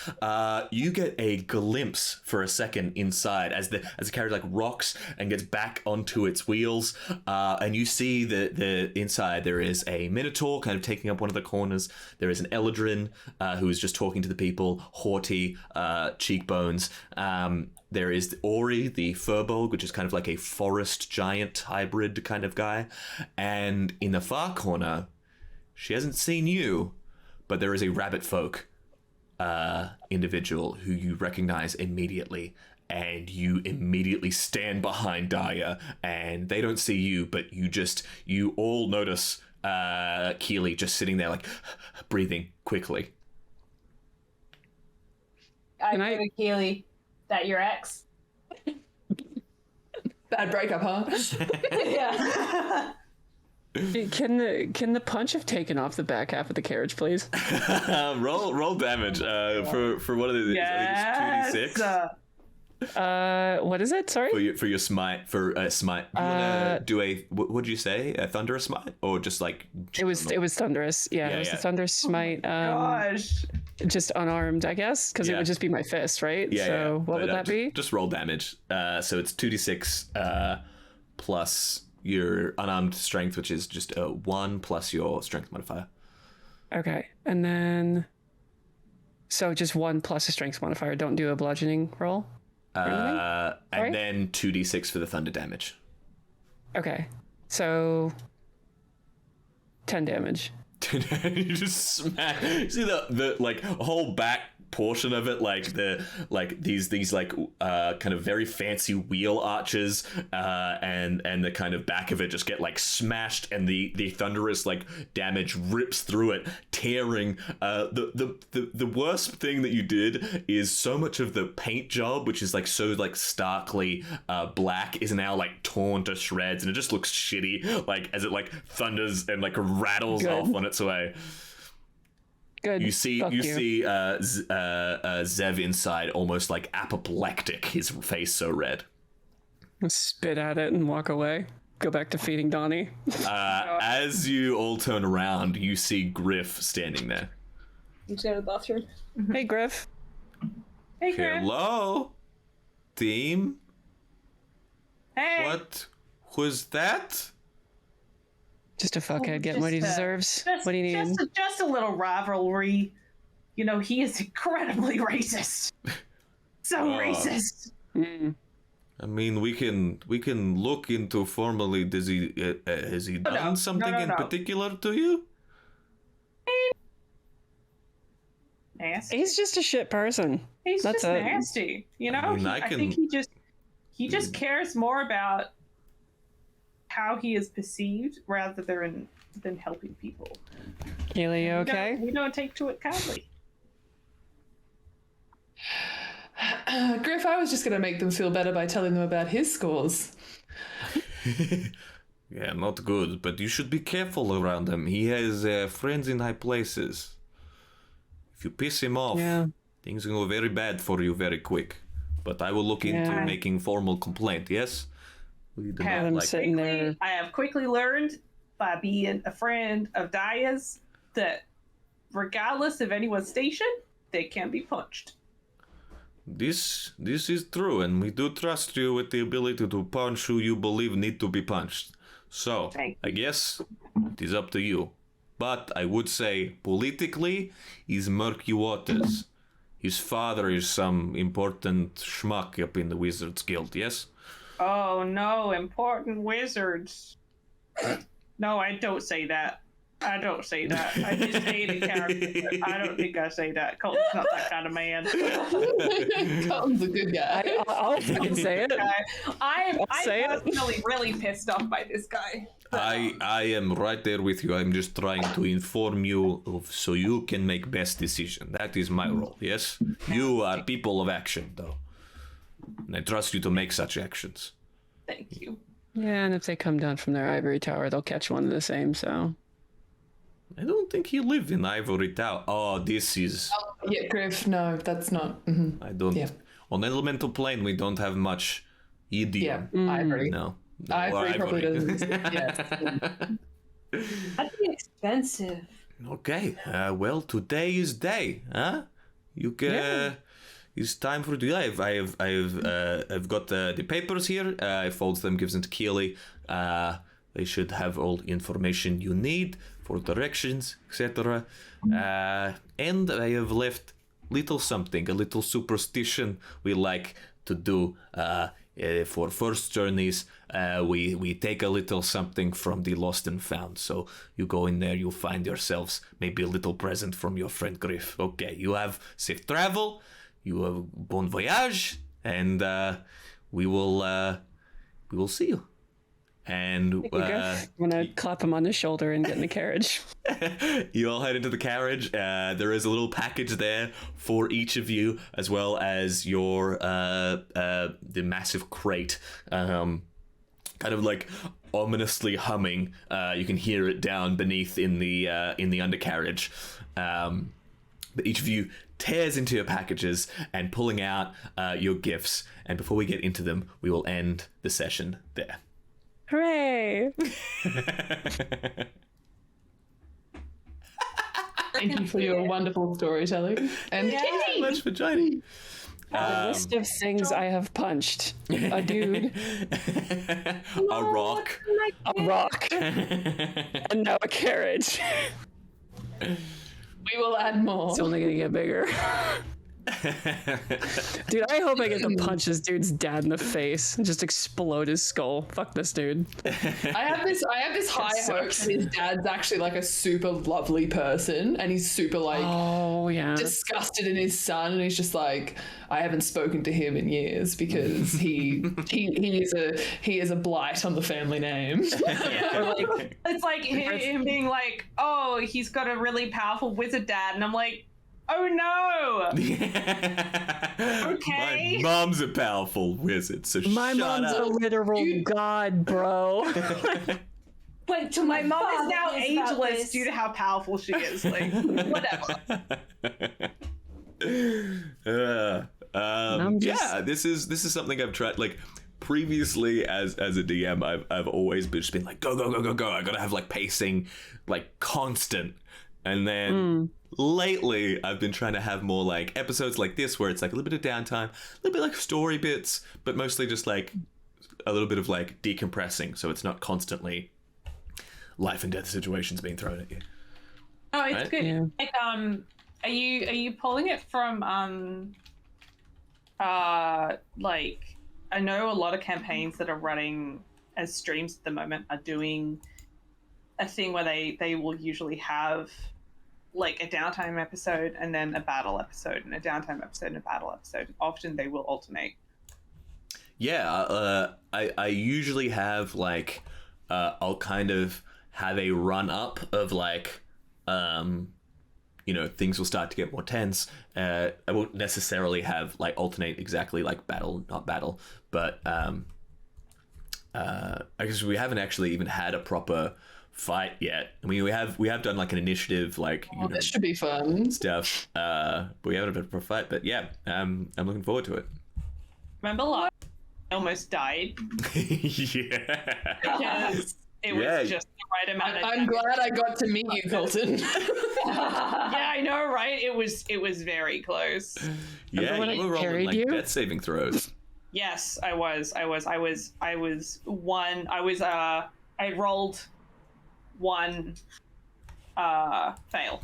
You get a glimpse for a second inside as the carriage like rocks and gets back onto its wheels. And you see the inside. There is a minotaur kind of taking up one of the corners. There is an eladrin who is just talking to the people, haughty cheekbones. There is Ori, the furbolg, which is kind of like a forest giant hybrid kind of guy. And in the far corner, she hasn't seen you, but there is a rabbit folk individual who you recognize immediately. And you immediately stand behind Daya, and they don't see you, but you all notice Keely just sitting there like breathing quickly. I go to Keely. That your ex? Bad breakup, huh? Yeah. Can the punch have taken off the back half of the carriage, please? Roll damage for what are these? Yes. I think it's 2d6. What is it? Sorry. For your smite smite. You wanna do a what did you say? A thunderous smite or just like? It was thunderous. Yeah, it was the thunderous smite. Gosh. Just unarmed, I guess, because it would just be my fist, right? Yeah. So what would that be? Just roll damage. So it's 2d6 plus your unarmed strength, which is just 1 plus your strength modifier. Okay, and then so just 1 plus a strength modifier. Don't do a bludgeoning roll. And then 2d6 for the thunder damage. Okay, so 10 damage. You just smack. You see the like whole back portion of it, like these like kind of very fancy wheel arches, and the kind of back of it just get like smashed, and the thunderous like damage rips through it, tearing. The worst thing that you did is so much of the paint job, which is like so like starkly black, is now like torn to shreds, and it just looks shitty, like as it like thunders and like rattles off on minutes away. Good. You see Fuck Zev inside, almost like apoplectic, his face so red. Spit at it and walk away. Go back to feeding Donnie. As you all turn around, you see Griff standing there. Let's go to the bathroom. Hey, Griff. Hey, Griff. Hello, team. Hey. What was that? Just a fuckhead getting what he deserves. What do you need? Just a little rivalry. You know, he is incredibly racist. So racist. I mean, we can look into formally. Does he has he done something in particular to you? Nasty. He's just a shit person. He's That's just it. nasty. You know, I mean, I think he just cares more about how he is perceived rather than helping people. Keely, you okay? We don't take to it kindly. Griff, I was just going to make them feel better by telling them about his scores. Yeah, not good. But you should be careful around him. He has friends in high places. If you piss him off, things will go very bad for you very quick. But I will look into making formal complaint. Yes. We do not like sitting there. I have quickly learned by being a friend of Daya's that regardless of anyone's station, they can be punched. This is true, and we do trust you with the ability to punch who you believe need to be punched. So, I guess it is up to you. But I would say, politically, he's murky waters. His father is some important schmuck up in the Wizards Guild, yes? Oh no, important wizards. No, I don't say that. I don't say that. I just say it in character. I don't think I say that. Colton's not that kind of man. Colton's a good guy. I'll fucking say it. I'm say it. personally really pissed off by this guy. I am right there with you. I'm just trying to inform you so you can make best decision. That is my role, yes? You are people of action, though. And I trust you to make such actions. Thank you. Yeah, and if they come down from their ivory tower, they'll catch one of the same, so... I don't think he lived in Ivory Tower. Oh, this is... Oh, yeah, Griff, no, that's not... Mm-hmm. I don't... Yeah. On elemental plane, we don't have much idiom. Yeah, ivory. No. Ivory probably doesn't... Yeah. That'd be expensive. Okay, well, today is day, huh? You can... It's time for the... I've got the papers here. I folds them, gives them to Keely. They should have all the information you need for directions, etc. And I have left little something, a little superstition we like to do for first journeys. We take a little something from the lost and found. So you go in there, you'll find yourselves maybe a little present from your friend Griff. Okay, you have safe travel, you have bon voyage, and we will see you. And I'm gonna clap him on the shoulder and get in the carriage. You all head into the carriage. There is a little package there for each of you, as well as your the massive crate, kind of like ominously humming. You can hear it down beneath in the undercarriage. But each of you tears into your packages and pulling out your gifts. And before we get into them, we will end the session there. Hooray! Thank you for your wonderful storytelling. And Thank you so much for joining. A list of things I have punched. A dude. A rock. A rock. And now a carriage. we will add more. It's only gonna get bigger. Dude, I hope I get to punch this dude's dad in the face and just explode his skull. Fuck this dude. I have this high hope that his dad's actually like a super lovely person and he's super like disgusted in his son, and he's just like, I haven't spoken to him in years because he is a blight on the family name. Yeah. It's like him being like, oh, he's got a really powerful wizard dad, and I'm like, oh no! Okay. My mom's a powerful wizard, so my mom's a literal god, bro. Wait till My mom is father now hears about ageless this. due to how powerful she is. Like, whatever. Yeah, this is something I've tried. Like previously, as a DM, I've always just been like, go go go go go. I gotta have like pacing, like constant. And then lately, I've been trying to have more like episodes like this, where it's like a little bit of downtime, a little bit like story bits, but mostly just like a little bit of like decompressing, so it's not constantly life and death situations being thrown at you. Oh, it's Right? good. Yeah. Like, are you pulling it from like, I know a lot of campaigns that are running as streams at the moment are doing a thing where they will usually have like a downtime episode and then a battle episode and a downtime episode and a battle episode. Often they will alternate. Yeah, I usually have like I'll kind of have a run up of like you know, things will start to get more tense. I won't necessarily have like alternate exactly like battle, not battle, but I guess we haven't actually even had a proper fight yet. I mean, we have done like an initiative, like you know, This should be fun. stuff, but we haven't had a proper fight. But yeah, I'm looking forward to it. Remember last I almost died Yeah. because it was Yeah. just the right amount of I'm glad I got to meet you, Colton. Yeah, I know, right? It was very close. Yeah, when you I were rolling carried like you? death saving throws. Yes, I rolled one fail.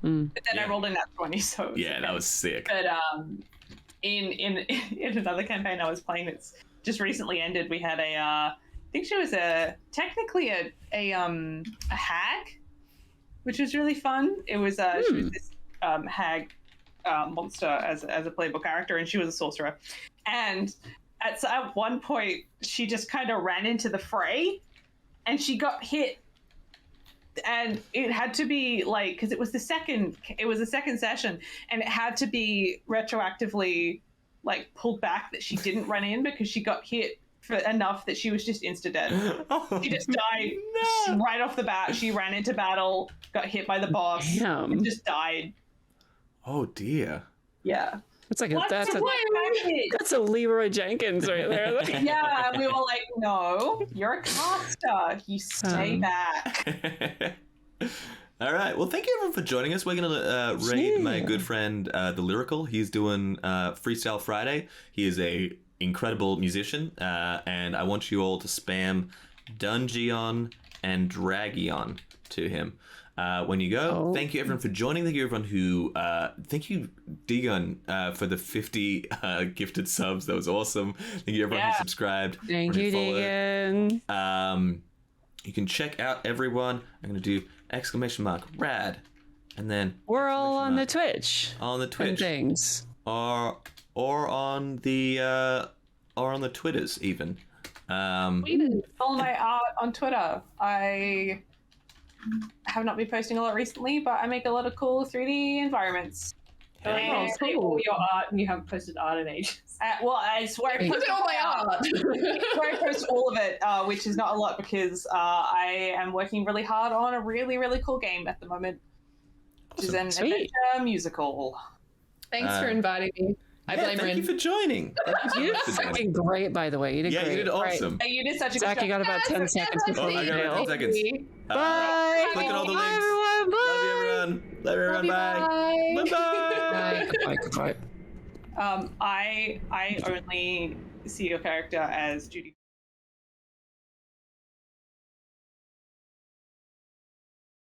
But then Yeah. I rolled a nat 20, so it was Yeah, okay. that was sick. But in another campaign I was playing that's just recently ended, we had I think she was technically a hag, which was really fun. It was she was this hag monster as a playable character, and she was a sorcerer. And at one point, she just kind of ran into the fray, and she got hit. And it had to be like, because it was the second session, and it had to be retroactively like pulled back that she didn't run in because she got hit for enough that she was just insta dead. She just died right off the bat. She ran into battle, got hit by the boss, Damn. and just died. Oh dear. Yeah. It's like What's that's the a way? that's a Leroy Jenkins right there. Yeah, and we were like, no, you're a caster. You stay back. All right. Well, thank you everyone for joining us. We're going to raid my good friend, The Lyrical. He's doing Freestyle Friday. He is a incredible musician, and I want you all to spam Dungeon and Dragion to him. When you go, thank you everyone for joining. Thank you everyone who, thank you Degon for the 50 gifted subs. That was awesome. Thank you everyone who subscribed. Thank you, everyone who followed. Deegan. You can check out everyone. I'm going to do ! rad, and then We're all on the exclamation Twitch. mark on the And Twitch things. or on the Twitters even. Follow my art on Twitter. I have not been posting a lot recently, but I make a lot of cool 3D environments. Oh, And- cool. All your art, and you haven't posted art in ages. well, I swear I Look post at all my art. I swear I post all of it, which is not a lot because I am working really hard on a really, really cool game at the moment, which is an Sweet. adventure musical. Thanks for inviting me. I blame thank you Rin. for joining. Thank You you did for joining. fucking great, by the way. You did Yeah, great. you did awesome. Hey, you did such a good Zach, you job. got about 10 seconds before Oh, you I got about 10 fail. seconds. Bye. Click on all the Bye, links. everyone. Bye. Love you, everyone. Love you, everyone. Bye. Bye. Bye. Goodbye. Goodbye. I only see your character as Judy.